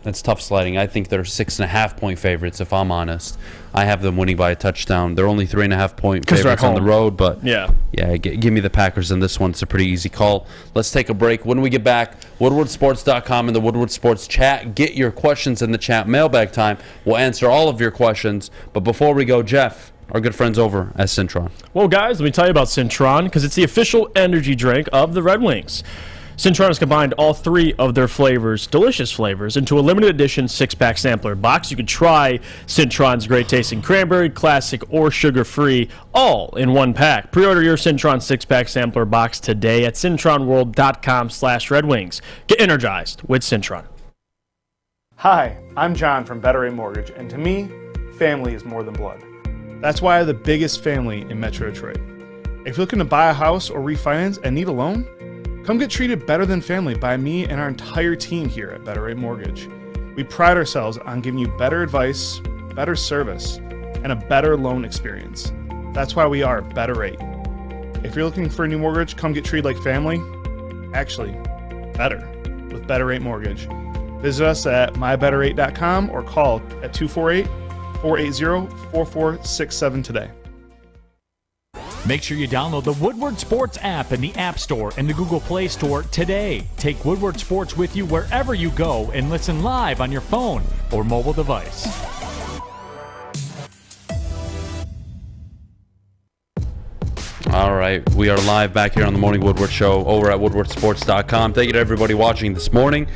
that's tough sliding. I think they're 6.5-point favorites. If I'm honest, I have them winning by a touchdown. They're only 3.5-point favorites on the road, but yeah. Give me the Packers in this one. It's a pretty easy call. Let's take a break. When we get back, WoodwardSports.com and the Woodward Sports chat. Get your questions in the chat. Mailbag time. We'll answer all of your questions. But before we go, Jeff, our good friends over at Cintron. Well, guys, let me tell you about Cintron, because it's the official energy drink of the Red Wings. Cintron has combined all 3 of their flavors, delicious flavors, into a limited edition 6-pack sampler box. You can try Cintron's great tasting cranberry, classic, or sugar-free, all in one pack. Pre-order your Cintron 6-pack sampler box today at cintronworld.com/Red Wings. Get energized with Cintron. Hi, I'm John from Better Rate Mortgage, and to me, family is more than blood. That's why I have the biggest family in Metro Detroit. If you're looking to buy a house or refinance and need a loan, come get treated better than family by me and our entire team here at Better Rate Mortgage. We pride ourselves on giving you better advice, better service, and a better loan experience. That's why we are Better Rate. If you're looking for a new mortgage, come get treated like family. Actually, better with Better Rate Mortgage. Visit us at mybetterrate.com or call at 248-480-4467 today. Make sure you download the Woodward Sports app in the App Store and the Google Play Store today. Take Woodward Sports with you wherever you go and listen live on your phone or mobile device. All right, we are live back here on the Morning Woodward Show over at woodwardsports.com. Thank you to everybody watching this morning.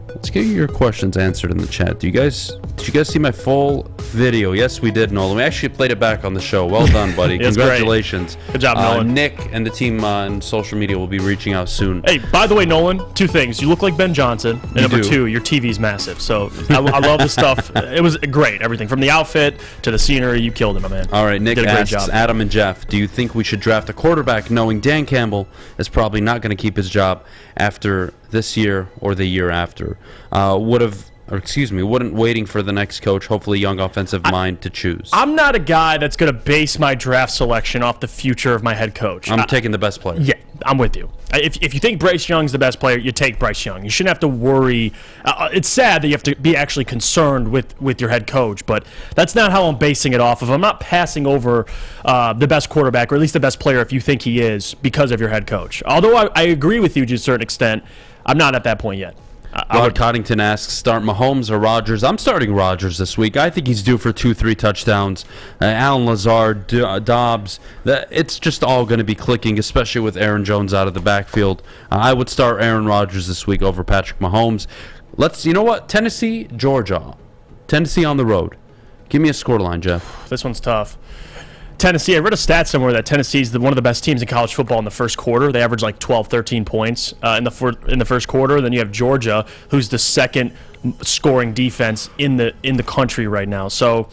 Let's get your questions answered in the chat. Did you guys see my full video? Yes, we did, Nolan. We actually played it back on the show. Well done, buddy. Congratulations. Great. Good job, Nolan. Nick and the team on social media will be reaching out soon. Hey, by the way, Nolan, 2 things. You look like Ben Johnson. And number 2, your TV's massive. So I love the stuff. It was great. Everything from the outfit to the scenery. You killed it, my man. All right, Nick did a great asks, job. Adam and Jeff, do you think we should draft a quarterback knowing Dan Campbell is probably not going to keep his job after this year or the year after? Wouldn't waiting for the next coach, hopefully young offensive mind, to choose. I'm not a guy that's going to base my draft selection off the future of my head coach. I'm taking the best player. Yeah, I'm with you. If you think Bryce Young's the best player, you take Bryce Young. You shouldn't have to worry. It's sad that you have to be actually concerned with your head coach, but that's not how I'm basing it off of. I'm not passing over the best quarterback, or at least the best player if you think he is, because of your head coach. Although I agree with you to a certain extent, I'm not at that point yet. Rod Coddington asks, start Mahomes or Rodgers? I'm starting Rodgers this week. I think he's due for 2-3 touchdowns. Allen Lazard, Dobbs, it's just all going to be clicking, especially with Aaron Jones out of the backfield. I would start Aaron Rodgers this week over Patrick Mahomes. You know what? Tennessee, Georgia. Tennessee on the road. Give me a scoreline, Jeff. This one's tough. Tennessee, I read a stat somewhere that Tennessee is one of the best teams in college football in the first quarter. They average like 12, 13 points in the first quarter. Then you have Georgia, who's the second scoring defense in the country right now. So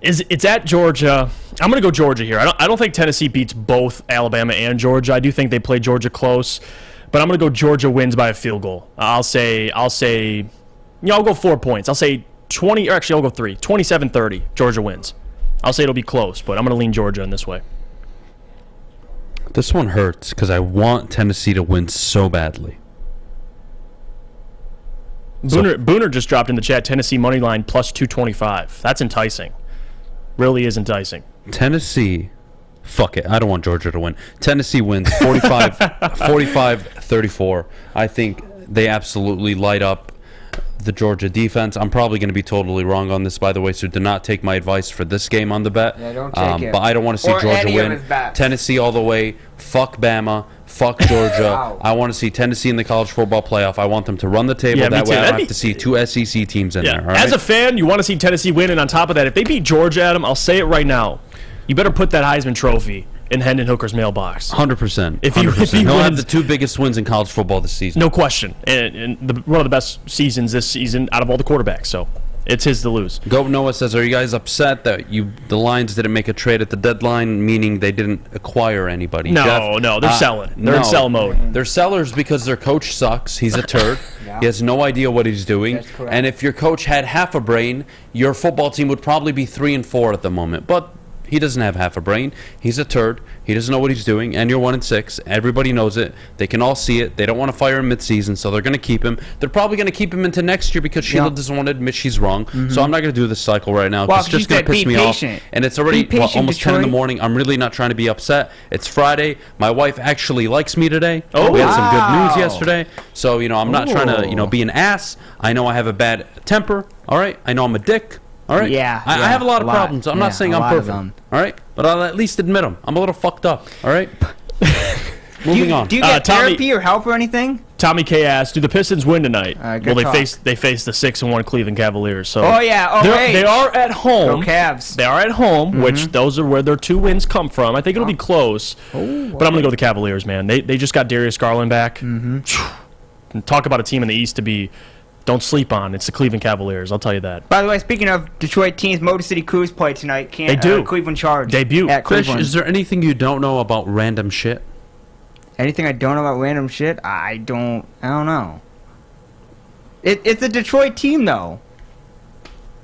it's at Georgia. I'm going to go Georgia here. I don't think Tennessee beats both Alabama and Georgia. I do think they play Georgia close, but I'm going to go Georgia wins by a field goal. I'll go 4 points. I'll say 20, or actually I'll go 3. 27-30. Georgia wins. I'll say it'll be close, but I'm going to lean Georgia in this way. This one hurts because I want Tennessee to win so badly. Booner just dropped in the chat, Tennessee money line plus 225. That's enticing. Really is enticing. Tennessee, fuck it. I don't want Georgia to win. Tennessee wins 45-34. I think they absolutely light up the Georgia defense. I'm probably going to be totally wrong on this, by the way, so do not take my advice for this game on the bet. Yeah, don't take it. But I don't want to see Georgia win. Tennessee all the way. Fuck Bama. Fuck Georgia. Wow. I want to see Tennessee in the college football playoff. I want them to run the table. That way I don't have to see 2 SEC teams in there. All right? As a fan, you want to see Tennessee win, and on top of that, if they beat Georgia, Adam, I'll say it right now, you better put that Heisman Trophy in Hendon Hooker's mailbox. 100%. If he He'll wins, have the 2 biggest wins in college football this season. No question. And one of the best seasons this season out of all the quarterbacks. So it's his to lose. Go Noah says, are you guys upset that the Lions didn't make a trade at the deadline, meaning they didn't acquire anybody? No, Jeff? no, they're selling. They're in sell mode. They're sellers because their coach sucks. He's a turd. He has no idea what he's doing. And if your coach had half a brain, your football team would probably be 3-4 at the moment. But he doesn't have half a brain. He's a turd. He doesn't know what he's doing. And you're 1-6. Everybody knows it. They can all see it. They don't want to fire him midseason, so they're going to keep him. They're probably going to keep him into next year because Sheila doesn't want to admit she's wrong. So I'm not going to do this cycle right now. It's just going to piss me off. And it's already almost 10 in the morning. I'm really not trying to be upset. It's Friday. My wife actually likes me today. We had some good news yesterday. So, I'm not trying to, be an ass. I know I have a bad temper. All right? I know I'm a dick. All right. Yeah, I have a lot of lot. problems. I'm Yeah, not saying a I'm lot of perfect. them. All right, but I'll at least admit them. I'm a little fucked up. All right. Moving on. Do you get Tommy- therapy or help or anything? Tommy K asked, "Do the Pistons win tonight?" good Well, talk. they face the 6-1 Cleveland Cavaliers. So Oh, yeah. Oh, hey. they are at home. Go Cavs. They are at home, which Mhm. those are where their 2 wins come from. I think it'll be close, but I'm gonna go the Cavaliers, man. They just got Darius Garland back. And talk about a team in the East to be. Don't sleep on. It's the Cleveland Cavaliers. I'll tell you that. By the way, speaking of Detroit teams, Motor City Cruise play tonight. They do. Cleveland Charge. Debut. At Fish, Cleveland. is there anything you don't know about random shit? Anything I don't know about random shit? I don't know. It's a Detroit team, though.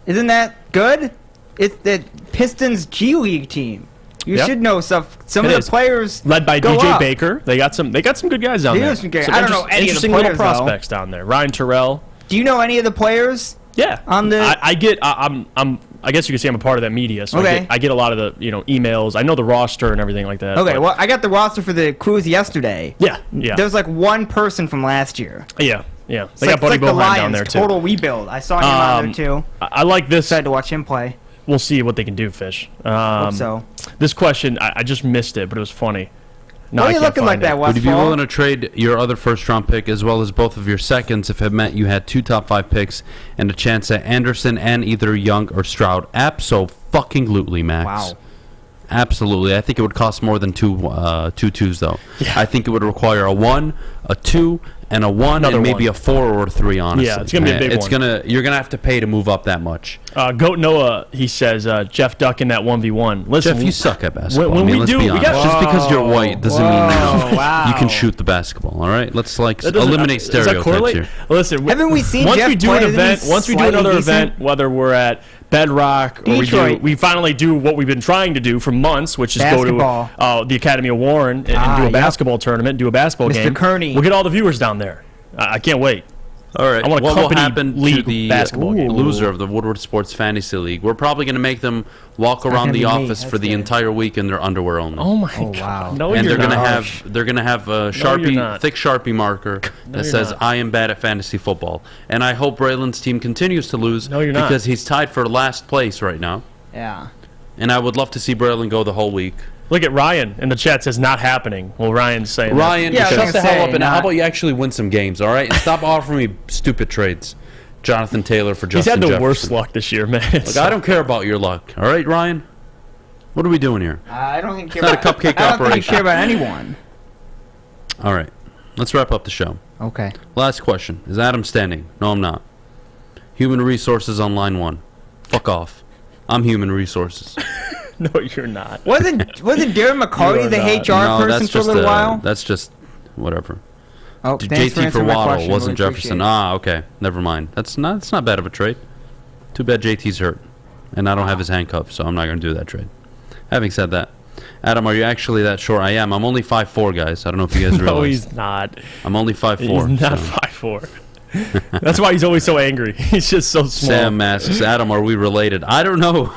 Isn't that good? It's the Pistons G League team. You Yep. should know stuff. Some It of is. the players Led by go DJ up. Baker. They got some good guys down They there. got some good- Some I don't know any of the interesting players, little though. prospects down there. Ryan Terrell. Do you know any of the players? Yeah. On the I guess you could say I'm a part of that media, so Okay. I get a lot of the emails. I know the roster and everything like that. Okay, but- well, I got the roster for the Cruise yesterday. Yeah. There was like one person from last year. Yeah. It's They like, got Buddy it's like the Boeheim Lions, down there too. total rebuild. I saw him on there too. I like this. Excited to watch him play. We'll see what they can do, Fish. Hope so. This question, I just missed it, but it was funny. No, Why I are you can't looking like find that, it. Would you be willing to trade your other first-round pick as well as both of your seconds if it meant you had 2 top 5 picks and a chance at Anderson and either Young or Stroud? Abso-fucking-lutely, Max. Wow. Absolutely. I think it would cost more than two twos, though. Yeah. I think it would require a 1, a 2, and a 1, Another and maybe one. a 4 or a 3, honestly. Yeah, it's gonna be a big one. You're going to have to pay to move up that much. Goat Noah, he says, Jeff Duck in that 1v1. Listen, Jeff, you suck at basketball. When I mean, we let's do, be we honest. got Just because you're white doesn't mean wow. you can shoot the basketball, all right? Let's, That doesn't- eliminate does that stereotypes correlate? here. Listen, Haven't we seen once Jeff we do play? an Isn't he event, once we do slightly another decent? event, whether we're at Bedrock or Detroit. we finally do what we've been trying to do for months, which is Basketball. go to the Academy of Warren and do a yep. basketball tournament, do a basketball Mr. game. Kearney. We'll get all the viewers down there. I can't wait. All right. I want a what will company happen to league the basketball game. loser of the Woodward Sports Fantasy League? We're probably going to make them walk around gonna the be me. office That's for the good. entire week in their underwear only. Oh my god! wow. No, and you're they're not. gonna have a you're not. thick Sharpie marker that you're says not. "I am bad at fantasy football." And I hope Braylon's team continues to lose No, you're not. because he's tied for last place right now. Yeah. And I would love to see Braylon go the whole week. Look at Ryan in the chat says not happening. Well, Ryan's saying that. Ryan, Yeah, I was shut gonna the hell say, up and how not- about you actually win some games, all right? And stop offering me stupid trades. Jonathan Taylor for He's Justin had the Jefferson. worst luck this year, man. Look, I don't care about your luck, all right, Ryan? What are we doing here? I don't think It's not a cupcake I don't think you operation. care about anyone. All right, let's wrap up the show. Okay. Last question. Is Adam standing? No, I'm not. Human Resources on line 1. Fuck off. I'm Human Resources. No, you're not. Wasn't Darren McCarty You are the not. HR No, person that's for a just little while? That's just whatever. Oh, thanks JT for answering my Waddle question. wasn't Really Jefferson. appreciate it. Okay. Never mind. That's not bad of a trade. Too bad JT's hurt. And I don't have his handcuffs, so I'm not going to do that trade. Having said that, Adam, are you actually that short? I am. I'm only 5'4", guys. I don't know if you guys realize. No, he's not. I'm only 5'4". He's not so. 5'4". That's why he's always so angry. He's just so small. Sam asks, Adam, are we related? I don't know.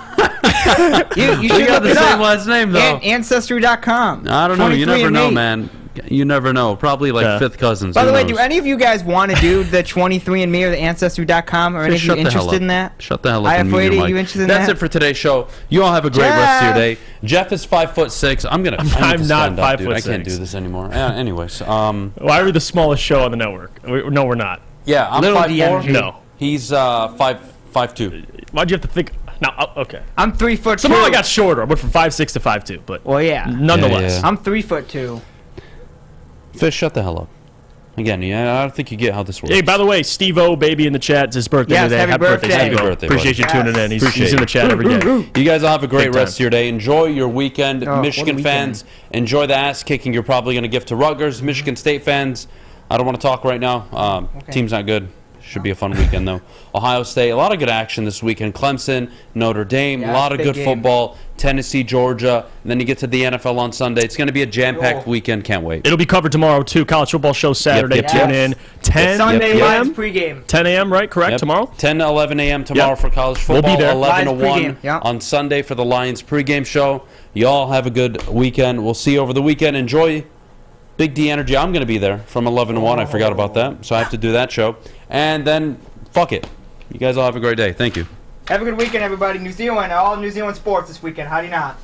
You We should got look the it same up. last name, though. Ancestry.com. I don't know. You never 23andMe. know, man. You never know. Probably like fifth cousins. By Who the way, knows? do any of you guys want to do the 23andMe or the Ancestry.com? Or any of you Shut the hell interested up. in that? Shut the hell up and mute your Iafrate, mic. you interested in That's that? it for today's show. You all have a great rest of your day. Jeff! Jeff is 5'6". I need to I'm not stand up, dude. I 5'6". can't do this anymore. Anyways, Why are we the smallest show on the network? No, we're not. yeah, I'm Little 5'4". DMG. No. He's 5'2". Why'd you have to think? No, okay. I'm 3'2". Somehow I got shorter. I went from 5'6" to 5'2", but Well, yeah. nonetheless. Yeah, yeah. I'm 3'2". Fish, shut the hell up. Again, yeah, I don't think you get how this works. Hey, by the way, Steve-O, baby in the chat. It's his birthday Yes, today. happy birthday. Steve-O. Happy birthday, Appreciate you buddy. tuning in. He's Appreciate in the it. chat every day. You guys all have a great Big rest time. of your day. Enjoy your weekend. Oh, what a Michigan weekend. fans, enjoy the ass kicking you're probably going to give to Rutgers. Michigan State fans, I don't want to talk right now. Team's not good. Should be a fun weekend, though. Ohio State, a lot of good action this weekend. Clemson, Notre Dame, Yeah, a lot of big good game. football. Tennessee, Georgia. And then you get to the NFL on Sunday. It's going to be a jam-packed weekend. Can't wait. It'll be covered tomorrow, too. College football show Saturday. Yep, Tune yes. in. 10 Sunday Yep. Lions a.m.? pregame. 10 a.m., right? Correct? Yep. Tomorrow? 10 to 11 a.m. tomorrow Yep. for college We'll football. be there. 11 to Lions 1 pregame, yeah. on Sunday for the Lions pregame show. Y'all have a good weekend. We'll see you over the weekend. Enjoy Big D Energy. I'm going to be there from 11 to 1. I forgot about that, so I have to do that show. And then, fuck it. You guys all have a great day. Thank you. Have a good weekend, everybody. New Zealand, all New Zealand sports this weekend. How do you not?